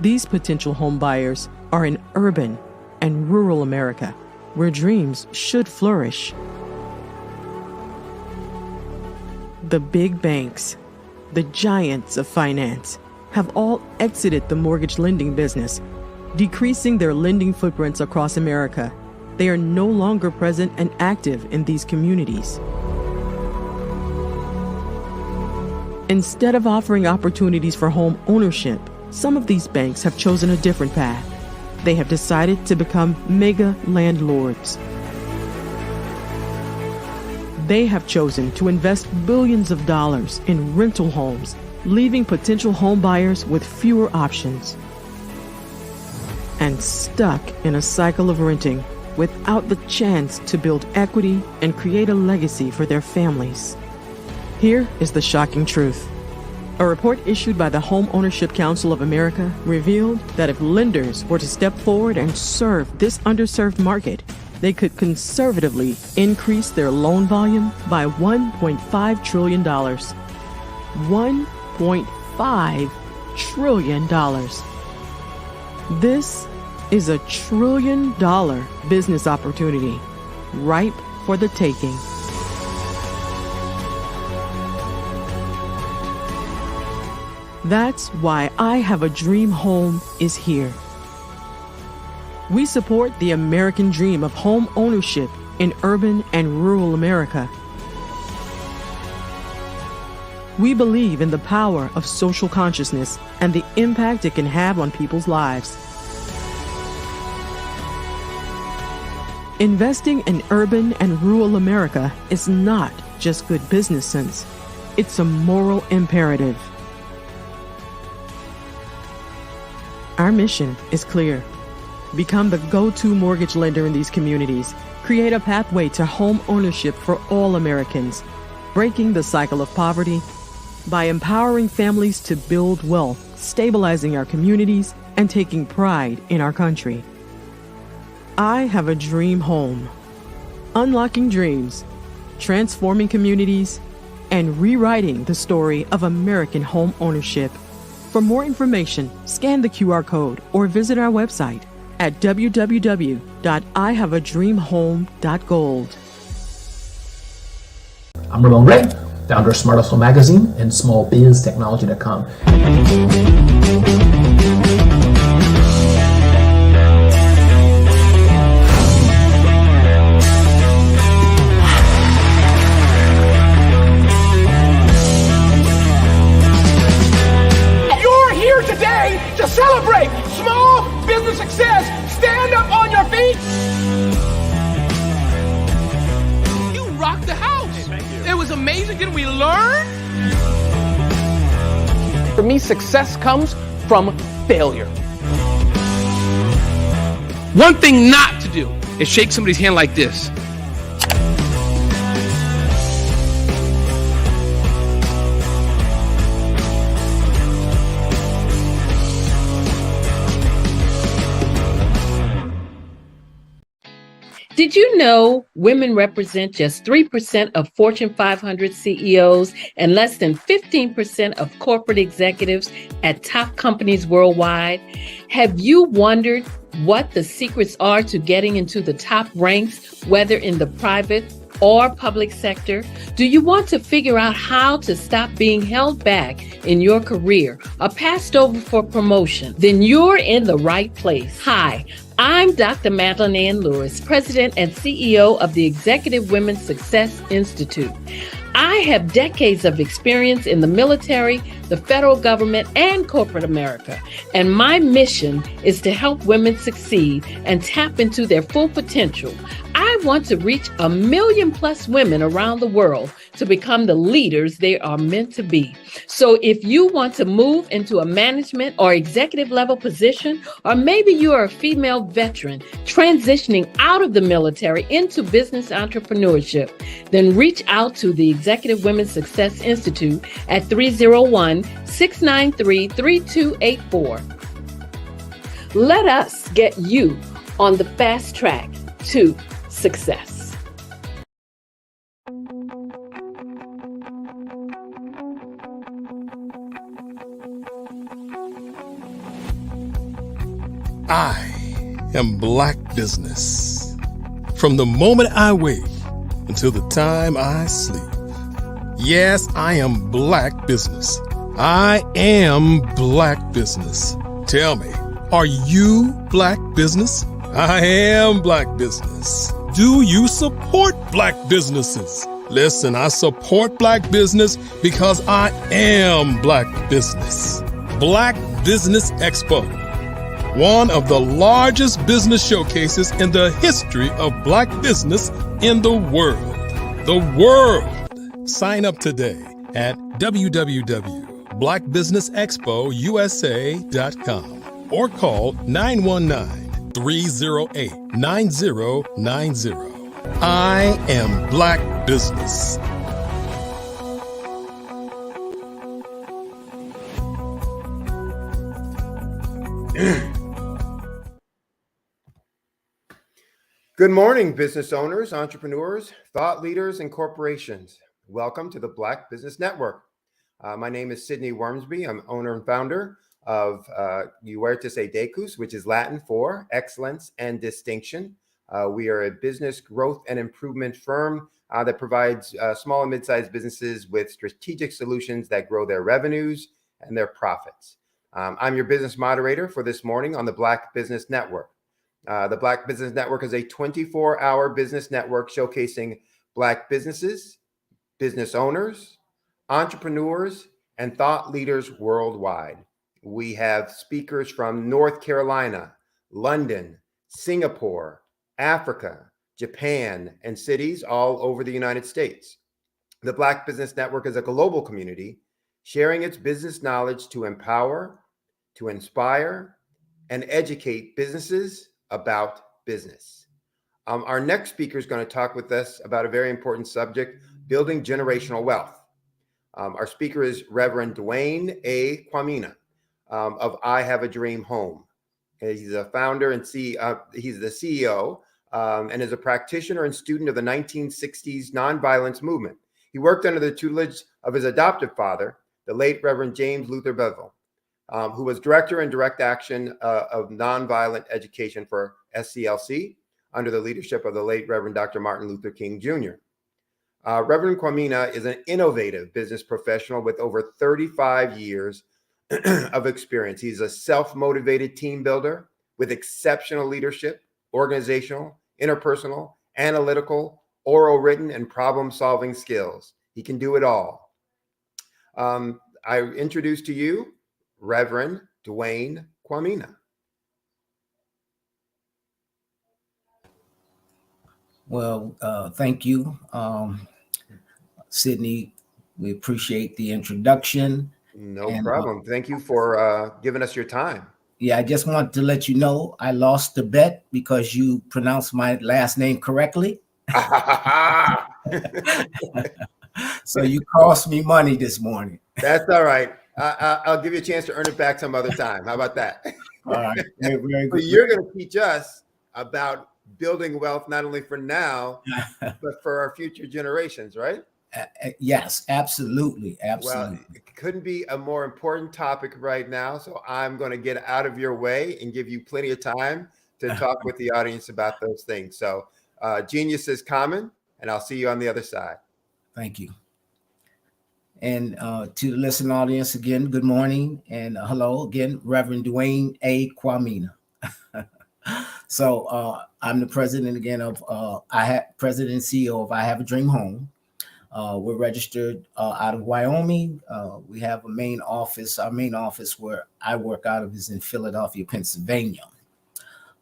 These potential home buyers are in urban and rural America, where dreams should flourish. The big banks, the giants of finance, have all exited the mortgage lending business, decreasing their lending footprints across America. They are no longer present and active in these communities. Instead of offering opportunities for home ownership, some of these banks have chosen a different path. They have decided to become mega landlords. They have chosen to invest billions of dollars in rental homes, leaving potential home buyers with fewer options and stuck in a cycle of renting without the chance to build equity and create a legacy for their families. Here is the shocking truth. A report issued by the Home Ownership Council of America revealed that if lenders were to step forward and serve this underserved market, they could conservatively increase their loan volume by $1.5 trillion. $1.5 trillion. This is $1 trillion business opportunity, ripe for the taking. That's why I Have a Dream Home is here. We support the American dream of home ownership in urban and rural America. We believe in the power of social consciousness and the impact it can have on people's lives. Investing in urban and rural America is not just good business sense. It's a moral imperative. Our mission is clear. Become the go-to mortgage lender in these communities. Create a pathway to home ownership for all Americans, breaking the cycle of poverty by empowering families to build wealth, stabilizing our communities, and taking pride in our country. I Have a Dream Home. Unlocking dreams, transforming communities, and rewriting the story of American home ownership. For more information, scan the QR code or visit our website at www.ihaveadreamhome.gold. I'm Ramon Ray, founder of Smart Hustle Magazine and smallbiztechnology.com. Today to celebrate small business success. Stand up on your feet. You rocked the house. Hey, thank you. It was amazing. Didn't we learn? For me, success comes from failure. One thing not to do is shake somebody's hand like this. Did you know women represent just 3% of Fortune 500 CEOs and less than 15% of corporate executives at top companies worldwide? Have you wondered what the secrets are to getting into the top ranks, whether in the private or public sector? Do you want to figure out how to stop being held back in your career or passed over for promotion? Then you're in the right place. Hi, I'm Dr. Madeline Ann Lewis, President and CEO of the Executive Women's Success Institute. I have decades of experience in the military, the federal government, and corporate America, and my mission is to help women succeed and tap into their full potential. I want to reach 1 million plus women around the world to become the leaders they are meant to be. So if you want to move into a management or executive level position, or maybe you are a female veteran transitioning out of the military into business entrepreneurship, then reach out to the Executive Women's Success Institute at 301-693-3284. Let us get you on the fast track to success. I am Black business. From the moment I wake until the time I sleep. Yes, I am Black business. I am Black business. Tell me, are you Black business? I am Black business. Do you support Black businesses? Listen, I support Black business because I am Black business. Black Business Expo, one of the largest business showcases in the history of Black business in the world. The world. Sign up today at www.blackbusinessexpousa.com or call 919-308-9090. I am Black business. Good morning, business owners, entrepreneurs, thought leaders, and corporations. Welcome to the Black Business Network. My name is Sidney Wormsby. I'm owner and founder of Huertas y Decus, which is Latin for excellence and distinction. We are a business growth and improvement firm that provides small and mid-sized businesses with strategic solutions that grow their revenues and their profits. I'm your business moderator for this morning on the Black Business Network. The Black Business Network is a 24-hour business network showcasing Black businesses, business owners, entrepreneurs, and thought leaders worldwide. We have speakers from North Carolina, London, Singapore, Africa, Japan, and cities all over the United States. The Black Business Network is a global community sharing its business knowledge to empower, to inspire, and educate businesses about business. Our next speaker is going to talk with us about a very important subject, building generational wealth. Our speaker is Reverend Dwayne A. Kwamina of I Have a Dream Home. He's a founder and he's the CEO and is a practitioner and student of the 1960s nonviolence movement. He worked under the tutelage of his adoptive father, the late Reverend James Luther Bevel, who was director in direct action of nonviolent education for SCLC under the leadership of the late Reverend Dr. Martin Luther King Jr. Reverend Kwamina is an innovative business professional with over 35 years of experience. He's a self-motivated team builder with exceptional leadership, organizational, interpersonal, analytical, oral, written, and problem-solving skills. He can do it all. I introduce to you Reverend Dwayne Kwamina. Well, thank you, Sidney. We appreciate the introduction. No problem. Thank you for giving us your time. Yeah, I just want to let you know I lost the bet because you pronounced my last name correctly. So you cost me money this morning. That's all right. I'll give you a chance to earn it back some other time. How about that? All right. Very good. So you're going to teach us about building wealth, not only for now, but for our future generations, right? Yes, absolutely. Absolutely. Well, it couldn't be a more important topic right now. So I'm going to get out of your way and give you plenty of time to talk with the audience about those things. So genius is common and I'll see you on the other side. Thank you. And to the listening audience, again, good morning. And hello again, Reverend Dwayne A. Kwamina. So I'm the president again of president and CEO of I Have a Dream Home. We're registered out of Wyoming. We have a main office. Our main office where I work out of is in Philadelphia, Pennsylvania.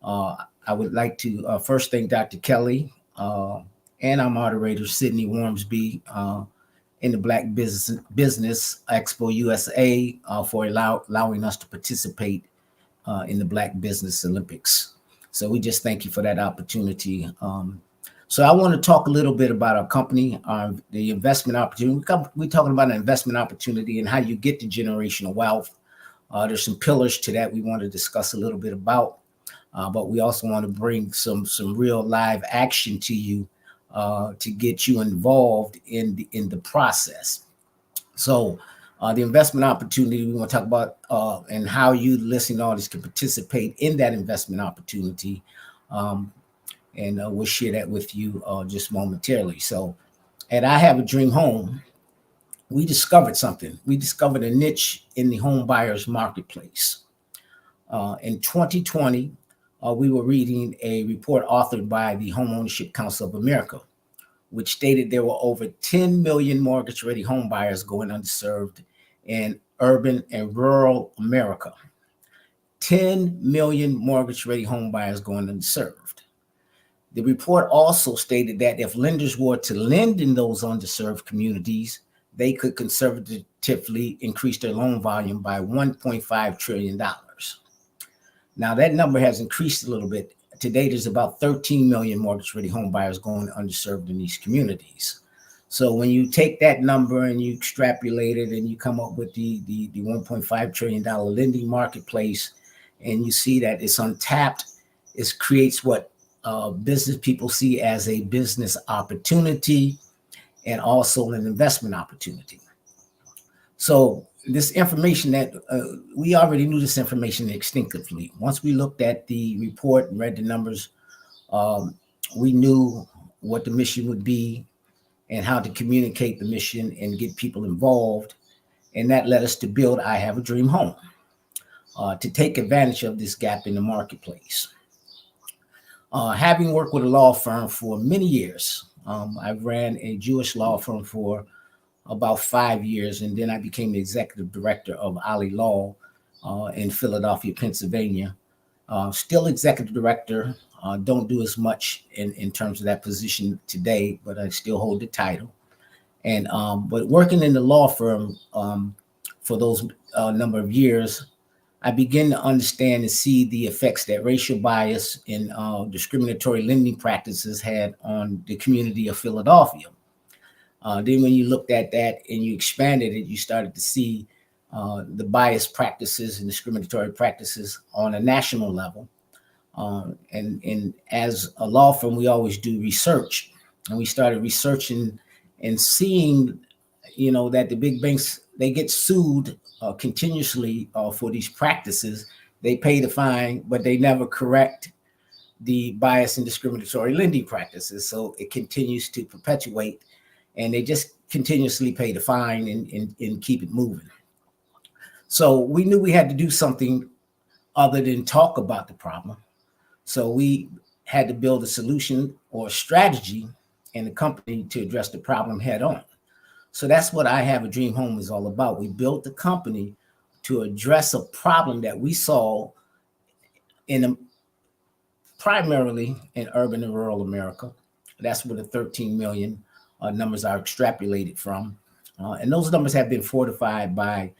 I would like to first thank Dr. Kelly and our moderator, Sydney Wormsby, in the Black Business Expo USA for allowing us to participate in the Black Business Olympics. So we just thank you for that opportunity. So I want to talk a little bit about our company, the investment opportunity. We're talking about an investment opportunity and how you get to generational wealth. There's some pillars to that we want to discuss a little bit about, but we also want to bring some real live action to you to get you involved in the process. So the investment opportunity we want to talk about and how you listening audience can participate in that investment opportunity. And we'll share that with you just momentarily. So at I Have a Dream Home, we discovered something. We discovered a niche in the home buyers marketplace. In 2020, we were reading a report authored by the Home Ownership Council of America, which stated there were over 10 million mortgage-ready home buyers going underserved in urban and rural America. 10 million mortgage-ready home buyers going underserved. The report also stated that if lenders were to lend in those underserved communities, they could conservatively increase their loan volume by $1.5 trillion. Now, that number has increased a little bit. Today, there's about 13 million mortgage-ready home buyers going underserved in these communities. So when you take that number and you extrapolate it and you come up with the $1.5 trillion lending marketplace, and you see that it's untapped, it creates what business people see as a business opportunity and also an investment opportunity. So this information that we already knew this information instinctively. Once we looked at the report and read the numbers, we knew what the mission would be and how to communicate the mission and get people involved. And that led us to build I Have a Dream Home to take advantage of this gap in the marketplace. Having worked with a law firm for many years, I ran a Jewish law firm for about 5 years, and then I became the executive director of Ali Law in Philadelphia, Pennsylvania. Still executive director, don't do as much in terms of that position today, but I still hold the title. And but working in the law firm for those number of years, I began to understand and see the effects that racial bias and discriminatory lending practices had on the community of Philadelphia. Then when you looked at that and you expanded it, you started to see the bias practices and discriminatory practices on a national level. And as a law firm, we always do research. And we started researching and seeing, that the big banks, they get sued continuously for these practices. They pay the fine, but they never correct the bias and discriminatory lending practices. So it continues to perpetuate, and they just continuously pay the fine and keep it moving. So we knew we had to do something other than talk about the problem. So we had to build a solution or a strategy in the company to address the problem head on. So that's what I Have a Dream Home is all about. We built the company to address a problem that we saw primarily in urban and rural America. That's where the 13 million numbers are extrapolated from. And those numbers have been fortified by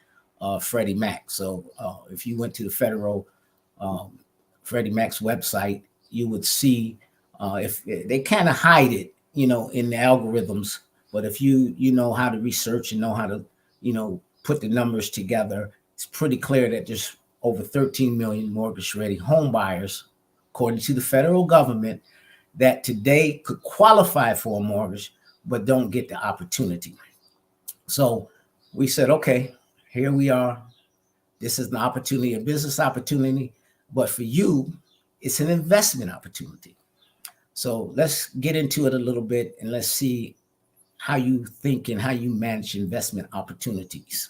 Freddie Mac. So if you went to the federal Freddie Mac's website, you would see if they kind of hide it, in the algorithms. But if you know how to research and know how to, put the numbers together, it's pretty clear that there's over 13 million mortgage-ready home buyers, according to the federal government, that today could qualify for a mortgage, but don't get the opportunity. So we said, okay, here we are. This is an opportunity, a business opportunity, but for you, it's an investment opportunity. So let's get into it a little bit and let's see how you think and how you manage investment opportunities.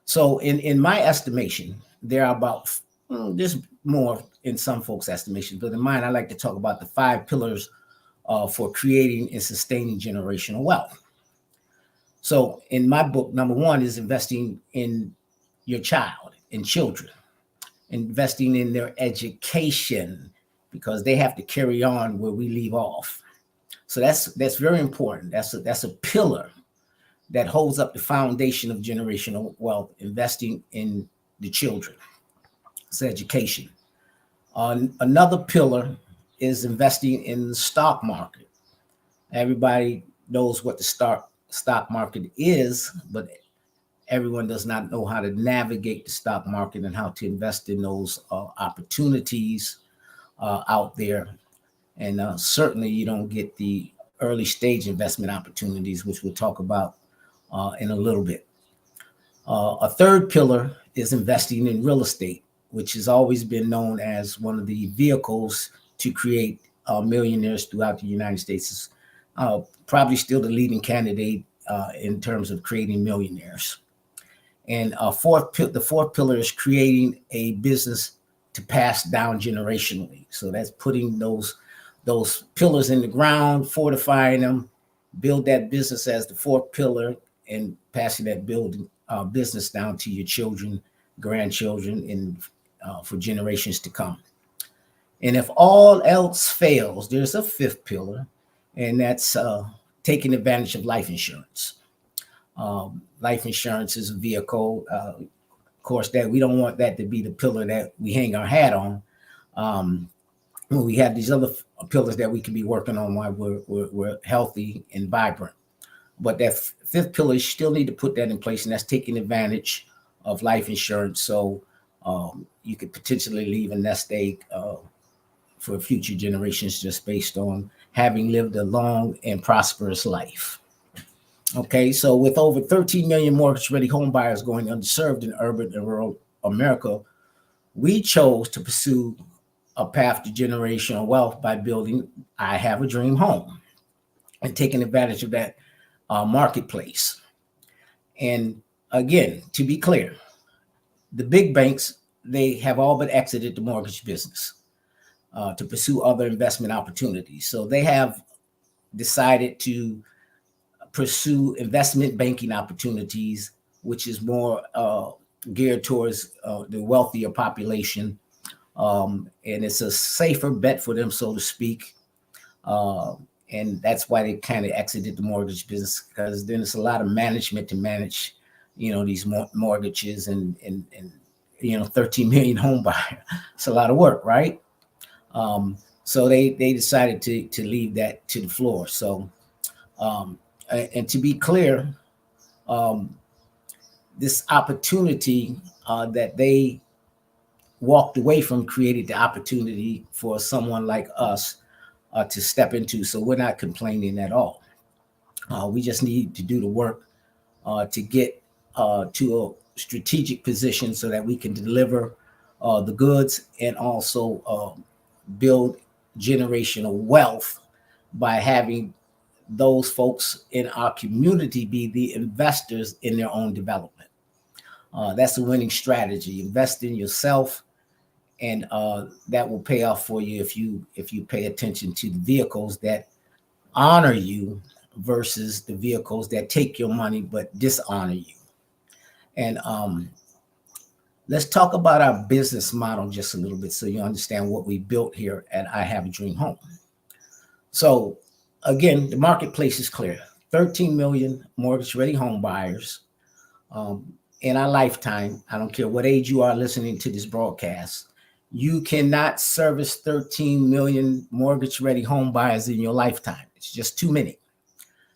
So in my estimation, there are about, there's more in some folks' estimation, but in mine, I like to talk about the 5 pillars for creating and sustaining generational wealth. So in my book, number 1 is investing in your child and children, investing in their education, because they have to carry on where we leave off. So that's very important. That's a pillar that holds up the foundation of generational wealth, investing in the children. It's education. Another pillar is investing in the stock market. Everybody knows what the stock market is, but everyone does not know how to navigate the stock market and how to invest in those opportunities out there. And certainly you don't get the early stage investment opportunities, which we'll talk about in a little bit. A third pillar is investing in real estate, which has always been known as one of the vehicles to create millionaires throughout the United States. It's probably still the leading candidate in terms of creating millionaires. And the fourth pillar is creating a business to pass down generationally. So that's putting those pillars in the ground, fortifying them, build that business as the fourth pillar, and passing that business down to your children, grandchildren, and for generations to come. And if all else fails, there's a fifth pillar, and that's taking advantage of life insurance. Life insurance is a vehicle. Of course, that we don't want that to be the pillar that we hang our hat on. We have these other pillars that we can be working on while we're healthy and vibrant. But that fifth pillar, you still need to put that in place, and that's taking advantage of life insurance. So you could potentially leave a nest egg for future generations just based on having lived a long and prosperous life. Okay, so with over 13 million mortgage-ready home buyers going underserved in urban and rural America, we chose to pursue a path to generational wealth by building I Have a Dream Home and taking advantage of that marketplace. And again, to be clear, the big banks, they have all but exited the mortgage business to pursue other investment opportunities. So they have decided to pursue investment banking opportunities, which is more geared towards the wealthier population. And it's a safer bet for them, so to speak. And that's why they kind of exited the mortgage business, because then it's a lot of management to manage, these mortgages and 13 million home buyer. It's a lot of work, right? So they decided to leave that to the floor. So, and to be clear, this opportunity that they walked away from created the opportunity for someone like us to step into. So we're not complaining at all. We just need to do the work to get to a strategic position so that we can deliver the goods and also build generational wealth by having those folks in our community be the investors in their own development. That's a winning strategy. Invest in yourself, and that will pay off for you if you pay attention to the vehicles that honor you versus the vehicles that take your money but dishonor you. And let's talk about our business model just a little bit so you understand what we built here at I Have a Dream Home. So again, the marketplace is clear. 13 million mortgage-ready home buyers in our lifetime. I don't care what age you are listening to this broadcast. You cannot service 13 million mortgage-ready home buyers in your lifetime. It's just too many.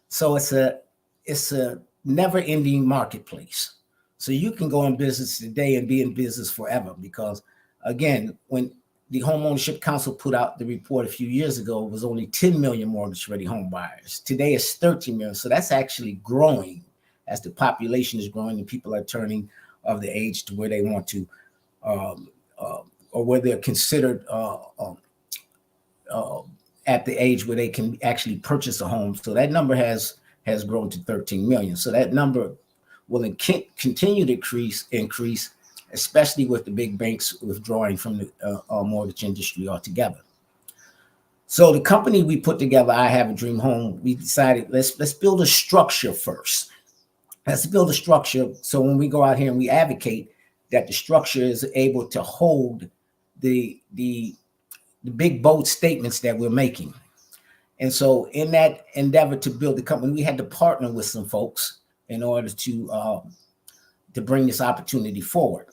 So it's a never-ending marketplace. So you can go in business today and be in business forever, because again, when the Home Ownership Council put out the report a few years ago, it was only 10 million mortgage-ready home buyers. Today it's 13 million. So that's actually growing as the population is growing and people are turning of the age to where they want to, or where they're considered at the age where they can actually purchase a home. So that number has grown to 13 million. So that number will continue to increase, especially with the big banks withdrawing from the mortgage industry altogether. So the company we put together, I Have a Dream Home, we decided let's build a structure first. Let's build a structure so when we go out here and we advocate, that the structure is able to hold the big bold statements that we're making. And so in that endeavor to build the company, we had to partner with some folks in order to bring this opportunity forward.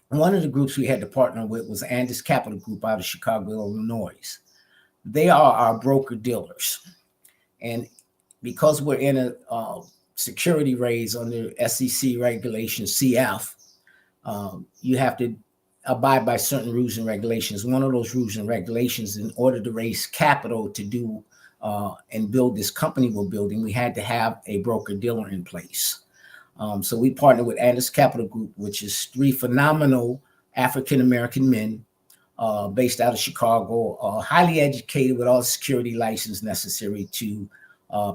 One of the groups we had to partner with was Andis Capital Group out of Chicago, Illinois. They are our broker dealers. And because we're in a security raise under SEC regulation CF, you have to abide by certain rules and regulations. One of those rules and regulations, in order to raise capital to do and build this company we're building, we had to have a broker dealer in place. So we partnered with Andis Capital Group, which is 3 phenomenal African-American men based out of Chicago, highly educated with all the security license necessary to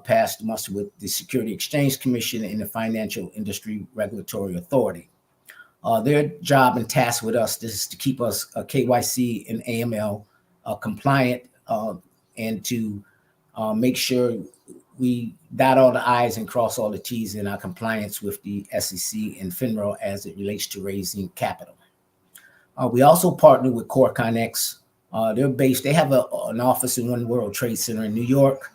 pass the muster with the Security Exchange Commission and the Financial Industry Regulatory Authority. Their job and task with us is to keep us KYC and AML compliant and to make sure we dot all the I's and cross all the T's in our compliance with the SEC and FINRA as it relates to raising capital. We also partner with CoreConX. They have an office in One World Trade Center in New York.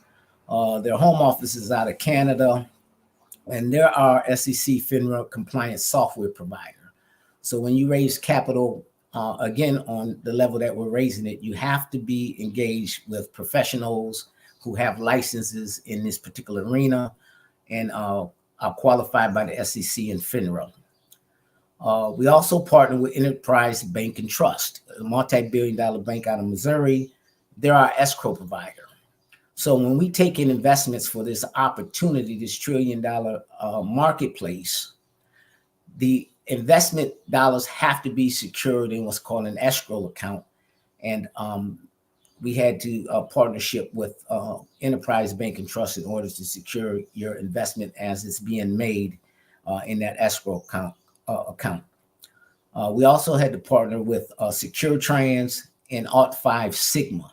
Their home office is out of Canada, and they're our SEC FINRA compliant software provider. So when you raise capital, again, on the level that we're raising it, you have to be engaged with professionals who have licenses in this particular arena and are qualified by the SEC and FINRA. We also partner with Enterprise Bank and Trust, a multi-billion-dollar bank out of Missouri. They're our escrow provider. So when we take in investments for this opportunity, this trillion-dollar marketplace, the investment dollars have to be secured in what's called an escrow account. And we had to partnership with Enterprise Bank and Trust in order to secure your investment as it's being made in that escrow account. We also had to partner with Secure Trans and Alt5 Sigma.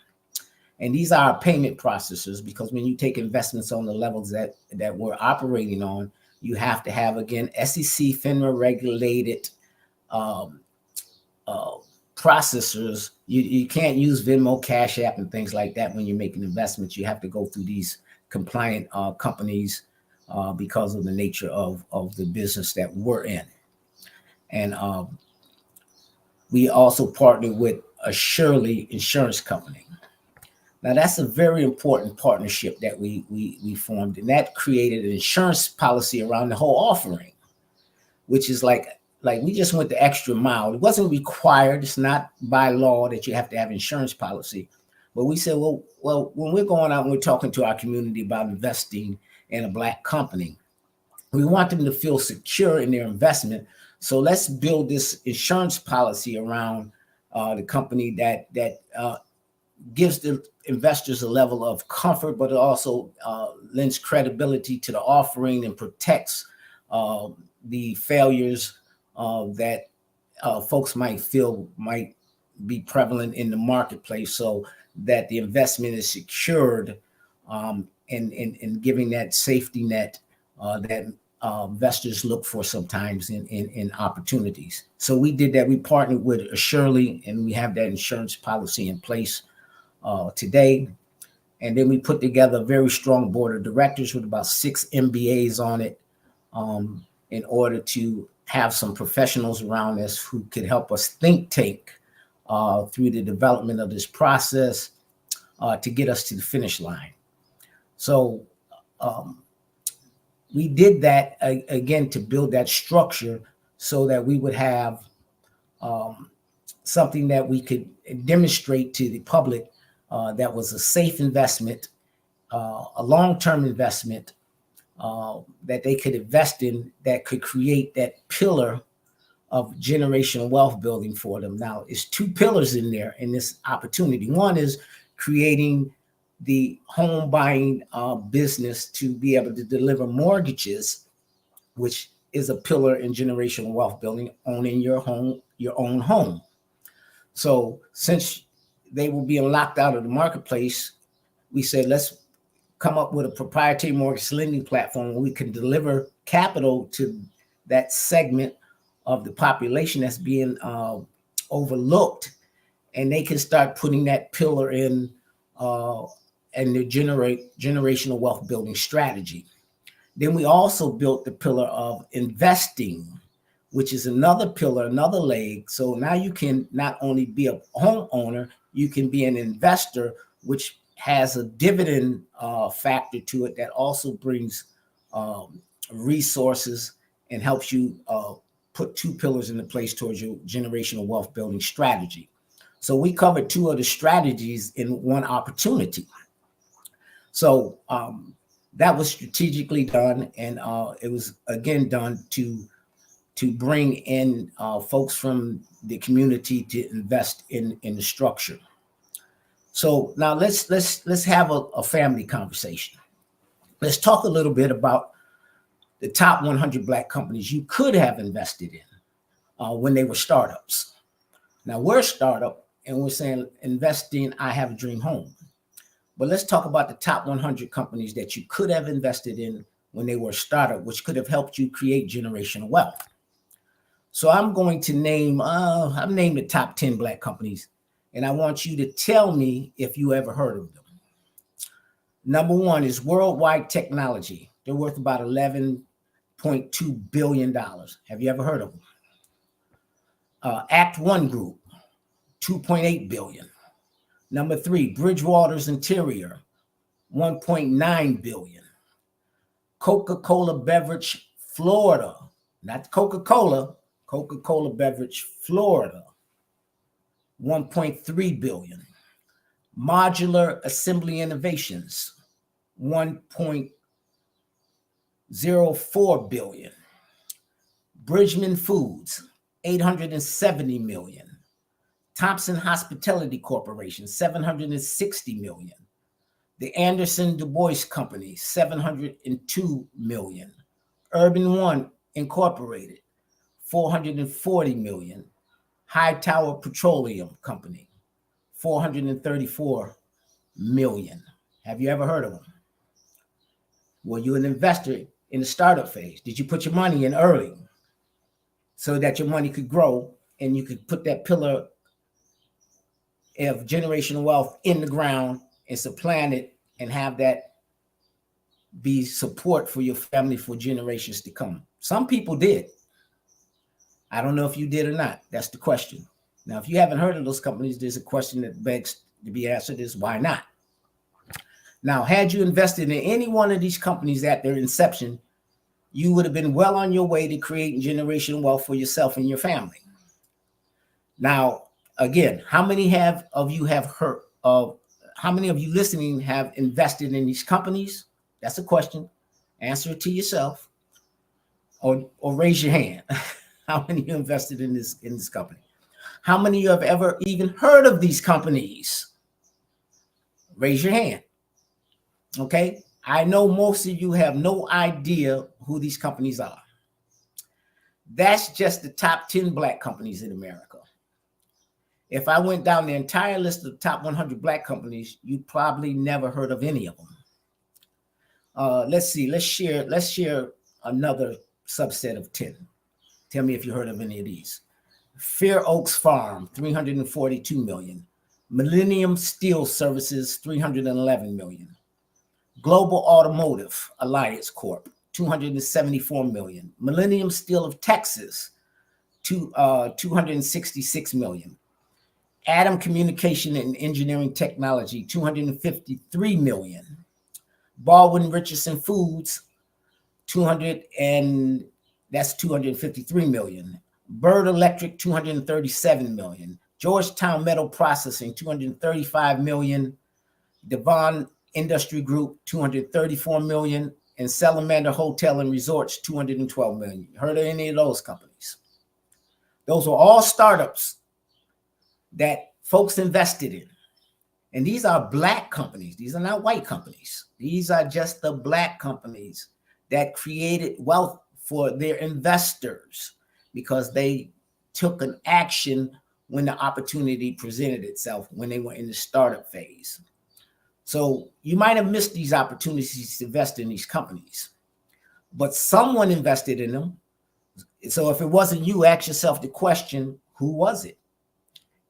And these are our payment processors, because when you take investments on the levels that we're operating on, you have to have, again, SEC, FINRA regulated processors. You can't use Venmo, Cash App, and things like that when you're making investments. You have to go through these compliant companies because of the nature of the business that we're in. And we also partnered with a Shirley Insurance Company. Now, that's a very important partnership that we formed, and that created an insurance policy around the whole offering, which is like we just went the extra mile. It wasn't required. It's not by law that you have to have insurance policy. But we said, well, when we're going out and we're talking to our community about investing in a Black company, we want them to feel secure in their investment. So let's build this insurance policy around the company that gives the investors a level of comfort, but it also lends credibility to the offering and protects the failures that folks might feel might be prevalent in the marketplace, so that the investment is secured and giving that safety net that investors look for sometimes in opportunities. So we did that. We partnered with Shirley, and we have that insurance policy in place today. And then we put together a very strong board of directors with about 6 MBAs on it in order to have some professionals around us who could help us think tank through the development of this process to get us to the finish line. So we did that again to build that structure so that we would have something that we could demonstrate to the public that was a safe investment, a long-term investment that they could invest in, that could create that pillar of generational wealth building for them. Now, it's 2 pillars in there in this opportunity. One is creating the home buying business to be able to deliver mortgages, which is a pillar in generational wealth building, owning your own home. So since they were being locked out of the marketplace, we said, let's come up with a proprietary mortgage lending platform where we can deliver capital to that segment of the population that's being overlooked, and they can start putting that pillar in and the generational wealth building strategy. Then we also built the pillar of investing, which is another pillar, another leg. So now you can not only be a homeowner, you can be an investor, which has a dividend factor to it that also brings resources and helps you put two pillars into place towards your generational wealth building strategy. So we covered two of the strategies in one opportunity. So that was strategically done, and it was again done to bring in folks from the community to invest in the structure. So now let's have a family conversation. Let's talk a little bit about the top 100 Black companies you could have invested in when they were startups. Now we're a startup and we're saying investing, I have a dream home. But let's talk about the top 100 companies that you could have invested in when they were a startup, which could have helped you create generational wealth. So I'm going to name, I've named the top 10 Black companies, and I want you to tell me if you ever heard of them. Number one is Worldwide Technology. They're worth about $11.2 billion. Have you ever heard of them? Act One Group, $2.8 billion. Number three, Bridgewater's Interior, $1.9 billion. Coca-Cola Beverage Florida, not Coca-Cola, Coca-Cola Beverage Florida, $1.3 billion. Modular Assembly Innovations, $1.04 billion. Bridgman Foods, $870 million. Thompson Hospitality Corporation, $760 million. The Anderson Du Bois Company, $702 million. Urban One Incorporated, $440 million. Hightower Petroleum Company, $434 million. Have you ever heard of them? Were you an investor in the startup phase? Did you put your money in early so that your money could grow and you could put that pillar of generational wealth in the ground and supplant it and have that be support for your family for generations to come? Some people did. I don't know if you did or not. That's the question. Now, if you haven't heard of those companies, there's a question that begs to be answered is why not? Now, had you invested in any one of these companies at their inception, you would have been well on your way to creating generational wealth for yourself and your family. Now, again, how many of you listening have invested in these companies? That's a question. Answer it to yourself, or raise your hand. How many of you invested in this company? How many of you have ever even heard of these companies? Raise your hand. Okay. I know most of you have no idea who these companies are. That's just the top 10 Black companies in America. If I went down the entire list of the top 100 Black companies, you probably never heard of any of them. Let's see. Let's share another subset of 10. Tell me if you heard of any of these. Fair Oaks Farm, $342 million. Millennium Steel Services, $311 million. Global Automotive Alliance Corp., $274 million. Millennium Steel of Texas, $266 million. Atom Communication and Engineering Technology, $253 million. Baldwin Richardson Foods, that's $253 million. Bird Electric, $237 million. Georgetown Metal Processing, $235 million. Devon Industry Group, $234 million. And Salamander Hotel and Resorts, $212 million. Heard of any of those companies? Those were all startups that folks invested in. And these are black companies. These are not white companies. These are just the black companies that created wealth for their investors because they took an action when the opportunity presented itself, when they were in the startup phase. So you might have missed these opportunities to invest in these companies, but someone invested in them. So if it wasn't you, ask yourself the question, who was it?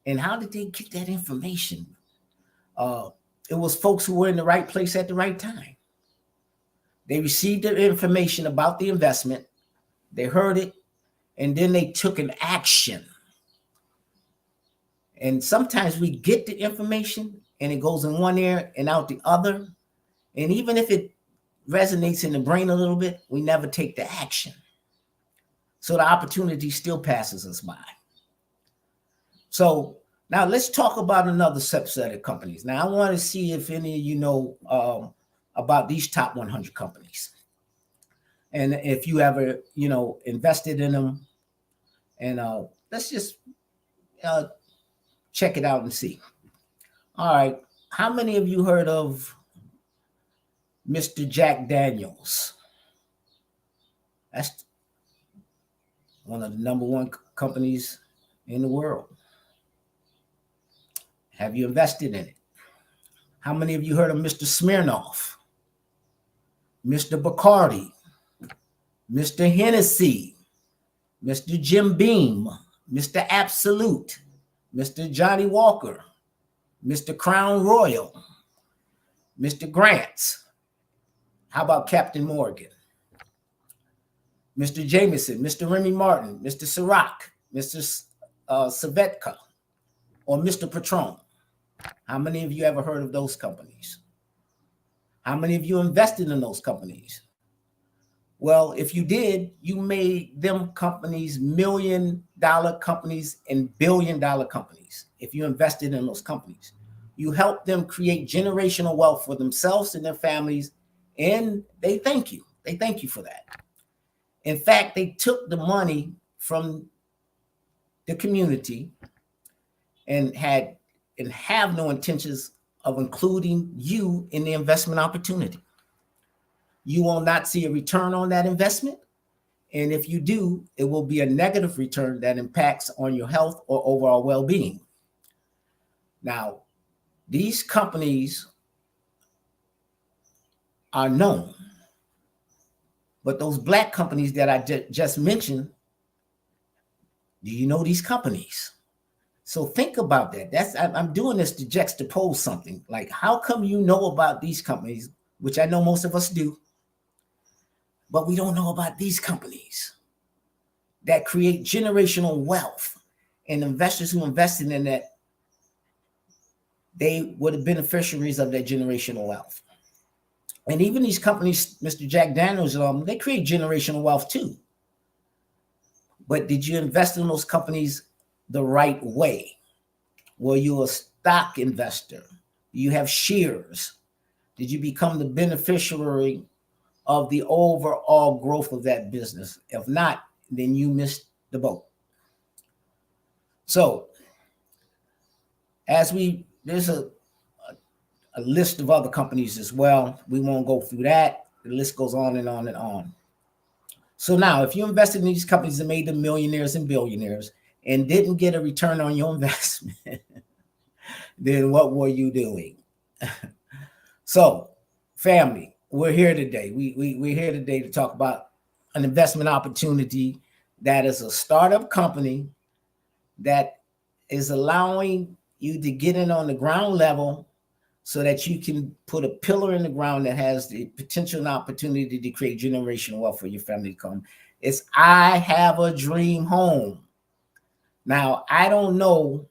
And how did they get that information? It was folks who were in the right place at the right time. They received the information about the investment, they heard it, and then they took an action. And sometimes we get the information and it goes in one ear and out the other. And even if it resonates in the brain a little bit, we never take the action. So the opportunity still passes us by. So now let's talk about another subset of companies. Now I want to see if any of you know about these top 100 companies. And if you ever, invested in them. And let's just check it out and see. All right. How many of you heard of Mr. Jack Daniels? That's one of the number one companies in the world. Have you invested in it? How many of you heard of Mr. Smirnoff, Mr. Bacardi, Mr. Hennessy, Mr. Jim Beam, Mr. Absolute, Mr. Johnny Walker, Mr. Crown Royal, Mr. Grants? How about Captain Morgan? Mr. Jameson, Mr. Remy Martin, Mr. Ciroc, Mr. Svedka, or Mr. Patron? How many of you ever heard of those companies? How many of you invested in those companies? Well, if you did, you made them companies $1 million companies and $1 billion companies. If you invested in those companies, you helped them create generational wealth for themselves and their families, and they thank you. They thank you for that. In fact, they took the money from the community and have no intentions of including you in the investment opportunity. You will not see a return on that investment. And if you do, it will be a negative return that impacts on your health or overall well-being. Now, these companies are known, but those black companies that I just mentioned, do you know these companies? So think about that. I'm doing this to juxtapose something. Like, how come you know about these companies, which I know most of us do, but we don't know about these companies that create generational wealth, and investors who invested in that, they were the beneficiaries of that generational wealth. And even these companies, Mr. Jack Daniels, they create generational wealth too. But did you invest in those companies the right way? Were you a stock investor? Do you have shares? Did you become the beneficiary of the overall growth of that business? If not, then you missed the boat. So there's a list of other companies as well. We won't go through that. The list goes on and on and on. So now, if you invested in these companies that made them millionaires and billionaires and didn't get a return on your investment, then what were you doing? So, family, we're here today. We're here today to talk about an investment opportunity that is a startup company that is allowing you to get in on the ground level so that you can put a pillar in the ground that has the potential and opportunity to create generational wealth for your family to come. It's I Have a Dream Home. Now, I don't know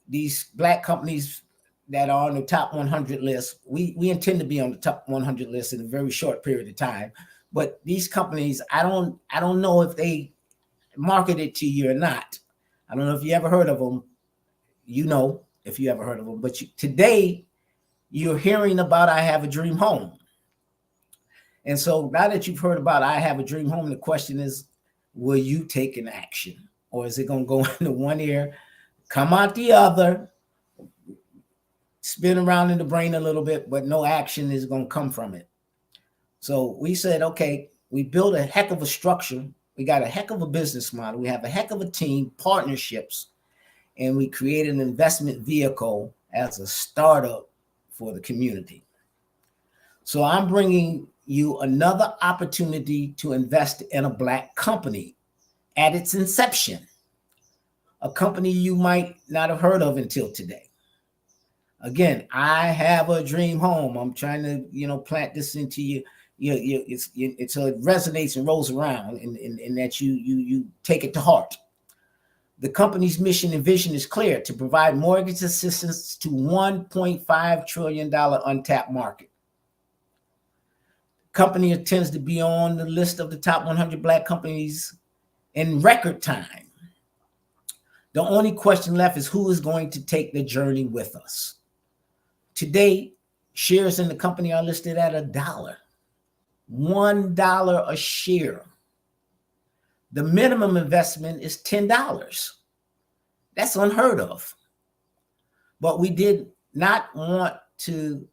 these black companies that are on the top 100 list. We intend to be on the top 100 list in a very short period of time. But these companies, I don't know if they market it to you or not. I don't know if you ever heard of them. You know, if you ever heard of them. But today, you're hearing about I Have a Dream Home. And so now that you've heard about I Have a Dream Home, the question is, will you take an action? Or is it going to go into one ear, come out the other, spin around in the brain a little bit, but no action is going to come from it. So we said, okay, we built a heck of a structure. We got a heck of a business model. We have a heck of a team, partnerships, and we created an investment vehicle as a startup for the community. So I'm bringing you another opportunity to invest in a Black company at its inception, a company you might not have heard of until today. Again, I have a dream home. I'm trying to, plant this into you. It's so it resonates and rolls around, and that you take it to heart. The company's mission and vision is clear: to provide mortgage assistance to $1.5 trillion untapped market. Company intends to be on the list of the top 100 Black companies in record time. The only question left is who is going to take the journey with us. Today, shares in the company are listed at $1. $1 a share. The minimum investment is $10. That's unheard of. But we did not want to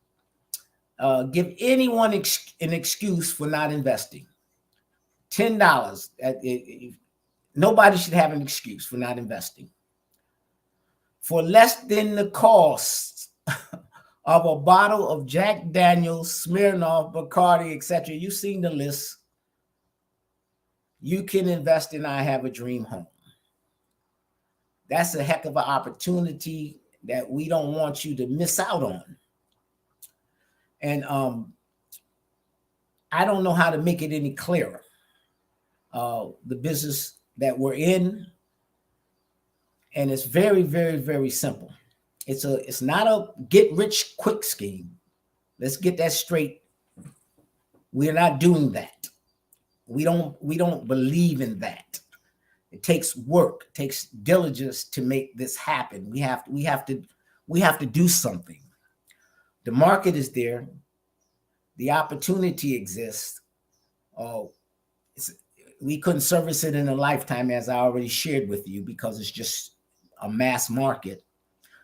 give anyone an excuse for not investing. $10. Nobody should have an excuse for not investing. For less than the cost of a bottle of Jack Daniels, Smirnoff, Bacardi, etc., you've seen the list, you can invest in I Have a Dream Home. That's a heck of an opportunity that we don't want you to miss out on. And I don't know how to make it any clearer. The business that we're in, and it's very, very, very simple. It's not a get rich quick scheme. Let's get that straight. We're not doing that. We don't believe in that. It takes work, it takes diligence to make this happen. We have to do something. The market is there. The opportunity exists. We couldn't service it in a lifetime, as I already shared with you, because it's just a mass market.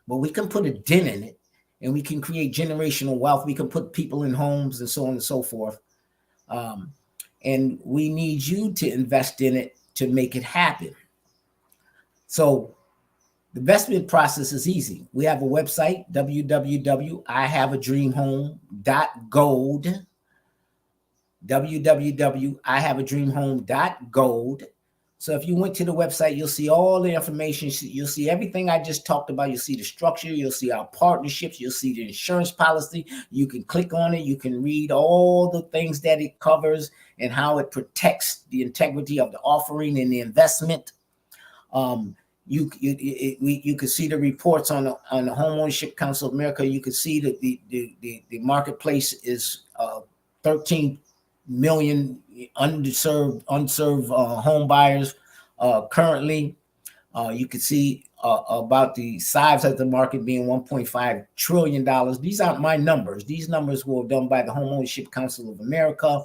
But we can put a dent in it, and we can create generational wealth. We can put people in homes and so on and so forth. And we need you to invest in it to make it happen. So the investment process is easy. We have a website, www.ihaveadreamhome.gold, www.ihaveadreamhome.gold. So if you went to the website, you'll see all the information. You'll see everything I just talked about. You'll see the structure. You'll see our partnerships. You'll see the insurance policy. You can click on it. You can read all the things that it covers and how it protects the integrity of the offering and the investment. You can see the reports on the Home Ownership Council of America. You can see that the marketplace is 13 million unserved home buyers currently. You can see about the size of the market being $1.5 trillion. These aren't my numbers. These numbers were done by the Home Ownership Council of America.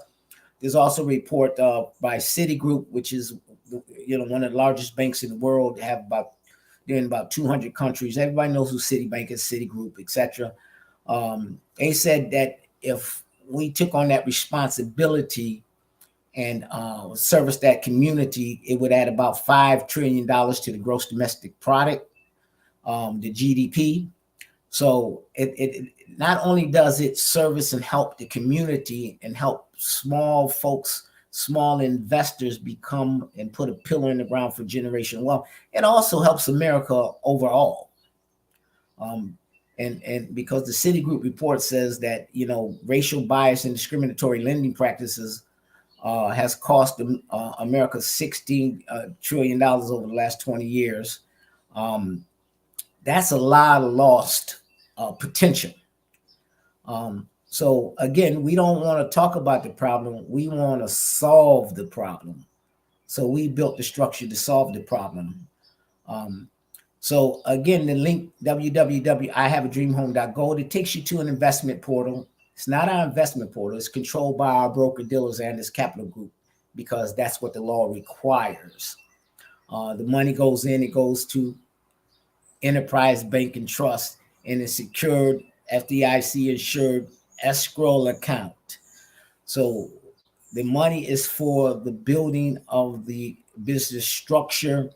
There's also a report by Citigroup, which is one of the largest banks in the world. They're in about 200 countries. Everybody knows who Citibank is, Citigroup, etc. They said that if we took on that responsibility and service that community, it would add about $5 trillion to the gross domestic product, the GDP. So it not only does it service and help the community and help small folks, small investors become and put a pillar in the ground for generational wealth, it also helps America overall. And because the Citigroup report says that, racial bias and discriminatory lending practices has cost America $16 trillion over the last 20 years. That's a lot of lost potential. So again, we don't want to talk about the problem. We want to solve the problem. So we built the structure to solve the problem. So again, the link, www.ihaveadreamhome.gold, it takes you to an investment portal. It's not our investment portal. It's controlled by our broker dealers and this capital group, because that's what the law requires. The money goes in, it goes to Enterprise Bank and Trust, and it's secured FDIC insured escrow account. So the money is for the building of the business structure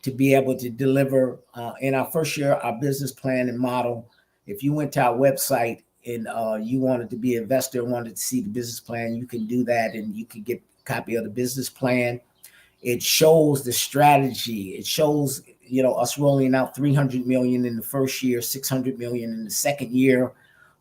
to be able to deliver. In our first year, our business plan and model, if you went to our website and you wanted to be an investor and wanted to see the business plan, you can do that, and you can get a copy of the business plan. It shows the strategy. It shows, us rolling out 300 million in the first year, 600 million in the second year.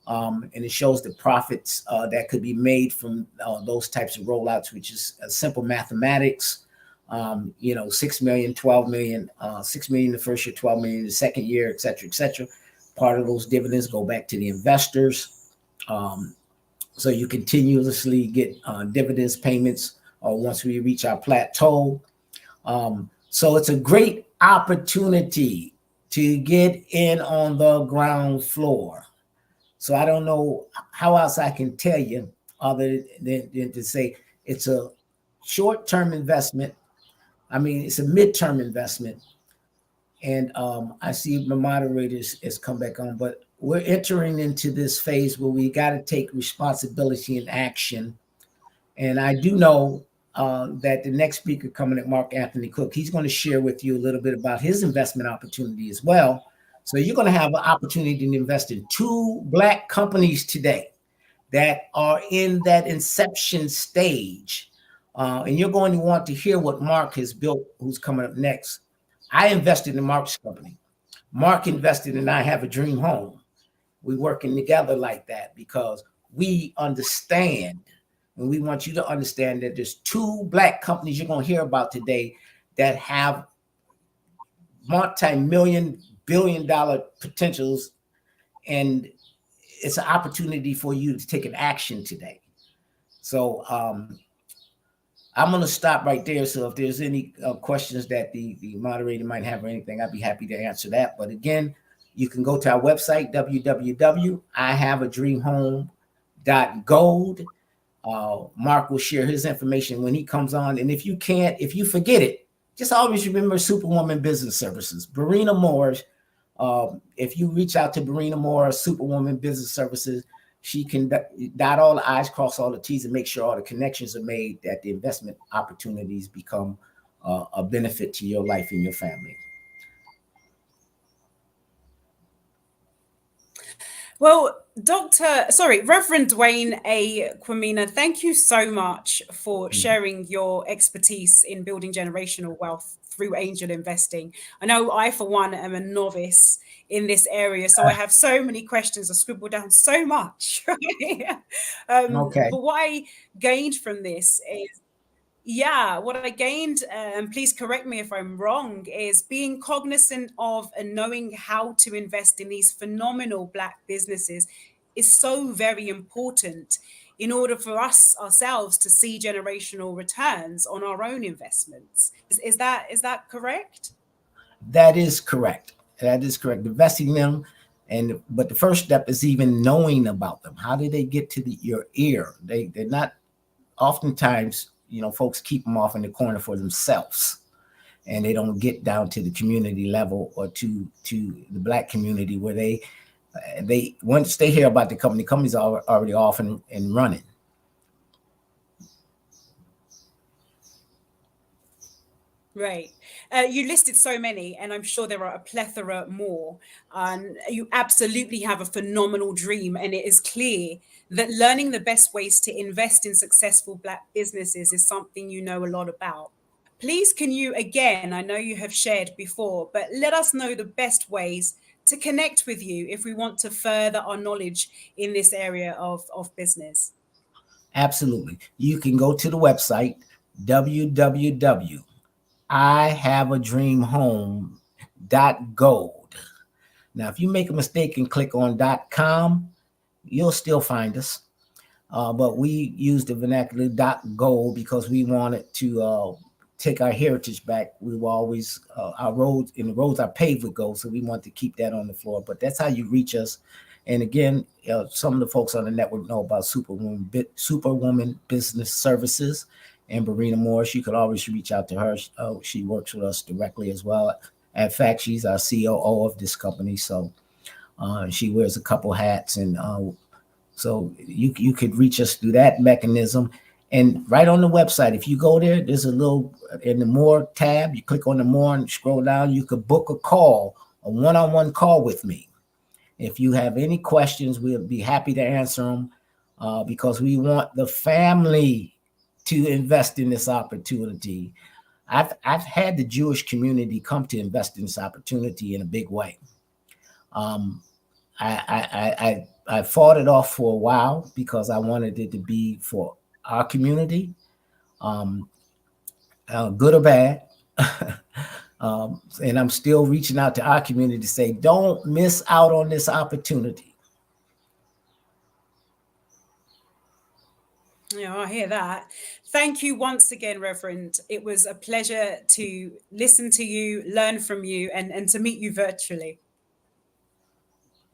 And it shows the profits that could be made from those types of rollouts, which is simple mathematics. 6 million, 12 million, 6 million the first year, 12 million the second year, et cetera, et cetera. Part of those dividends go back to the investors. So you continuously get dividends payments once we reach our plateau. So it's a great opportunity to get in on the ground floor. So I don't know how else I can tell you other than to say it's a short-term investment. I mean, it's a midterm investment. And I see my moderators has come back on, but we're entering into this phase where we got to take responsibility and action. And I do know that the next speaker coming up, Mark Anthony Cook, he's going to share with you a little bit about his investment opportunity as well. So you're going to have an opportunity to invest in 2 Black companies today that are in that inception stage. And you're going to want to hear what Mark has built, who's coming up next. I invested in Mark's company. Mark invested in I Have a Dream Home. We're working together like that because we understand, and we want you to understand that there's 2 Black companies you're going to hear about today that have multi-million, billion-dollar potentials, and it's an opportunity for you to take an action today. So I'm going to stop right there. So if there's any questions that the moderator might have or anything, I'd be happy to answer that. But again, you can go to our website, www.ihaveadreamhome.gold. Mark will share his information when he comes on. And if you forget it, just always remember Superwoman Business Services. Barina Moore's, if you reach out to Barina Moore, Superwoman Business Services, she can dot all the I's, cross all the T's, and make sure all the connections are made, that the investment opportunities become a benefit to your life and your family. Well, Reverend Dwayne A. Kwamina, thank you so much for sharing your expertise in building generational wealth through angel investing. I know I, for one, am a novice in this area, so I have so many questions. I scribbled down so much. Okay. But what I gained from this is, what I gained, and please correct me if I'm wrong, is being cognizant of and knowing how to invest in these phenomenal Black businesses is so very important in order for us ourselves to see generational returns on our own investments. Is that correct? That is correct. That is correct. Investing them, but the first step is even knowing about them. How do they get to your ear? They're not oftentimes. Folks keep them off in the corner for themselves, and they don't get down to the community level or to the Black community where they once they hear about the company's already off and running. Right. You listed so many, and I'm sure there are a plethora more. You absolutely have a phenomenal dream, and it is clear that learning the best ways to invest in successful Black businesses is something you know a lot about. Please, can you, again, I know you have shared before, but let us know the best ways to connect with you if we want to further our knowledge in this area of business. Absolutely. You can go to the website, www.ihaveadreamhome.gold. Now, if you make a mistake and click on .com, you'll still find us. But we use the vernacular .gold because we wanted to take our heritage back. We were always, our roads are paved with gold, so we want to keep that on the floor. But that's how you reach us. And again, some of the folks on the network know about Superwoman Business Services and Barina Morris. You could always reach out to her. She works with us directly as well. In fact, she's our COO of this company. So She wears a couple hats, and so you could reach us through that mechanism. And right on the website, if you go there, there's a little, in the More tab, you click on the More and scroll down, you could book a call, a one-on-one call with me. If you have any questions, we'll be happy to answer them, because we want the family to invest in this opportunity. I've had the Jewish community come to invest in this opportunity in a big way. I fought it off for a while because I wanted it to be for our community, good or bad. And I'm still reaching out to our community to say, don't miss out on this opportunity. Yeah, I hear that. Thank you once again, Reverend. It was a pleasure to listen to you, learn from you, and to meet you virtually.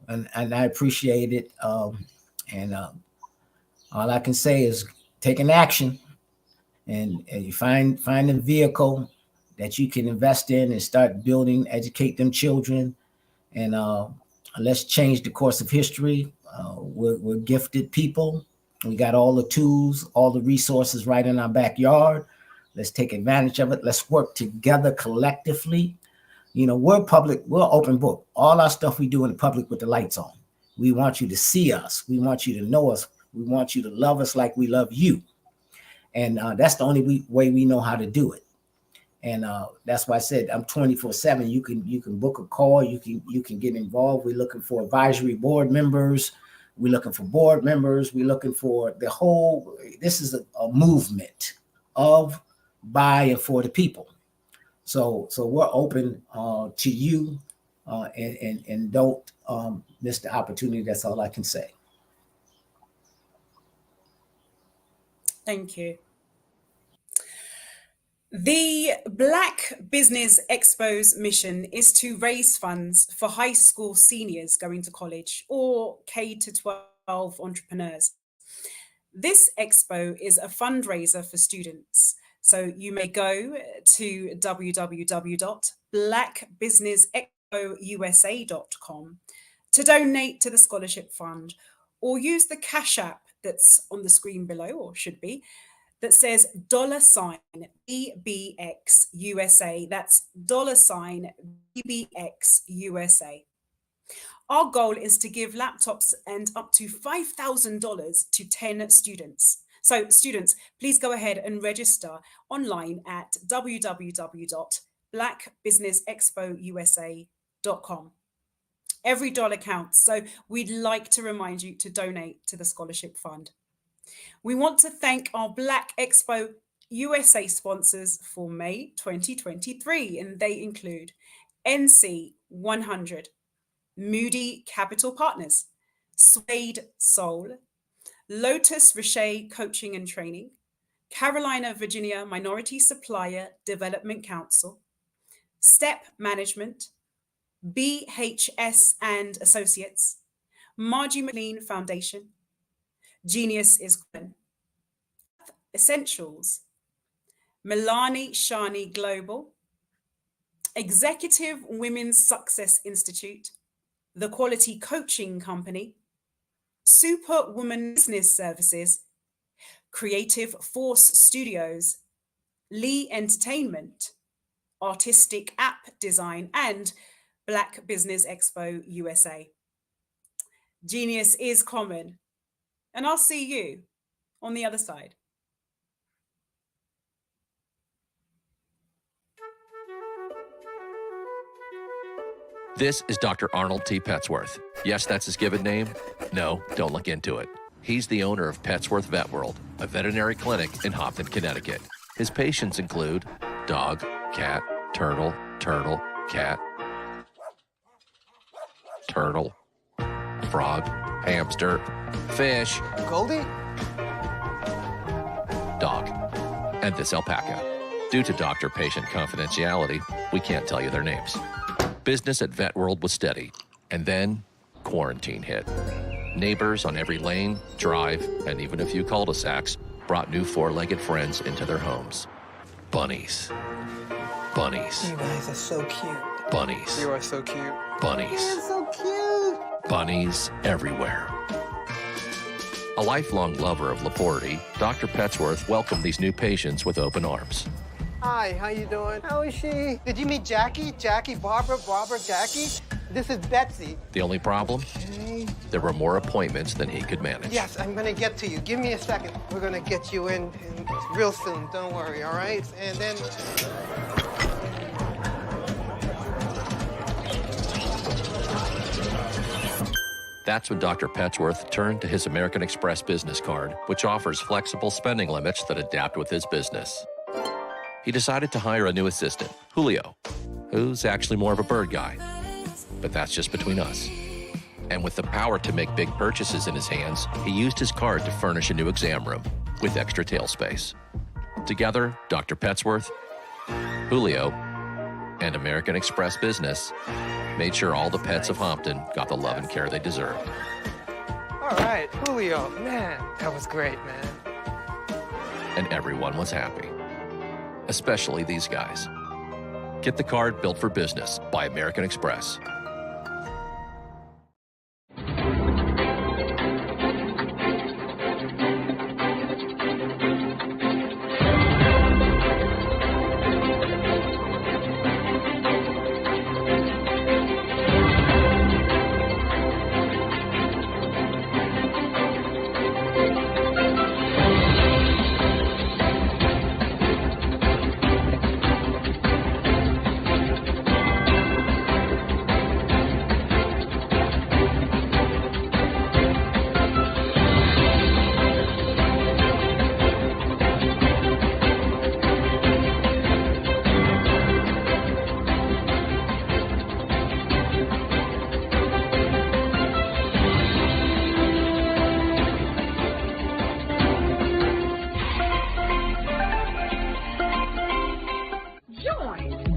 And I appreciate it. And all I can say is take an action, and you find a vehicle that you can invest in and start building, educate them children. And let's change the course of history. We're gifted people. We got all the tools, all the resources right in our backyard. Let's take advantage of it. Let's work together collectively. You know, we're public, we're open book. All our stuff we do in the public with the lights on. We want you to see us. We want you to know us. We want you to love us like we love you. And that's the only way we know how to do it. And that's why I said I'm 24/7. You can book a call. You can get involved. We're looking for advisory board members. We're looking for board members. We're looking for the whole. This is a movement of, by, and for the people. So we're open to you, and don't miss the opportunity. That's all I can say. Thank you. The Black Business Expo's mission is to raise funds for high school seniors going to college or K-12 entrepreneurs. This expo is a fundraiser for students. So you may go to www.blackbusinessexpousa.com to donate to the scholarship fund, or use the Cash App that's on the screen below, or should be, that says $BBXUSA. That's $BBXUSA. Our goal is to give laptops and up to $5,000 to 10 students. So students, please go ahead and register online at www.blackbusinessexpousa.com. Every dollar counts, so we'd like to remind you to donate to the scholarship fund. We want to thank our Black Expo USA sponsors for May 2023, and they include NC 100, Moody Capital Partners, Suede Soul, Lotus Richey Coaching and Training, Carolina, Virginia Minority Supplier Development Council, Step Management, BHS and Associates, Margie McLean Foundation, Genius is Common, Essentials, Milani Shani Global, Executive Women's Success Institute, The Quality Coaching Company, Superwoman Business Services, Creative Force Studios, Lee Entertainment, Artistic App Design, and Black Business Expo USA. Genius is common, and I'll see you on the other side. This is Dr. Arnold T. Petsworth. Yes, that's his given name. No, don't look into it. He's the owner of Petsworth Vet World, a veterinary clinic in Hopton, Connecticut. His patients include dog, cat, turtle, cat, turtle, frog, hamster, fish, Goldie? dog, and this alpaca. Due to doctor-patient confidentiality, we can't tell you their names. Business at Vet World was steady, and then quarantine hit. Neighbors on every lane, drive, and even a few cul-de-sacs brought new four-legged friends into their homes. Bunnies. Bunnies. You guys are so cute. Bunnies. You are so cute. Bunnies. You're so cute. bunnies everywhere. A lifelong lover of Laporte, Dr. Petsworth welcomed these new patients with open arms. Hi, how you doing? How is she? Did you meet Jackie? Jackie, Barbara, Jackie? This is Betsy. The only problem? Okay. There were more appointments than he could manage. Yes, I'm gonna get to you. Give me a second. We're gonna get you in real soon. Don't worry, all right? And then... That's when Dr. Petsworth turned to his American Express business card, which offers flexible spending limits that adapt with his business. He decided to hire a new assistant, Julio, who's actually more of a bird guy. But that's just between us. And with the power to make big purchases in his hands, he used his card to furnish a new exam room with extra tail space. Together, Dr. Petsworth, Julio, and American Express Business made sure all the pets of Hompton got the love and care they deserved. All right, Julio, man, that was great, man. And everyone was happy. Especially these guys. Get the card built for business by American Express.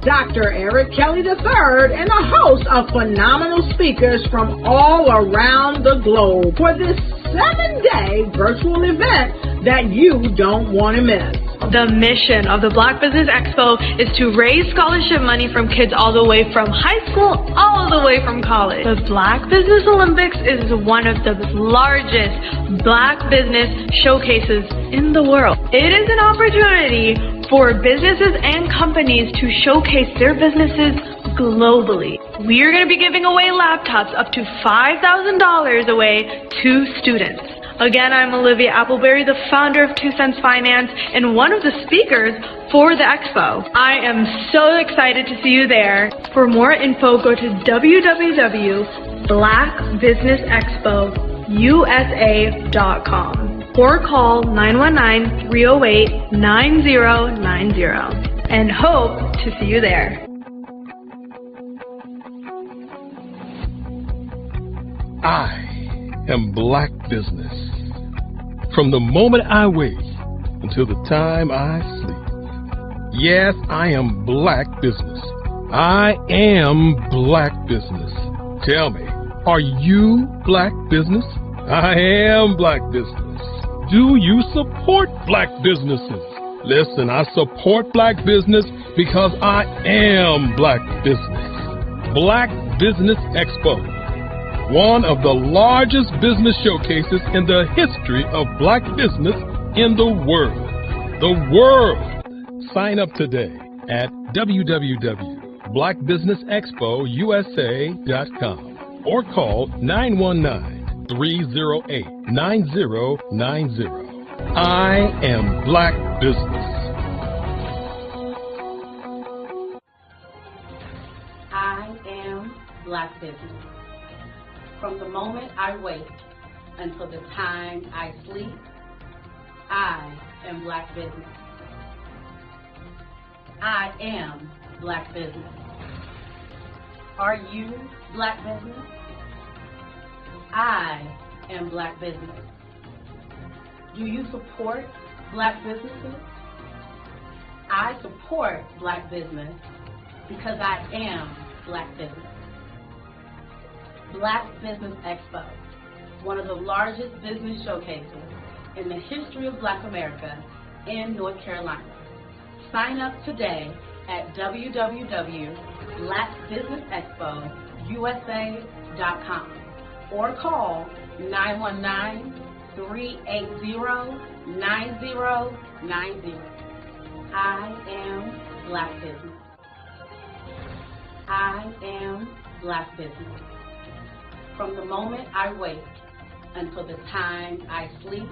Dr. Eric Kelly III and a host of phenomenal speakers from all around the globe for this 7-day virtual event that you don't want to miss. The mission of the Black Business Expo is to raise scholarship money from kids all the way from high school, all the way from college. The Black Business Olympics is one of the largest Black business showcases in the world. It is an opportunity for businesses and companies to showcase their businesses globally. We are going to be giving away laptops up to $5,000 away to students. Again, I'm Olivia Appleberry, the founder of 2 Cents Finance and one of the speakers for the expo. I am so excited to see you there. For more info, go to www.blackbusinessexpousa.com or call 919-308-9090 and hope to see you there. I am Black business. From the moment I wake until the time I sleep. Yes, I am Black business. I am Black business. Tell me, are you Black business? I am Black business. Do you support Black businesses? Listen, I support Black business because I am Black business. Black Business Expo, one of the largest business showcases in the history of Black business in the world. The world! Sign up today at www.blackbusinessexpousa.com or call 919-308-9090. I am Black business. I am Black business. From the moment I wake until the time I sleep, I am Black business. I am Black business. Are you Black business? I am Black business. Do you support Black businesses? I support Black business because I am Black business. Black Business Expo, one of the largest business showcases in the history of Black America in North Carolina. Sign up today at www.blackbusinessexpousa.com or call 919-380-9090. I am Black Business. I am Black Business. From the moment I wake until the time I sleep,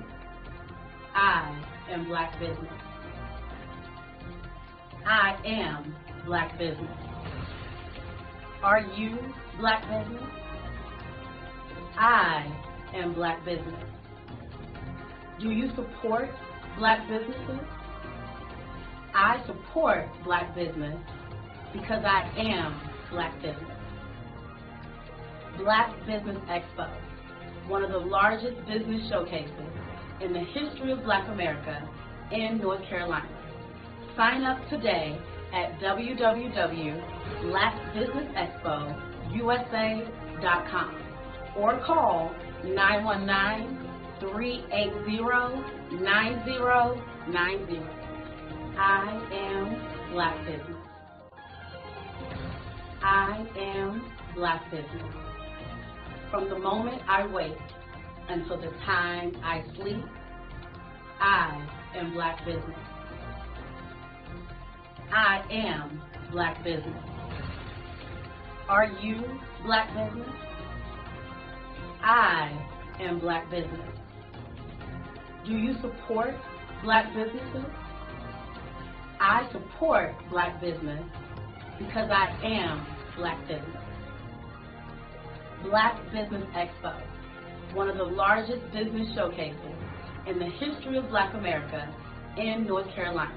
I am Black Business. I am Black Business. Are you Black Business? I am Black Business. Do you support Black businesses? I support Black business because I am Black business. Black Business Expo, one of the largest business showcases in the history of Black America in North Carolina. Sign up today at www.blackbusinessexpousa.com or call 919-380-9090. I am Black Business. I am Black Business. From the moment I wake until the time I sleep, I am Black Business. I am Black Business. Are you Black Business? I am Black Business. Do you support Black businesses? I support Black business because I am Black business. Black Business Expo, one of the largest business showcases in the history of Black America in North Carolina.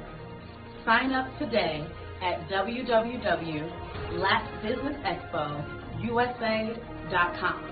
Sign up today at www.blackbusinessexpousa.com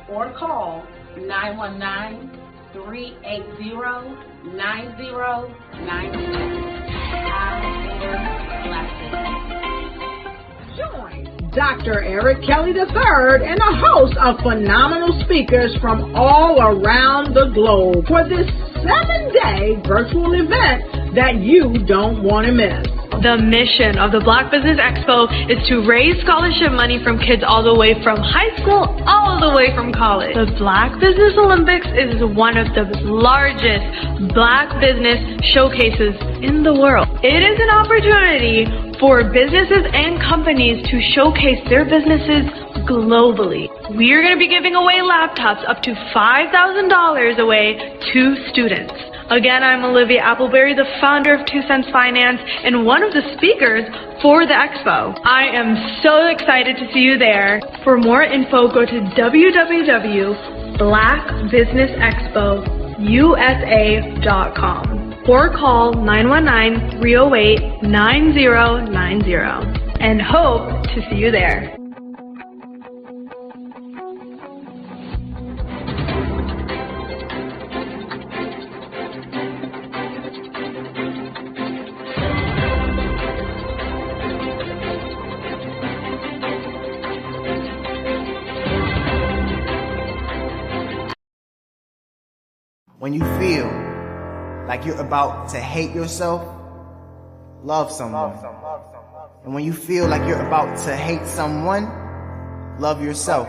or call 919-380-9090. Join Dr. Eric Kelly III and a host of phenomenal speakers from all around the globe for this 7-day virtual event that you don't want to miss. The mission of the Black Business Expo is to raise scholarship money from kids all the way from high school all the way from college. The Black Business Olympics is one of the largest Black business showcases in the world. It is an opportunity for businesses and companies to showcase their businesses globally. We are going to be giving away laptops up to $5,000 away to students. Again, I'm Olivia Appleberry, the founder of 2 Cents Finance and one of the speakers for the expo. I am so excited to see you there. For more info, go to www.blackbusinessexpousa.com or call 919-308-9090 and hope to see you there. When you feel like you're about to hate yourself, love someone. And when you feel like you're about to hate someone, love yourself.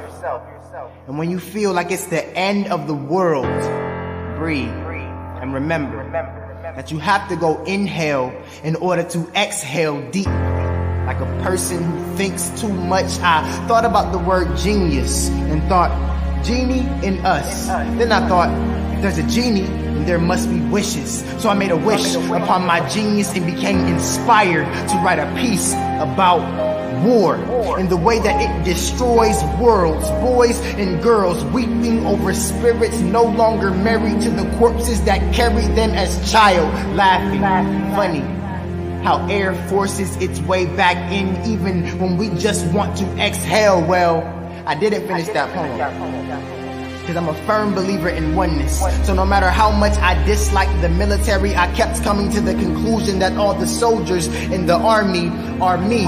And when you feel like it's the end of the world, breathe and remember that you have to go inhale in order to exhale deep. Like a person who thinks too much. I thought about the word genius and thought, genie in us. Then I thought, if there's a genie, there must be wishes. So I made a wish upon my genius and became inspired to write a piece about war and the way that it destroys worlds. Boys and girls weeping over spirits no longer married to the corpses that carried them as child. Laughing, funny, how air forces its way back in even when we just want to exhale. Well, I didn't finish that poem because I'm a firm believer in oneness. So no matter how much I disliked the military, I kept coming to the conclusion that all the soldiers in the army are me.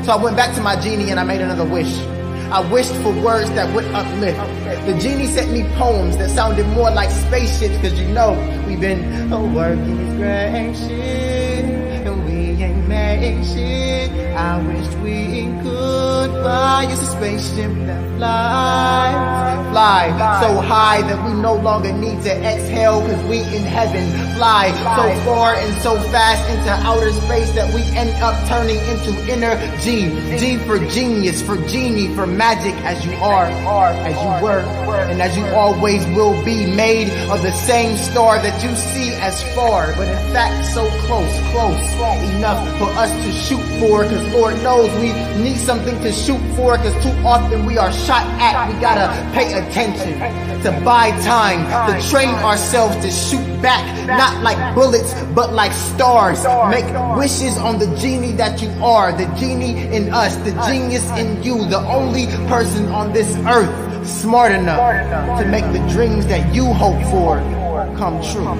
So I went back to my genie and I made another wish. I wished for words that would uplift. The genie sent me poems that sounded more like spaceships, because you know we've been working this great shit and we ain't made shit. I wished we could fly. It's a spaceship that flies fly so high that we no longer need to exhale, cause we in heaven fly so far and so fast into outer space that we end up turning into energy. G for genius, for genie, for magic, as you are, as you were, and as you always will be, made of the same star that you see as far, but in fact so close enough for us to shoot for, cause Lord knows we need something to shoot for, cause too often we are shot at. We gotta pay attention, to buy time, to train ourselves to shoot back, not like bullets, but like stars. Make wishes on the genie that you are, the genie in us, the genius in you, the only person on this earth smart enough to make the dreams that you hope for come true.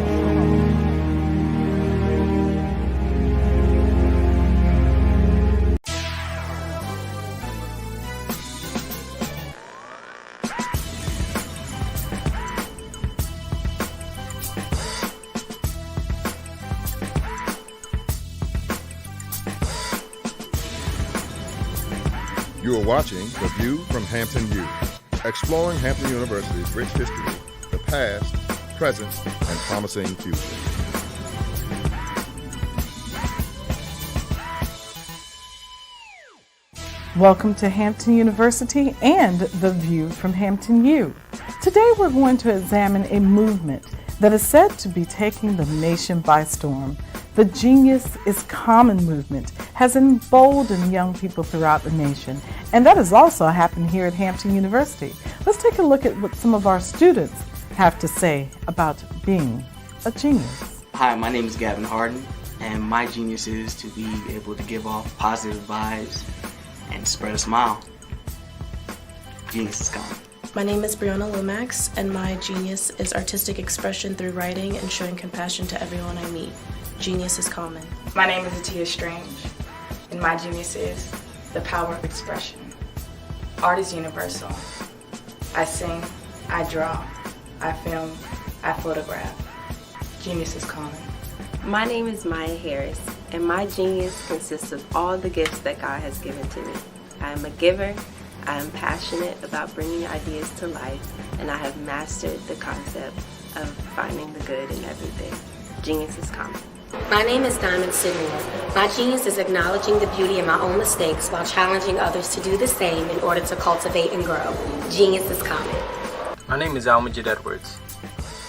You are watching The View from Hampton U, exploring Hampton University's rich history, the past, present, and promising future. Welcome to Hampton University and The View from Hampton U. Today we're going to examine a movement that is said to be taking the nation by storm. The Genius is Common movement has emboldened young people throughout the nation, and that has also happened here at Hampton University. Let's take a look at what some of our students have to say about being a genius. Hi, my name is Gavin Harden, and my genius is to be able to give off positive vibes and spread a smile. Genius is common. My name is Brianna Lomax, and my genius is artistic expression through writing and showing compassion to everyone I meet. Genius is common. My name is Atia Strange, and my genius is the power of expression. Art is universal. I sing, I draw, I film, I photograph. Genius is common. My name is Maya Harris, and my genius consists of all the gifts that God has given to me. I am a giver, I am passionate about bringing ideas to life, and I have mastered the concept of finding the good in everything. Genius is common. My name is Diamond Sidney. My genius is acknowledging the beauty in my own mistakes while challenging others to do the same in order to cultivate and grow. Genius is common. My name is Almajid Edwards.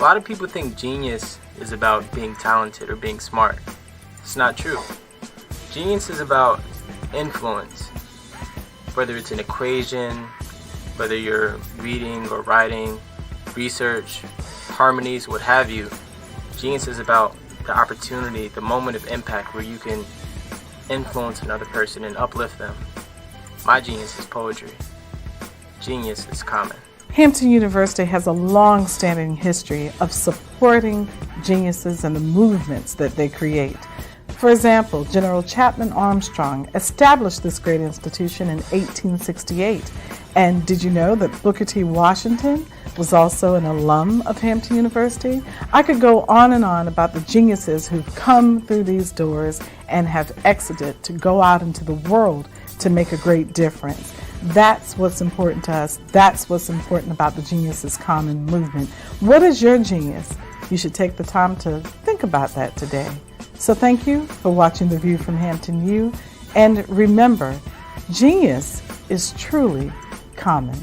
A lot of people think genius is about being talented or being smart. It's not true. Genius is about influence. Whether it's an equation, whether you're reading or writing, research, harmonies, what have you, genius is about the opportunity, the moment of impact where you can influence another person and uplift them. My genius is poetry. Genius is common. Hampton University has a long-standing history of supporting geniuses and the movements that they create. For example, General Chapman Armstrong established this great institution in 1868. And did you know that Booker T. Washington was also an alum of Hampton University? I could go on and on about the geniuses who've come through these doors and have exited to go out into the world to make a great difference. That's what's important to us. That's what's important about the Genius is Common movement. What is your genius? You should take the time to think about that today. So thank you for watching The View from Hampton U. And remember, genius is truly common.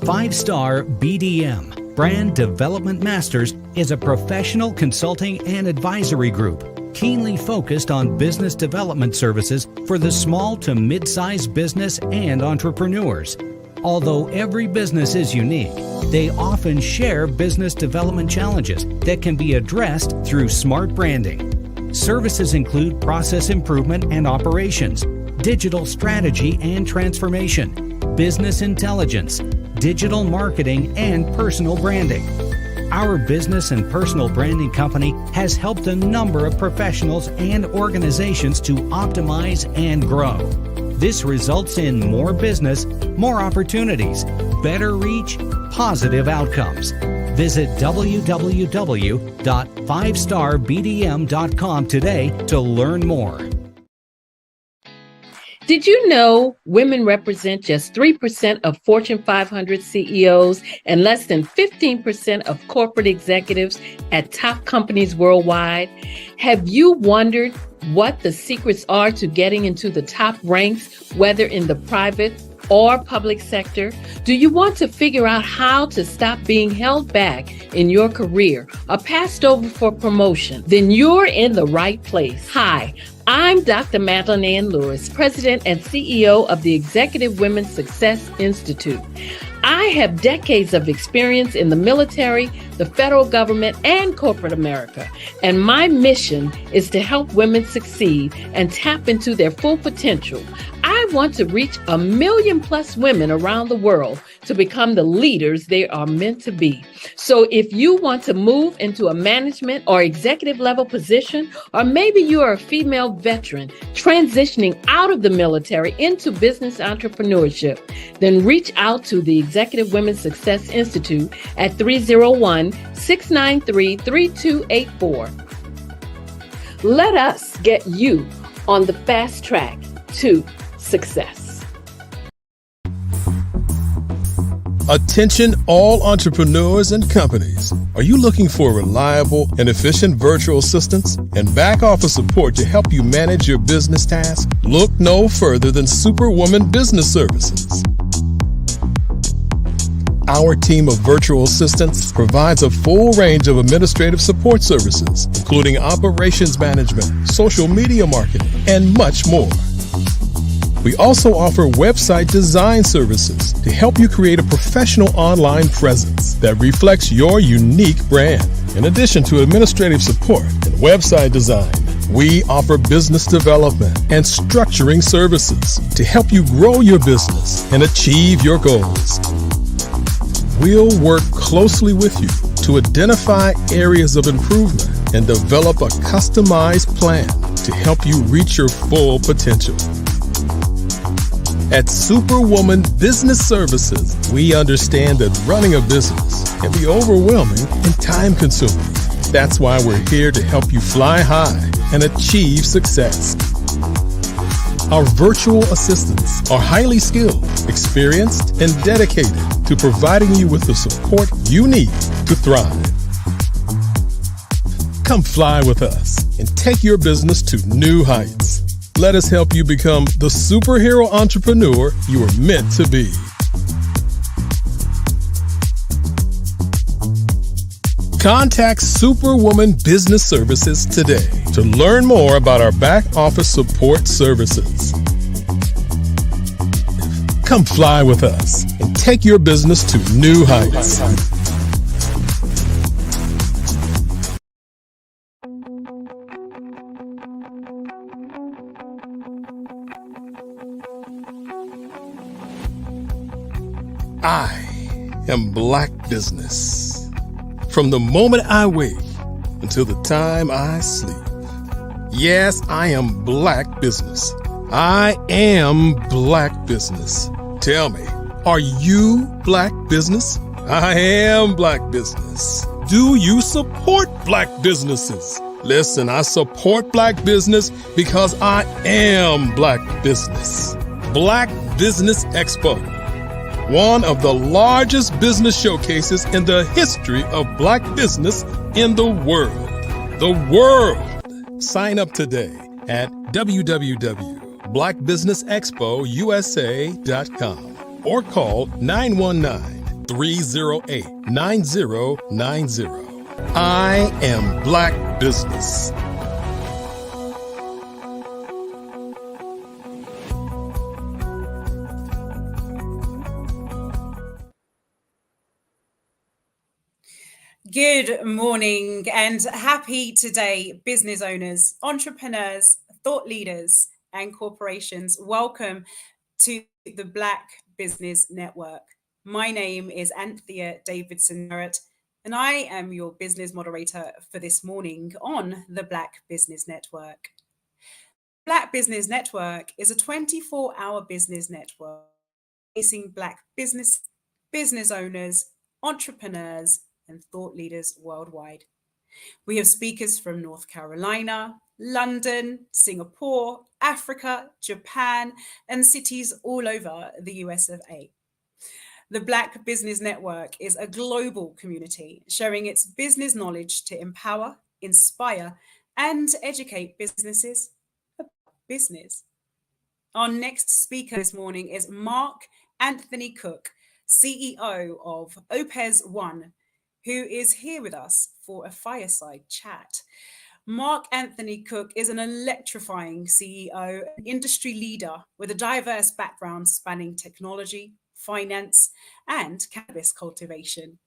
5-Star BDM, Brand Development Masters, is a professional consulting and advisory group keenly focused on business development services for the small to mid-sized business and entrepreneurs. Although every business is unique, they often share business development challenges that can be addressed through smart branding. Services include process improvement and operations, digital strategy and transformation, business intelligence, digital marketing, and personal branding. Our business and personal branding company has helped a number of professionals and organizations to optimize and grow. This results in more business, more opportunities, better reach, positive outcomes. Visit www.5starbdm.com today to learn more. Did you know women represent just 3% of Fortune 500 CEOs and less than 15% of corporate executives at top companies worldwide? Have you wondered what the secrets are to getting into the top ranks, whether in the private or public sector? Do you want to figure out how to stop being held back in your career or passed over for promotion? Then you're in the right place. Hi, I'm Dr. Madeline Ann Lewis, President and CEO of the Executive Women's Success Institute. I have decades of experience in the military, the federal government, and corporate America, and my mission is to help women succeed and tap into their full potential. I want to reach 1 million plus women around the world to become the leaders they are meant to be. So if you want to move into a management or executive level position, or maybe you are a female veteran transitioning out of the military into business entrepreneurship, then reach out to the Executive Women's Success Institute at 301-693-3284. Let us get you on the fast track to success. Attention all entrepreneurs and companies. Are you looking for reliable and efficient virtual assistants and back office support to help you manage your business tasks? Look no further than Superwoman Business Services. Our team of virtual assistants provides a full range of administrative support services, including operations management, social media marketing, and much more. We also offer website design services to help you create a professional online presence that reflects your unique brand. In addition to administrative support and website design, we offer business development and structuring services to help you grow your business and achieve your goals. We'll work closely with you to identify areas of improvement and develop a customized plan to help you reach your full potential. At Superwoman Business Services, we understand that running a business can be overwhelming and time-consuming. That's why we're here to help you fly high and achieve success. Our virtual assistants are highly skilled, experienced, and dedicated to providing you with the support you need to thrive. Come fly with us and take your business to new heights. Let us help you become the superhero entrepreneur you are meant to be. Contact Superwoman Business Services today to learn more about our back office support services. Come fly with us and take your business to new heights. I am Black Business. From the moment I wake until the time I sleep. Yes, I am Black Business. I am Black Business. Tell me, are you Black Business? I am Black Business. Do you support Black businesses? Listen, I support Black business because I am Black Business. Black Business Expo, one of the largest business showcases in the history of Black business in the world. The world! Sign up today at www.blackbusinessexpousa.com or call 919-308-9090. I am Black Business. Good morning and happy today, business owners, entrepreneurs, thought leaders, and corporations. Welcome to the Black Business Network. My name is Anthea Davidson-Merritt, and I am your business moderator for this morning on the Black Business Network. Black Business Network is a 24-hour business network facing Black business owners, entrepreneurs, and thought leaders worldwide. We have speakers from North Carolina, London, Singapore, Africa, Japan, and cities all over the US of A. The Black Business Network is a global community sharing its business knowledge to empower, inspire, and educate businesses about business. Our next speaker this morning is Mark Anthony Cook, CEO of OPES One, who is here with us for a fireside chat. Mark Anthony Cook is an electrifying CEO, an industry leader with a diverse background spanning technology, finance, and cannabis cultivation.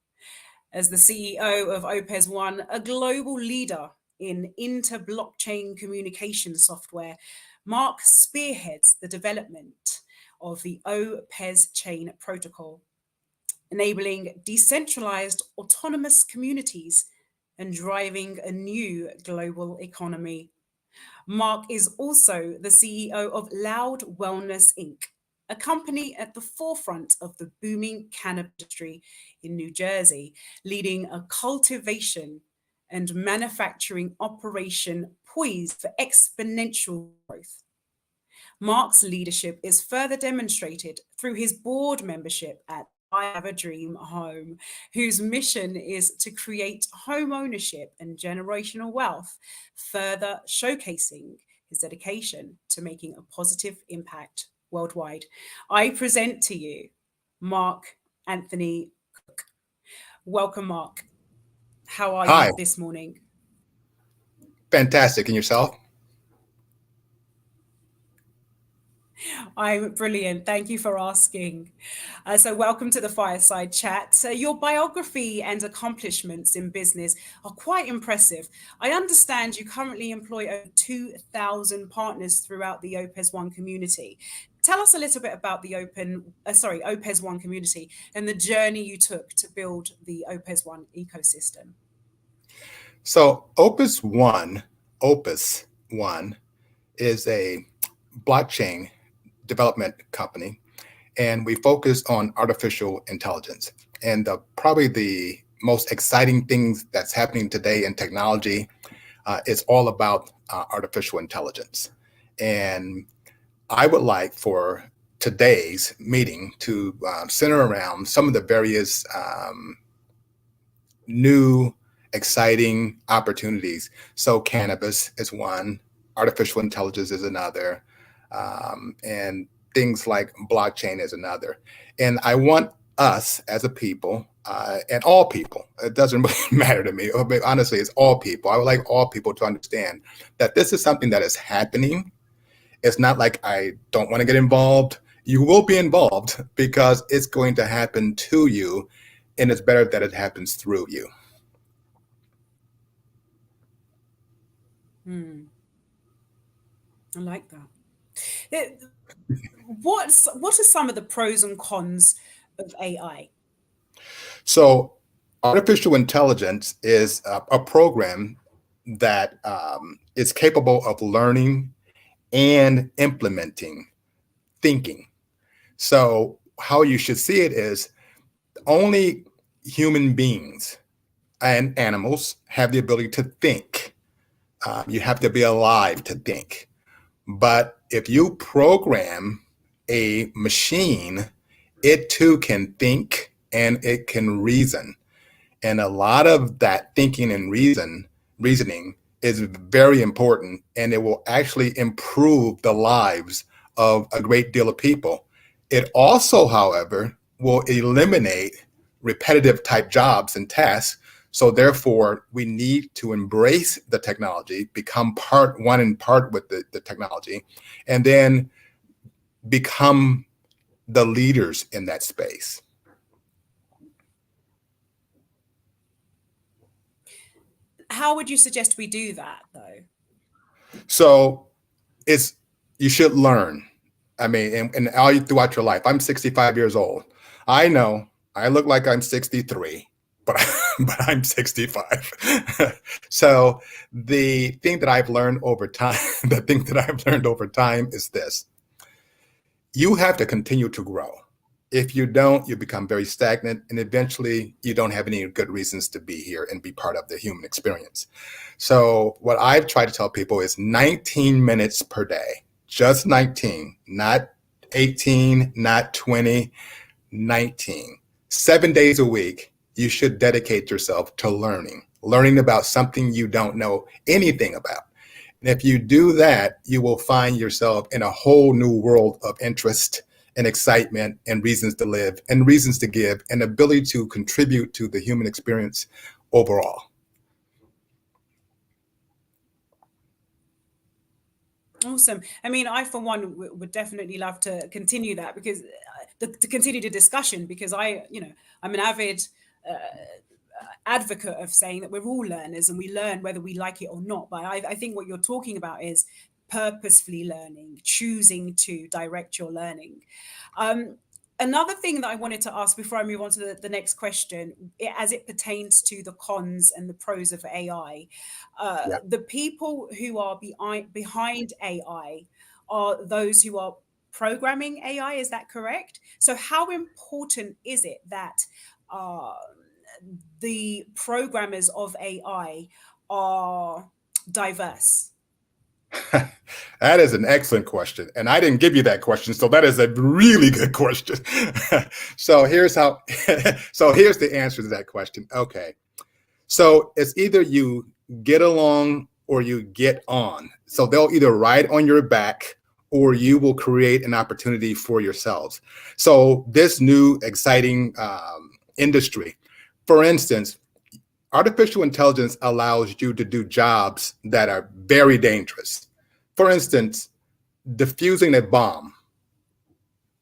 As the CEO of OPES One, a global leader in inter-blockchain communication software, Mark spearheads the development of the OPES chain protocol, enabling decentralized autonomous communities and driving a new global economy. Mark is also the CEO of Loud Wellness Inc., a company at the forefront of the booming cannabis industry in New Jersey, leading a cultivation and manufacturing operation poised for exponential growth. Mark's leadership is further demonstrated through his board membership at I Have a Dream Home, whose mission is to create home ownership and generational wealth, further showcasing his dedication to making a positive impact worldwide. I present to you Mark Anthony Cook. Welcome, Mark. How are Hi. you this morning? Fantastic. And yourself? I'm brilliant. Thank you for asking. So welcome to the Fireside Chat. Your biography and accomplishments in business are quite impressive. I understand you currently employ over 2,000 partners throughout the OPES One community. Tell us a little bit about the OPES One community and the journey you took to build the OPES One ecosystem. So OPES One is a blockchain development company, and we focus on artificial intelligence. And probably the most exciting things that's happening today in technology is all about artificial intelligence. And I would like for today's meeting to center around some of the various new exciting opportunities. So cannabis is one, artificial intelligence is another, and things like blockchain is another. And I want us as a people, and all people, it doesn't really matter to me, but honestly, it's all people. I would like all people to understand that this is something that is happening. It's not like I don't want to get involved. You will be involved because it's going to happen to you, and it's better that it happens through you. I like that. What are some of the pros and cons of AI? So artificial intelligence is a program that is capable of learning and implementing thinking. So how you should see it is only human beings and animals have the ability to think. You have to be alive to think. But if you program a machine, it too can think and it can reason. And a lot of that thinking and reasoning is very important, and it will actually improve the lives of a great deal of people. It also, however, will eliminate repetitive type jobs and tasks. So therefore, we need to embrace the technology, become part with the technology, and then become the leaders in that space. How would you suggest we do that, though? So you should learn. I mean, and all throughout your life. I'm 65 years old. I know I look like I'm 63, but I'm 65. So the thing that I've learned over time, is this: you have to continue to grow. If you don't, you become very stagnant, and eventually you don't have any good reasons to be here and be part of the human experience. So what I've tried to tell people is 19 minutes per day, just 19, not 18, not 20, 19. 7 days a week, you should dedicate yourself to learning about something you don't know anything about. And if you do that, you will find yourself in a whole new world of interest and excitement and reasons to live and reasons to give and ability to contribute to the human experience overall. Awesome. I mean, I, for one, would definitely love to continue that, because to continue the discussion, because I'm an avid advocate of saying that we're all learners and we learn whether we like it or not. But I think what you're talking about is purposefully learning, choosing to direct your learning. Another thing that I wanted to ask before I move on to the next question, as it pertains to the cons and the pros of AI, the people who are behind AI are those who are programming AI. Is that correct? So how important is it that the programmers of AI are diverse? That is an excellent question. And I didn't give you that question. So that is a really good question. So here's the answer to that question. Okay. So it's either you get along or you get on. So they'll either ride on your back or you will create an opportunity for yourselves. So this new exciting industry, for instance, artificial intelligence allows you to do jobs that are very dangerous. For instance, defusing a bomb.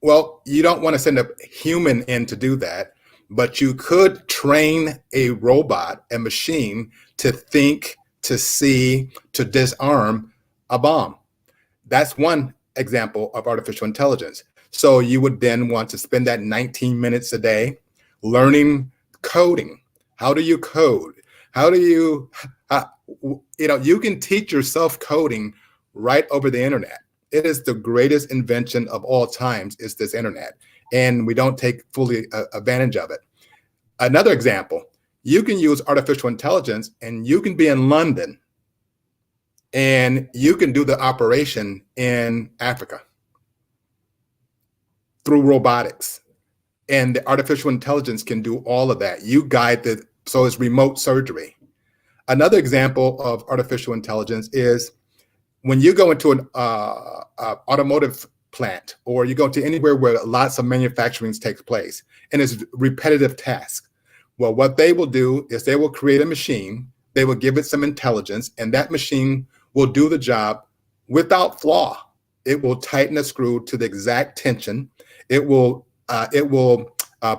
Well, you don't want to send a human in to do that, but you could train a robot, a machine, to think, to see, to disarm a bomb. That's one example of artificial intelligence. So you would then want to spend that 19 minutes a day learning coding. How do you code? How do you, you can teach yourself coding right over the internet. It is the greatest invention of all times, is this internet. And we don't take fully advantage of it. Another example, you can use artificial intelligence and you can be in London and you can do the operation in Africa through robotics. And the artificial intelligence can do all of that. You guide so it's remote surgery. Another example of artificial intelligence is when you go into an automotive plant, or you go to anywhere where lots of manufacturing takes place and it's repetitive tasks. Well, what they will do is they will create a machine, they will give it some intelligence, and that machine will do the job without flaw. It will tighten a screw to the exact tension. It will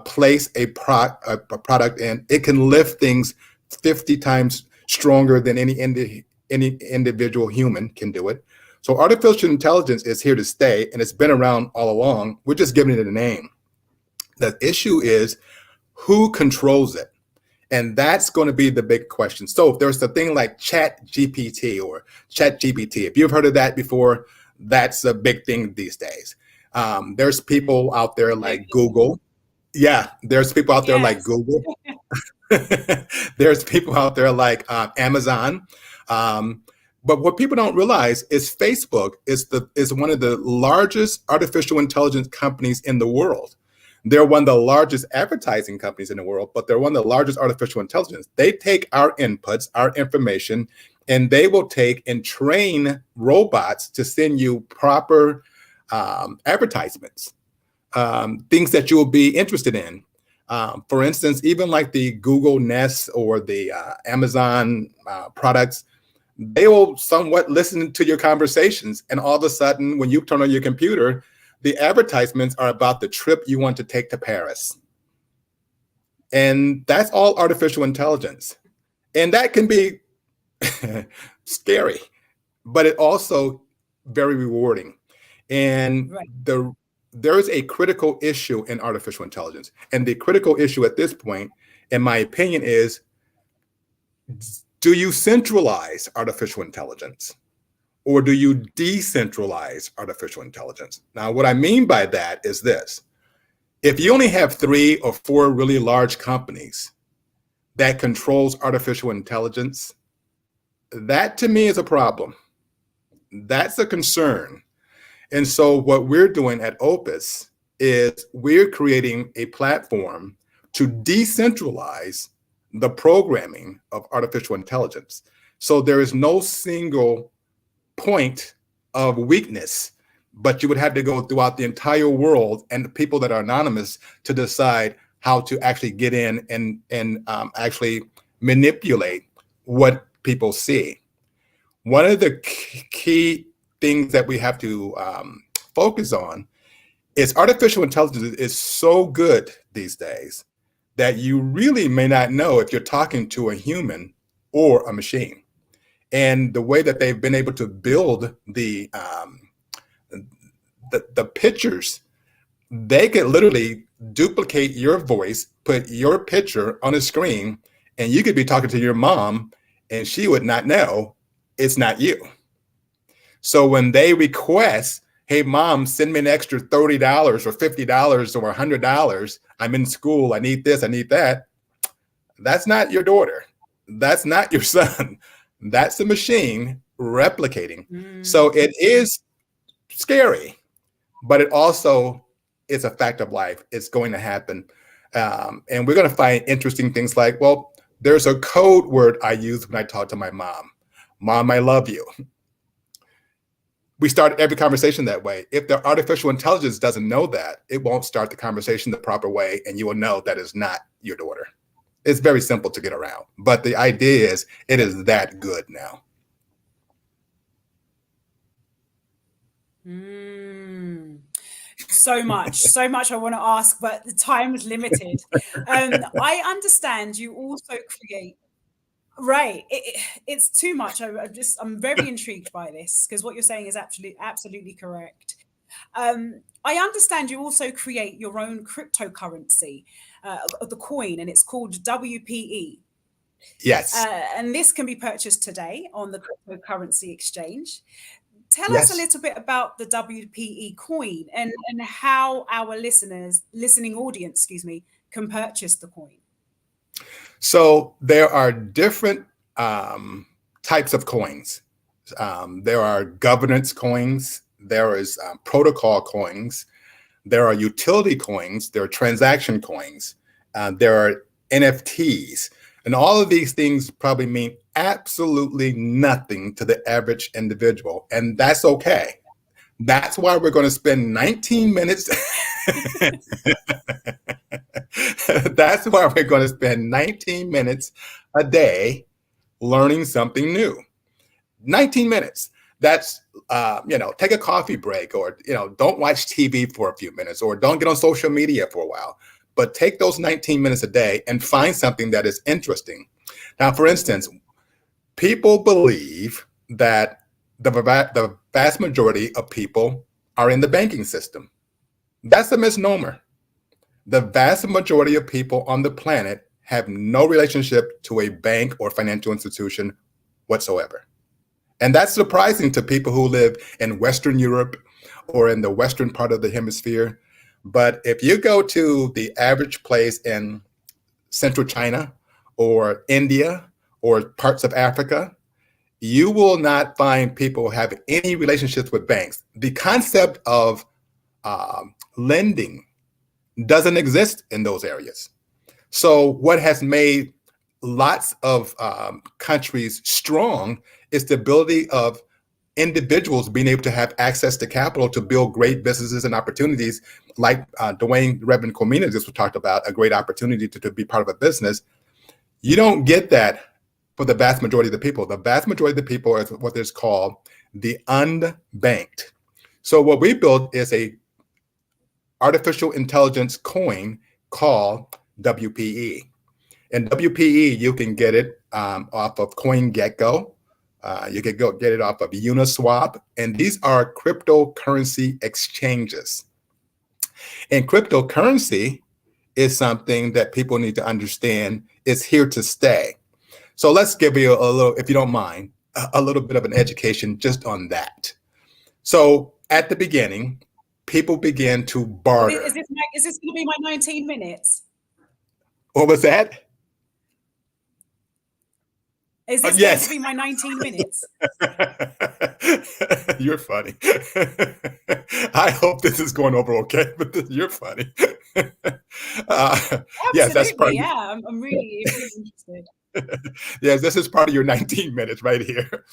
place a product in. It can lift things 50 times stronger than any individual human can do it. So artificial intelligence is here to stay, and it's been around all along. We're just giving it a name. The issue is who controls it. And that's going to be the big question. So if there's a thing like ChatGPT or ChatGPT, if you've heard of that before, that's a big thing these days. There's people out there like Google. Yeah, there's people out there like Google. There's people out there like Amazon. But what people don't realize is Facebook is one of the largest artificial intelligence companies in the world. They're one of the largest advertising companies in the world, but they're one of the largest artificial intelligence. They take our inputs, our information, and they will take and train robots to send you proper advertisements, things that you will be interested in. For instance, even like the Google Nest or the Amazon products, they will somewhat listen to your conversations. And all of a sudden, when you turn on your computer, the advertisements are about the trip you want to take to Paris. And that's all artificial intelligence. And that can be scary, but it also very rewarding. And there is a critical issue in artificial intelligence. And the critical issue at this point, in my opinion, is, do you centralize artificial intelligence? Or do you decentralize artificial intelligence? Now, what I mean by that is this. If you only have 3 or 4 really large companies that controls artificial intelligence, that to me is a problem. That's a concern. And so what we're doing at Opus is we're creating a platform to decentralize the programming of artificial intelligence. So there is no single point of weakness, but you would have to go throughout the entire world and the people that are anonymous to decide how to actually get in and actually manipulate what people see. One of the key things that we have to focus on is artificial intelligence is so good these days that you really may not know if you're talking to a human or a machine. And the way that they've been able to build the pictures, they could literally duplicate your voice, put your picture on a screen, and you could be talking to your mom and she would not know it's not you. So when they request, hey, mom, send me an extra $30 or $50 or $100. I'm in school. I need this. I need that. That's not your daughter. That's not your son. That's the machine replicating. So it is scary, but it also is a fact of life. It's going to happen. And we're going to find interesting things like, well, there's a code word I use when I talk to my mom. Mom, I love you. We start every conversation that way. If the artificial intelligence doesn't know that, it won't start the conversation the proper way, and you will know that it's not your daughter. It's very simple to get around. But the idea is it is that good now. So much I want to ask, but the time is limited. I understand you also create. Right. It's too much. I'm very intrigued by this because what you're saying is absolutely correct. I understand you also create your own cryptocurrency of the coin, and it's called WPE. Yes. And this can be purchased today on the cryptocurrency exchange. Tell Yes. us a little bit about the WPE coin and how our listening audience, can purchase the coin. So there are different types of coins. There are governance coins. There is protocol coins. There are utility coins. There are transaction coins. There are NFTs. And all of these things probably mean absolutely nothing to the average individual. And that's okay. That's why we're going to spend 19 minutes. That's why we're going to spend 19 minutes a day learning something new. 19 minutes. That's, take a coffee break, or, don't watch TV for a few minutes, or don't get on social media for a while. But take those 19 minutes a day and find something that is interesting. Now, for instance, people believe that the vast majority of people are in the banking system. That's a misnomer. The vast majority of people on the planet have no relationship to a bank or financial institution whatsoever. And that's surprising to people who live in Western Europe or in the Western part of the hemisphere. But if you go to the average place in Central China or India or parts of Africa, you will not find people have any relationships with banks. The concept of lending doesn't exist in those areas. So what has made lots of countries strong is the ability of individuals being able to have access to capital to build great businesses and opportunities, like Reverend Comina just talked about, a great opportunity to be part of a business. You don't get that for the vast majority of the people. The vast majority of the people is what is called the unbanked. So what we built is a artificial intelligence coin called WPE. And WPE, you can get it off of CoinGecko. You can get it off of Uniswap. And these are cryptocurrency exchanges. And cryptocurrency is something that people need to understand is here to stay. So let's give you a little, if you don't mind, a little bit of an education just on that. So at the beginning, people began to Is barter. this going to be my 19 minutes? What was that? Is this going Yes. to be my 19 minutes? You're funny. I hope this is going over okay, but you're funny. Yes, that's part Absolutely, of yeah. I'm really interested. yes, this is part of your 19 minutes right here.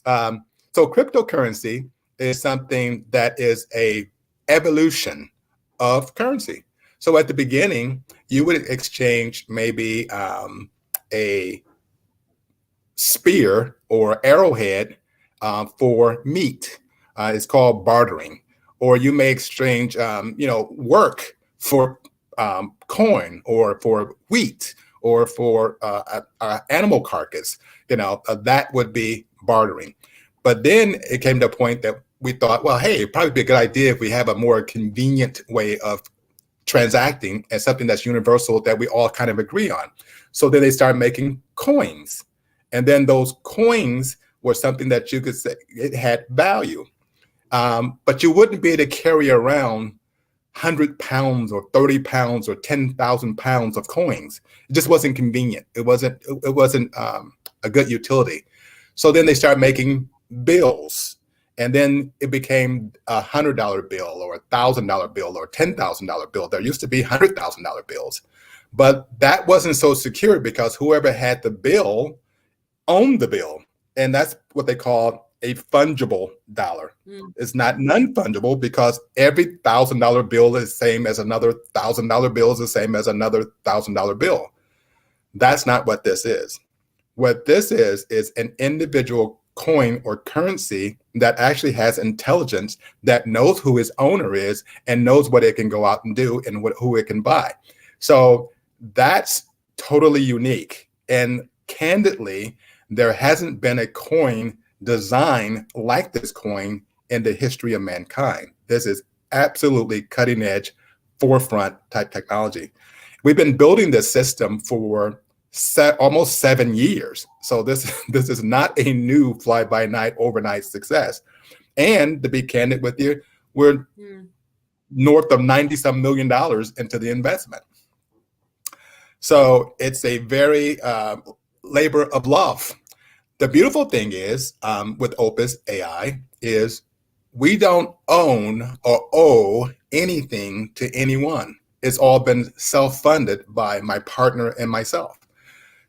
So cryptocurrency is something that is a evolution of currency. So at the beginning, you would exchange maybe a spear or arrowhead for meat. It's called bartering. Or you may exchange, work for corn or for wheat or for a animal carcass. That would be bartering. But then it came to a point that we thought, well, hey, it'd probably be a good idea if we have a more convenient way of transacting and something that's universal that we all kind of agree on. So then they started making coins. And then those coins were something that you could say it had value. But you wouldn't be able to carry around 100 pounds or 30 pounds or 10,000 pounds of coins. It just wasn't convenient. It wasn't a good utility. So then they started making bills. And then it became $100 bill or $1,000 bill or $10,000 bill. There used to be $100,000 bills. But that wasn't so secure because whoever had the bill owned the bill. And that's what they call a fungible dollar. It's not non-fungible because every $1,000 bill is the same as another $1,000 bill is the same as another $1,000 bill. That's not what this is. What this is an individual coin or currency that actually has intelligence, that knows who its owner is and knows what it can go out and do and who it can buy. So that's totally unique. And candidly, there hasn't been a coin designed like this coin in the history of mankind. This is absolutely cutting edge, forefront type technology. We've been building this system for almost 7 years. So this is not a new fly-by-night overnight success. And to be candid with you, we're north of $90-some million into the investment. So it's a very labor of love. The beautiful thing is with Opus AI is we don't own or owe anything to anyone. It's all been self-funded by my partner and myself.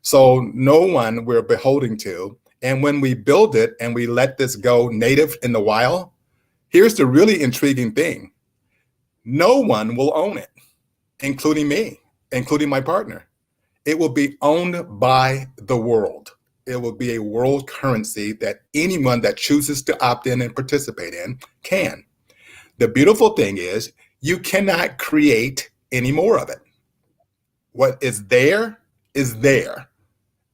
So no one we're beholden to. And when we build it and we let this go native in the wild, here's the really intriguing thing. No one will own it, including me, including my partner. It will be owned by the world. It will be a world currency that anyone that chooses to opt in and participate in can. The beautiful thing is you cannot create any more of it. What is there is there.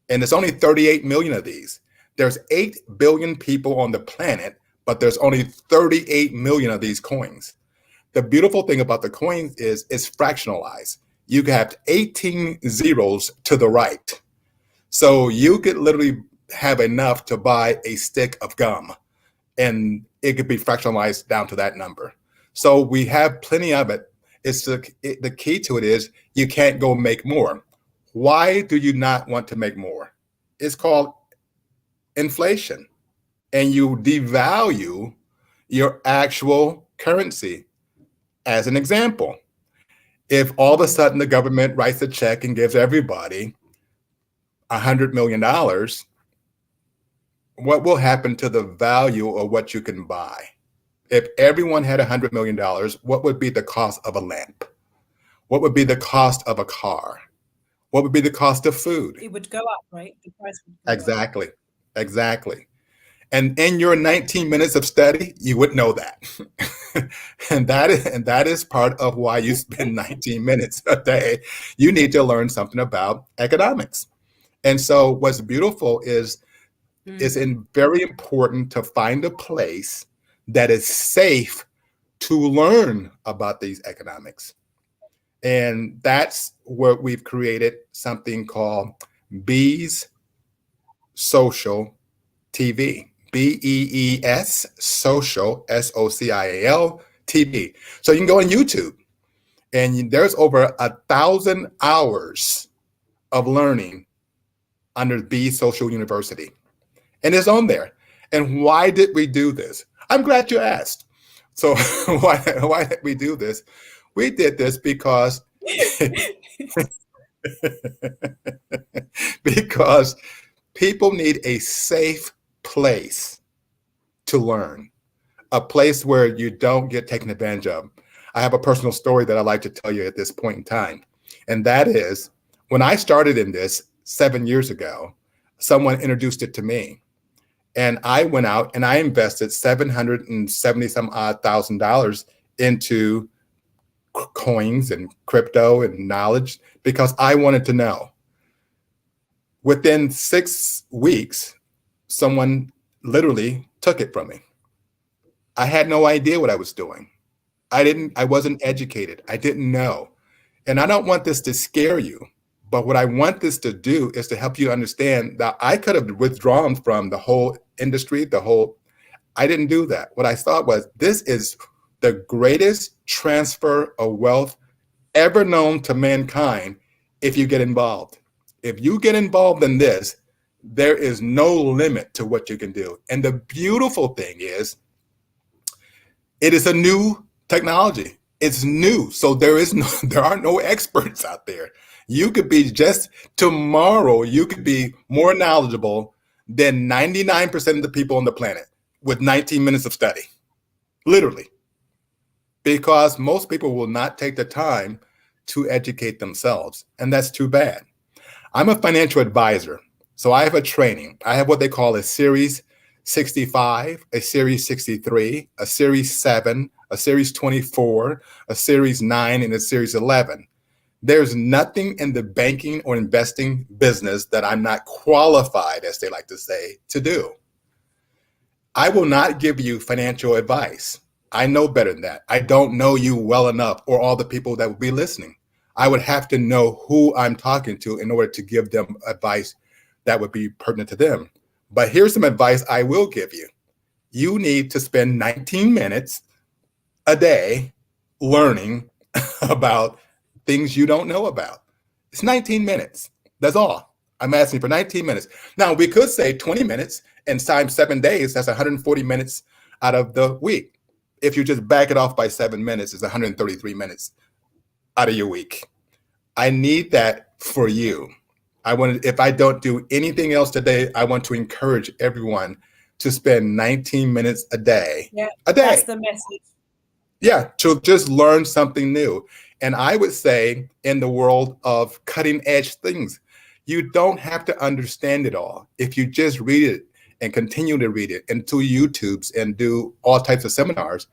And there's only 38 million of these. There's 8 billion people on the planet, but there's only 38 million of these coins. The beautiful thing about the coins is it's fractionalized. You can have 18 zeros to the right. So you could literally have enough to buy a stick of gum, and it could be fractionalized down to that number. So we have plenty of it. The key to it is you can't go make more. Why do you not want to make more? It's called inflation, and you devalue your actual currency. As an example, if all of a sudden the government writes a check and gives everybody $100 million, what will happen to the value of what you can buy? If everyone had $100 million, what would be the cost of a lamp? What would be the cost of a car? What would be the cost of food? It would go up, right? The price would go Exactly. Exactly. And in your 19 minutes of study, you would know that. and that is part of why you spend 19 minutes a day. You need to learn something about economics. And so what's beautiful is it's very important to find a place that is safe to learn about these economics. And that's what we've created, something called Bees Social TV. BEES Social, SOCIAL TV. So you can go on YouTube, and there's over 1,000 hours of learning under Be Social University. And it's on there. And why did we do this? I'm glad you asked. So why did we do this? We did this because because people need a safe place to learn, a place where you don't get taken advantage of. I have a personal story that I'd like to tell you at this point in time. And that is, when I started in this 7 years ago, someone introduced it to me. And I went out and I invested $770 some odd $1,000 into coins and crypto and knowledge because I wanted to know. Within 6 weeks, someone literally took it from me. I had no idea what I was doing. I wasn't educated. I didn't know. And I don't want this to scare you, but what I want this to do is to help you understand that I could have withdrawn from the whole industry, I didn't do that. What I thought was, this is the greatest transfer of wealth ever known to mankind if you get involved. If you get involved in this, there is no limit to what you can do. And the beautiful thing is, it is a new technology. It's new. So there are no experts out there. You could be tomorrow, you could be more knowledgeable than 99% of the people on the planet with 19 minutes of study, literally. Because most people will not take the time to educate themselves. And that's too bad. I'm a financial advisor. So I have a training. I have what they call a Series 65, a Series 63, a Series 7, a Series 24, a Series 9, and a Series 11. There's nothing in the banking or investing business that I'm not qualified, as they like to say, to do. I will not give you financial advice. I know better than that. I don't know you well enough, or all the people that will be listening. I would have to know who I'm talking to in order to give them advice that would be pertinent to them. But here's some advice I will give you. You need to spend 19 minutes a day learning about things you don't know about. It's 19 minutes. That's all. I'm asking for 19 minutes. Now, we could say 20 minutes and times 7 days, that's 140 minutes out of the week. If you just back it off by 7 minutes, it's 133 minutes out of your week. I need that for you. If I don't do anything else today, I want to encourage everyone to spend 19 minutes a day. Yeah, a day. That's the message. Yeah, to just learn something new. And I would say, in the world of cutting edge things, you don't have to understand it all. If you just read it and continue to read it and do YouTubes and do all types of seminars,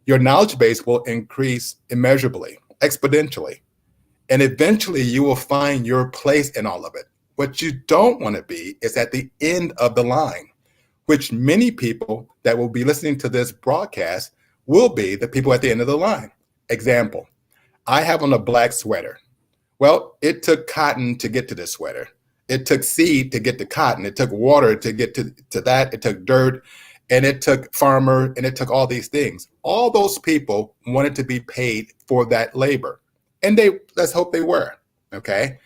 your knowledge base will increase immeasurably, exponentially. And eventually you will find your place in all of it. What you don't want to be is at the end of the line, which many people that will be listening to this broadcast will be the people at the end of the line. Example, I have on a black sweater. Well, it took cotton to get to this sweater. It took seed to get to cotton. It took water to get to that. It took dirt, and it took farmer, and it took all these things. All those people wanted to be paid for that labor. And let's hope they were, okay?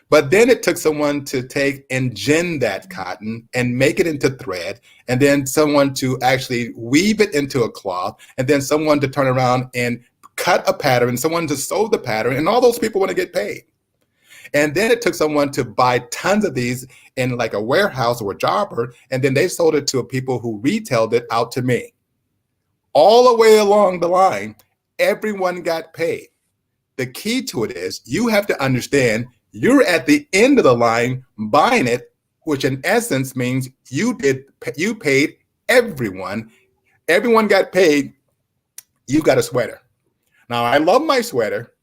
But then it took someone to take and gin that cotton and make it into thread, and then someone to actually weave it into a cloth, and then someone to turn around and cut a pattern, someone to sew the pattern, and all those people want to get paid. And then it took someone to buy tons of these in like a warehouse or a jobber, and then they sold it to people who retailed it out to me. All the way along the line, everyone got paid. The key to it is you have to understand you're at the end of the line buying it, which in essence means you paid everyone. Everyone got paid. You got a sweater. Now, I love my sweater,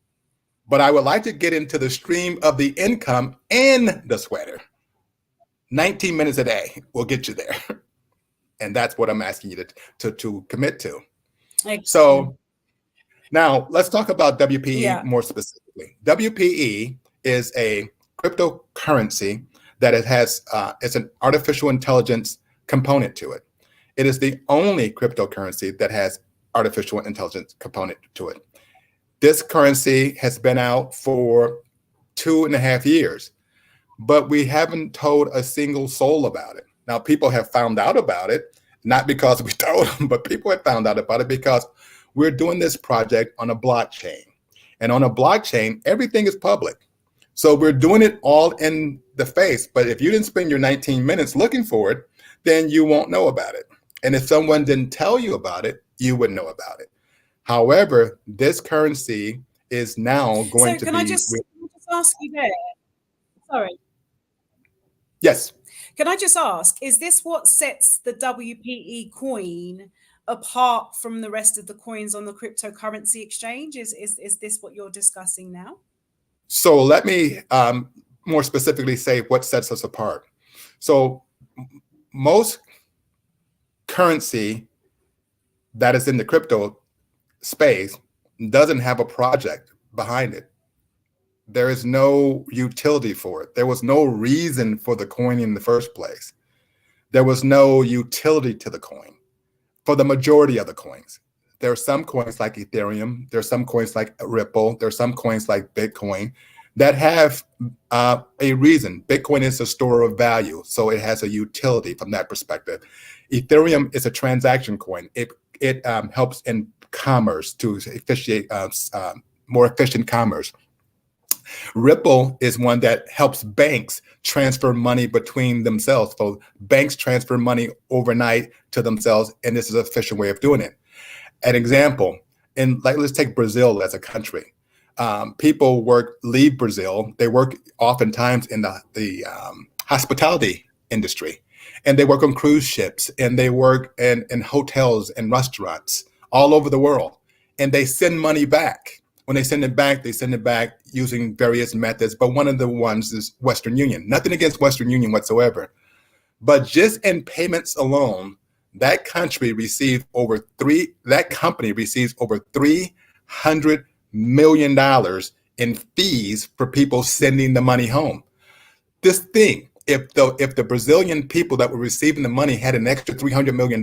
but I would like to get into the stream of the income in the sweater. 19 minutes a day will get you there. And that's what I'm asking you to commit to. So now let's talk about WPE more specifically. WPE is a cryptocurrency that it's an artificial intelligence component to it. It is the only cryptocurrency that has artificial intelligence component to it. This currency has been out for 2.5 years, but we haven't told a single soul about it. Now, people have found out about it, not because we told them, but people have found out about it because we're doing this project on a blockchain. And on a blockchain, everything is public. So we're doing it all in the face. But if you didn't spend your 19 minutes looking for it, then you won't know about it. And if someone didn't tell you about it, you wouldn't know about it. However, this currency is now going to be... Can I just ask you there? Sorry. Yes. Can I just ask, is this what sets the WPE coin apart from the rest of the coins on the cryptocurrency exchange? Is this what you're discussing now? So let me more specifically say what sets us apart. So most currency that is in the crypto space doesn't have a project behind it. There is no utility for it. There was no reason for the coin in the first place. There was no utility to the coin for the majority of the coins. There are some coins like Ethereum. There are some coins like Ripple. There are some coins like Bitcoin that have a reason. Bitcoin is a store of value, so it has a utility from that perspective. Ethereum is a transaction coin. It helps in commerce to efficiate more efficient commerce. Ripple is one that helps banks transfer money between themselves. So banks transfer money overnight to themselves, and this is an efficient way of doing it. An example, let's take Brazil as a country. People leave Brazil. They work oftentimes in the hospitality industry, and they work on cruise ships, and they work in hotels and restaurants all over the world, and they send money back. When they send it back using various methods, but one of the ones is Western Union. Nothing against Western Union whatsoever, but just in payments alone, that company receives over $300 million in fees for people sending the money home. This thing, if the Brazilian people that were receiving the money had an extra $300 million,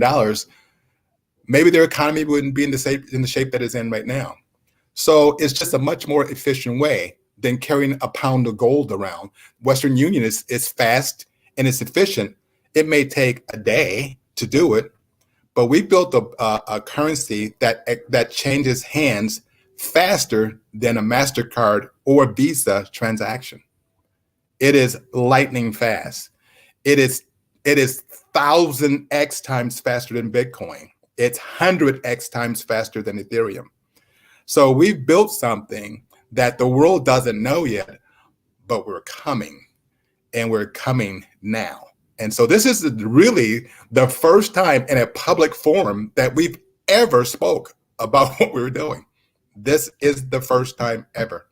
maybe their economy wouldn't be in the shape that it's in right now. So it's just a much more efficient way than carrying a pound of gold around. Western Union is fast and it's efficient. It may take a day to do it, but we built a currency that changes hands faster than a MasterCard or Visa transaction. It is lightning fast. It is 1,000x times faster than Bitcoin. It's 100x times faster than Ethereum. So we've built something that the world doesn't know yet, but we're coming, and we're coming now. And so this is really the first time in a public forum that we've ever spoke about what we were doing. This is the first time ever.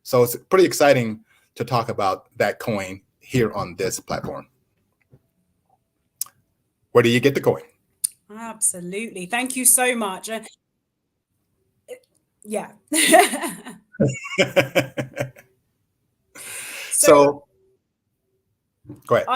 So it's pretty exciting to talk about that coin here on this platform. Where do you get the coin? Absolutely. Thank you so much. Yeah. So go ahead.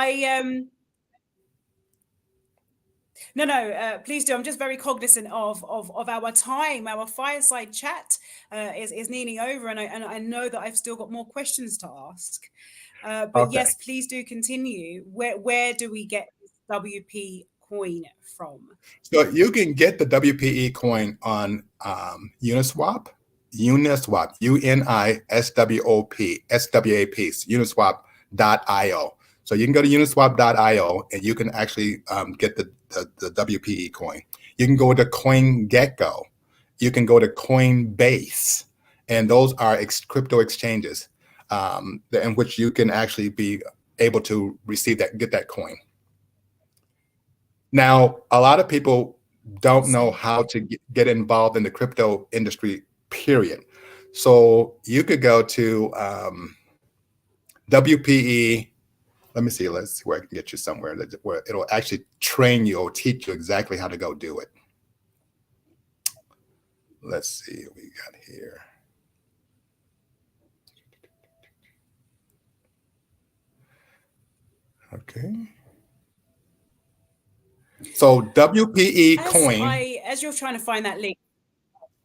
No, please do. I'm just very cognizant of our time. Our fireside chat is nearly over, and I know that I've still got more questions to ask. But okay. Yes, please do continue. Where do we get this WP coin from? So you can get the WPE coin on Uniswap, UNISWAP, Uniswap.io. So you can go to uniswap.io and you can actually get the WPE coin. You can go to CoinGecko. You can go to Coinbase. And those are crypto exchanges in which you can actually be able to receive get that coin. Now, a lot of people don't know how to get involved in the crypto industry, period. So you could go to WPE. Let me see. Let's see where I can get you somewhere where it'll actually train you or teach you exactly how to go do it. Let's see what we got here. Okay. So WPE coin. As you're trying to find that link.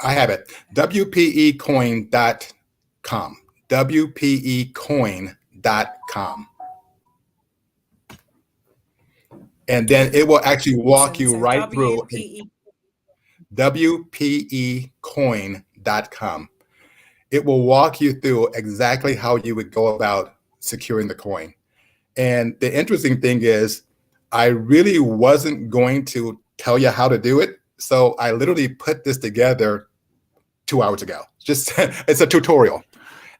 I have it. WPEcoin.com. WPEcoin.com. And then it will actually walk you right through WPEcoin.com. It will walk you through exactly how you would go about securing the coin. And the interesting thing is, I really wasn't going to tell you how to do it. So I literally put this together 2 hours ago. Just it's a tutorial.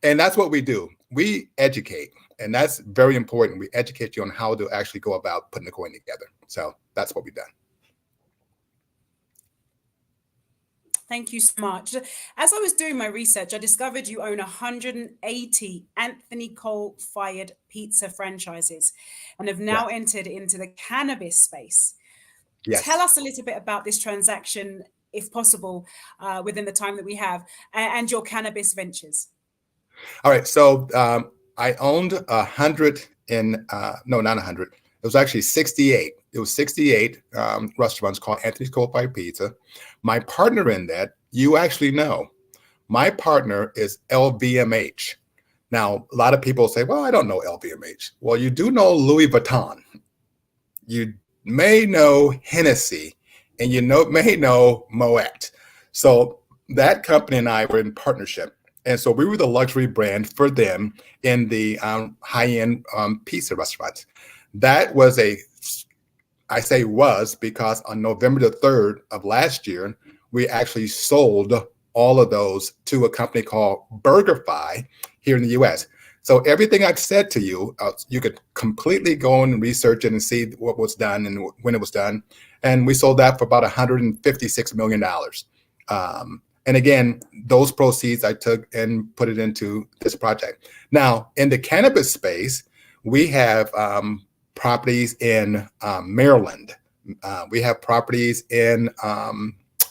And that's what we do. We educate. And that's very important. We educate you on how to actually go about putting the coin together. So that's what we've done. Thank you so much. As I was doing my research, I discovered you own 180 Anthony Cole-fired pizza franchises and have now entered into the cannabis space. Yes. Tell us a little bit about this transaction, if possible, within the time that we have, and your cannabis ventures. All right. So I owned 100 and no, not 100. It was actually 68. It was 68 restaurants called Anthony's Coal-Fired Pizza. My partner in that, you actually know, my partner is LVMH. Now, a lot of people say, well, I don't know LVMH. Well, you do know Louis Vuitton. You may know Hennessy, and you may know Moet. So that company and I were in partnership. And so we were the luxury brand for them in the high-end pizza restaurants. That was I say was because on November the 3rd of last year, we actually sold all of those to a company called BurgerFi here in the US. So everything I've said to you, you could completely go and research it and see what was done and when it was done. And we sold that for about $156 million. And again, those proceeds I took and put it into this project. Now, in the cannabis space, we have properties in Maryland. We have properties in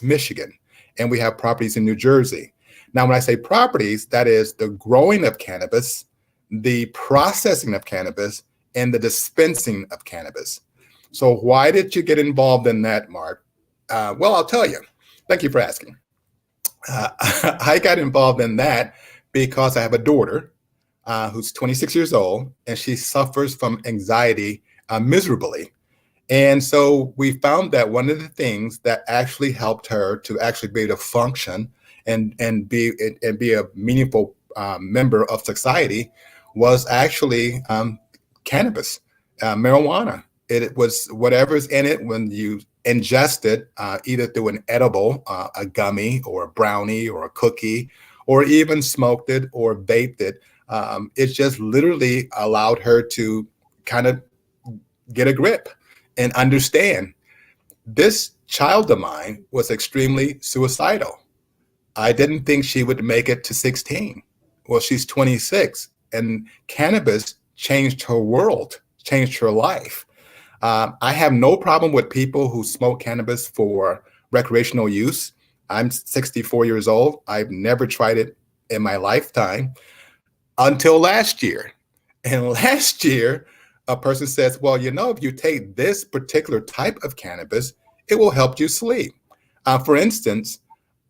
Michigan, and we have properties in New Jersey. Now, when I say properties, that is the growing of cannabis, the processing of cannabis, and the dispensing of cannabis. So why did you get involved in that, Mark? Well, I'll tell you. Thank you for asking. I got involved in that because I have a daughter who's 26 years old, and she suffers from anxiety miserably. And so we found that one of the things that actually helped her to actually be able to function and be a meaningful member of society was actually cannabis, marijuana. It was whatever's in it when you ingest it, either through an edible, a gummy or a brownie or a cookie, or even smoked it or vaped it. It just literally allowed her to kind of get a grip and understand. This child of mine was extremely suicidal. I didn't think she would make it to 16. Well, she's 26, and cannabis changed her world, changed her life. I have no problem with people who smoke cannabis for recreational use. I'm 64 years old. I've never tried it in my lifetime until last year. And last year, a person says, well, you know, if you take this particular type of cannabis, it will help you sleep. For instance,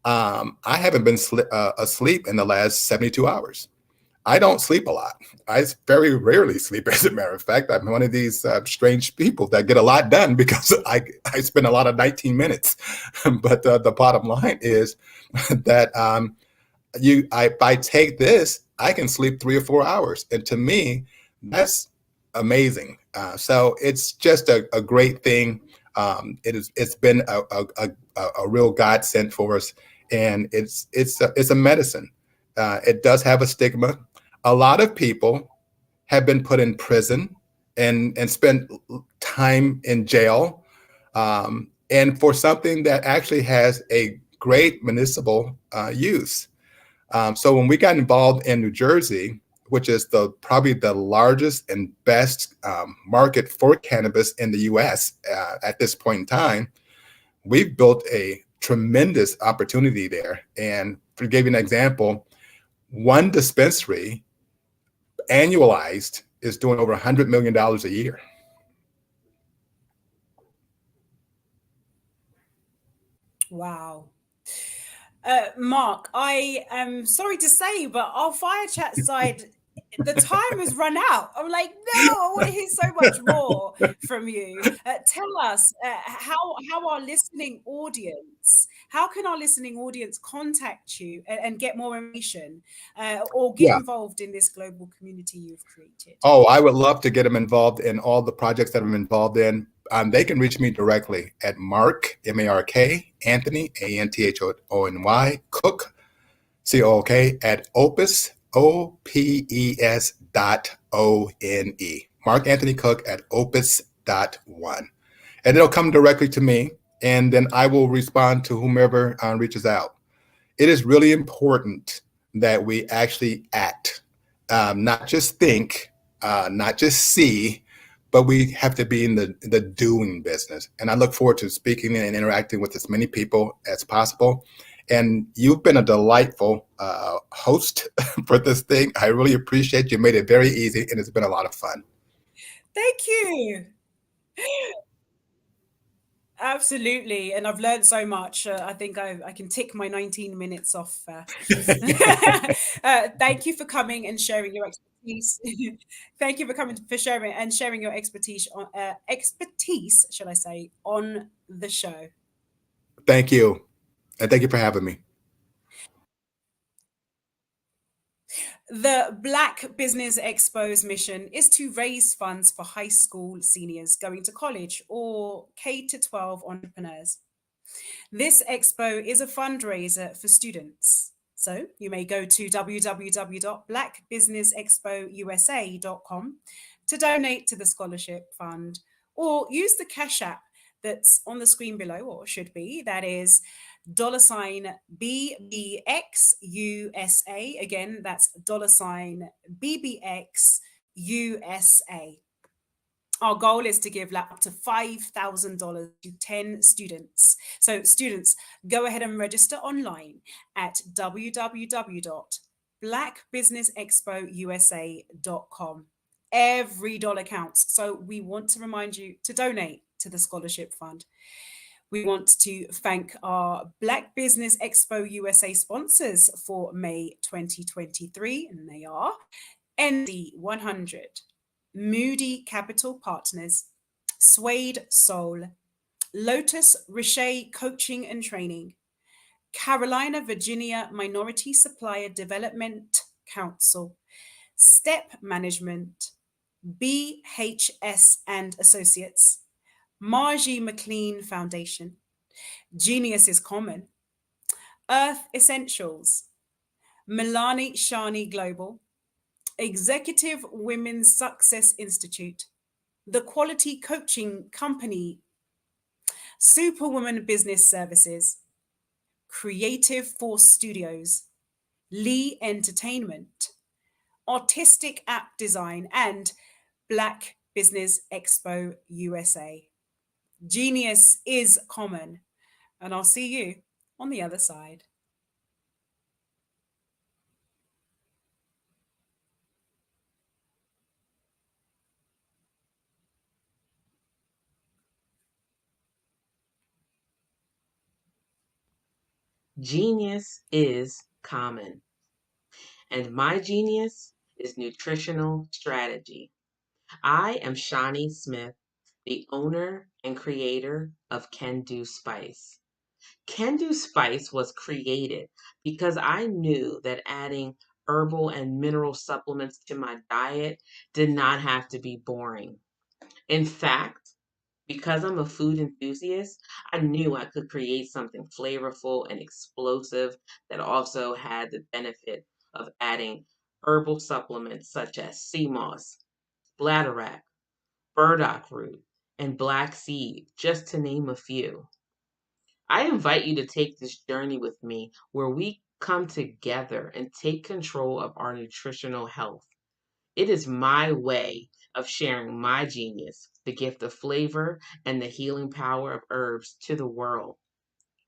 I haven't been asleep in the last 72 hours. I don't sleep a lot. I very rarely sleep, as a matter of fact. I'm one of these strange people that get a lot done because I spend a lot of 19 minutes. But the bottom line is that if I take this, I can sleep 3 or 4 hours. And to me, that's amazing. So it's just a great thing. It's been a real godsend for us, and it's a medicine. It does have a stigma. A lot of people have been put in prison and spent time in jail, and for something that actually has a great medicinal use. So when we got involved in New Jersey, which is probably the largest and best market for cannabis in the U.S. At this point in time, we've built a tremendous opportunity there. And to give you an example, one dispensary annualized is doing over $100 million a year. Wow. Mark, I am sorry to say, but our fire chat side, the time has run out. I'm like, no, I want to hear so much more from you. Tell us how our listening audience, how can our listening audience contact you and get more information or get Yeah. involved in this global community you've created? Oh, I would love to get them involved in all the projects that I'm involved in. They can reach me directly at Mark, M-A-R-K, Anthony, A-N-T-H-O-N-Y, Cook, C-O-O-K, at Opus, O-P-E-S .O-N-E. Mark Anthony Cook at opus.one. And it'll come directly to me, and then I will respond to whomever reaches out. It is really important that we actually act, not just think, not just see, but we have to be in the doing business. And I look forward to speaking and interacting with as many people as possible. And you've been a delightful host for this thing. I really appreciate you. Made it very easy, and it's been a lot of fun. Thank you. Absolutely, and I've learned so much. I think I can tick my 19 minutes off. Thank you for coming and sharing your expertise. Thank you for coming for sharing your expertise on expertise, shall I say, on the show. Thank you, and thank you for having me. The Black Business Expo's mission is to raise funds for high school seniors going to college or K-12 entrepreneurs. This expo is a fundraiser for students. So you may go to www.blackbusinessexpousa.com to donate to the scholarship fund, or use the Cash App that's on the screen below, or should be, that is $BBXUSA. Again, that's $BBXUSA. Our goal is to give up to $5,000 to 10 students. So students, go ahead and register online at www.blackbusinessexpousa.com. Every dollar counts. So we want to remind you to donate to the scholarship fund. We want to thank our Black Business Expo USA sponsors for May 2023, and they are ND100, Moody Capital Partners, Suede Soul, Lotus Richey Coaching and Training, Carolina Virginia Minority Supplier Development Council, Step Management, BHS and Associates, Margie McLean Foundation, Genius is Common, Earth Essentials, Milani Shani Global, Executive Women's Success Institute, the Quality Coaching Company, Superwoman Business Services, Creative Force Studios, Lee Entertainment, Artistic App Design, and Black Business Expo USA. Genius is common, and I'll see you on the other side. Genius is common. And my genius is nutritional strategy. I am Shawnee Smith, the owner and creator of Can Do Spice. Can Do Spice was created because I knew that adding herbal and mineral supplements to my diet did not have to be boring. In fact, because I'm a food enthusiast, I knew I could create something flavorful and explosive that also had the benefit of adding herbal supplements such as sea moss, bladderwrack, burdock root, and black seed, just to name a few. I invite you to take this journey with me where we come together and take control of our nutritional health. It is my way of sharing my genius, the gift of flavor and the healing power of herbs to the world.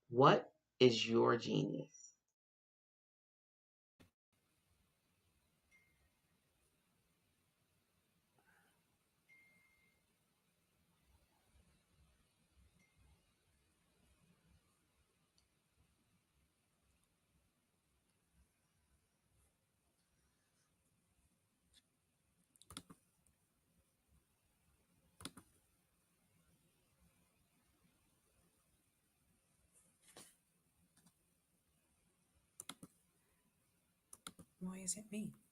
What is your genius? Why is it me?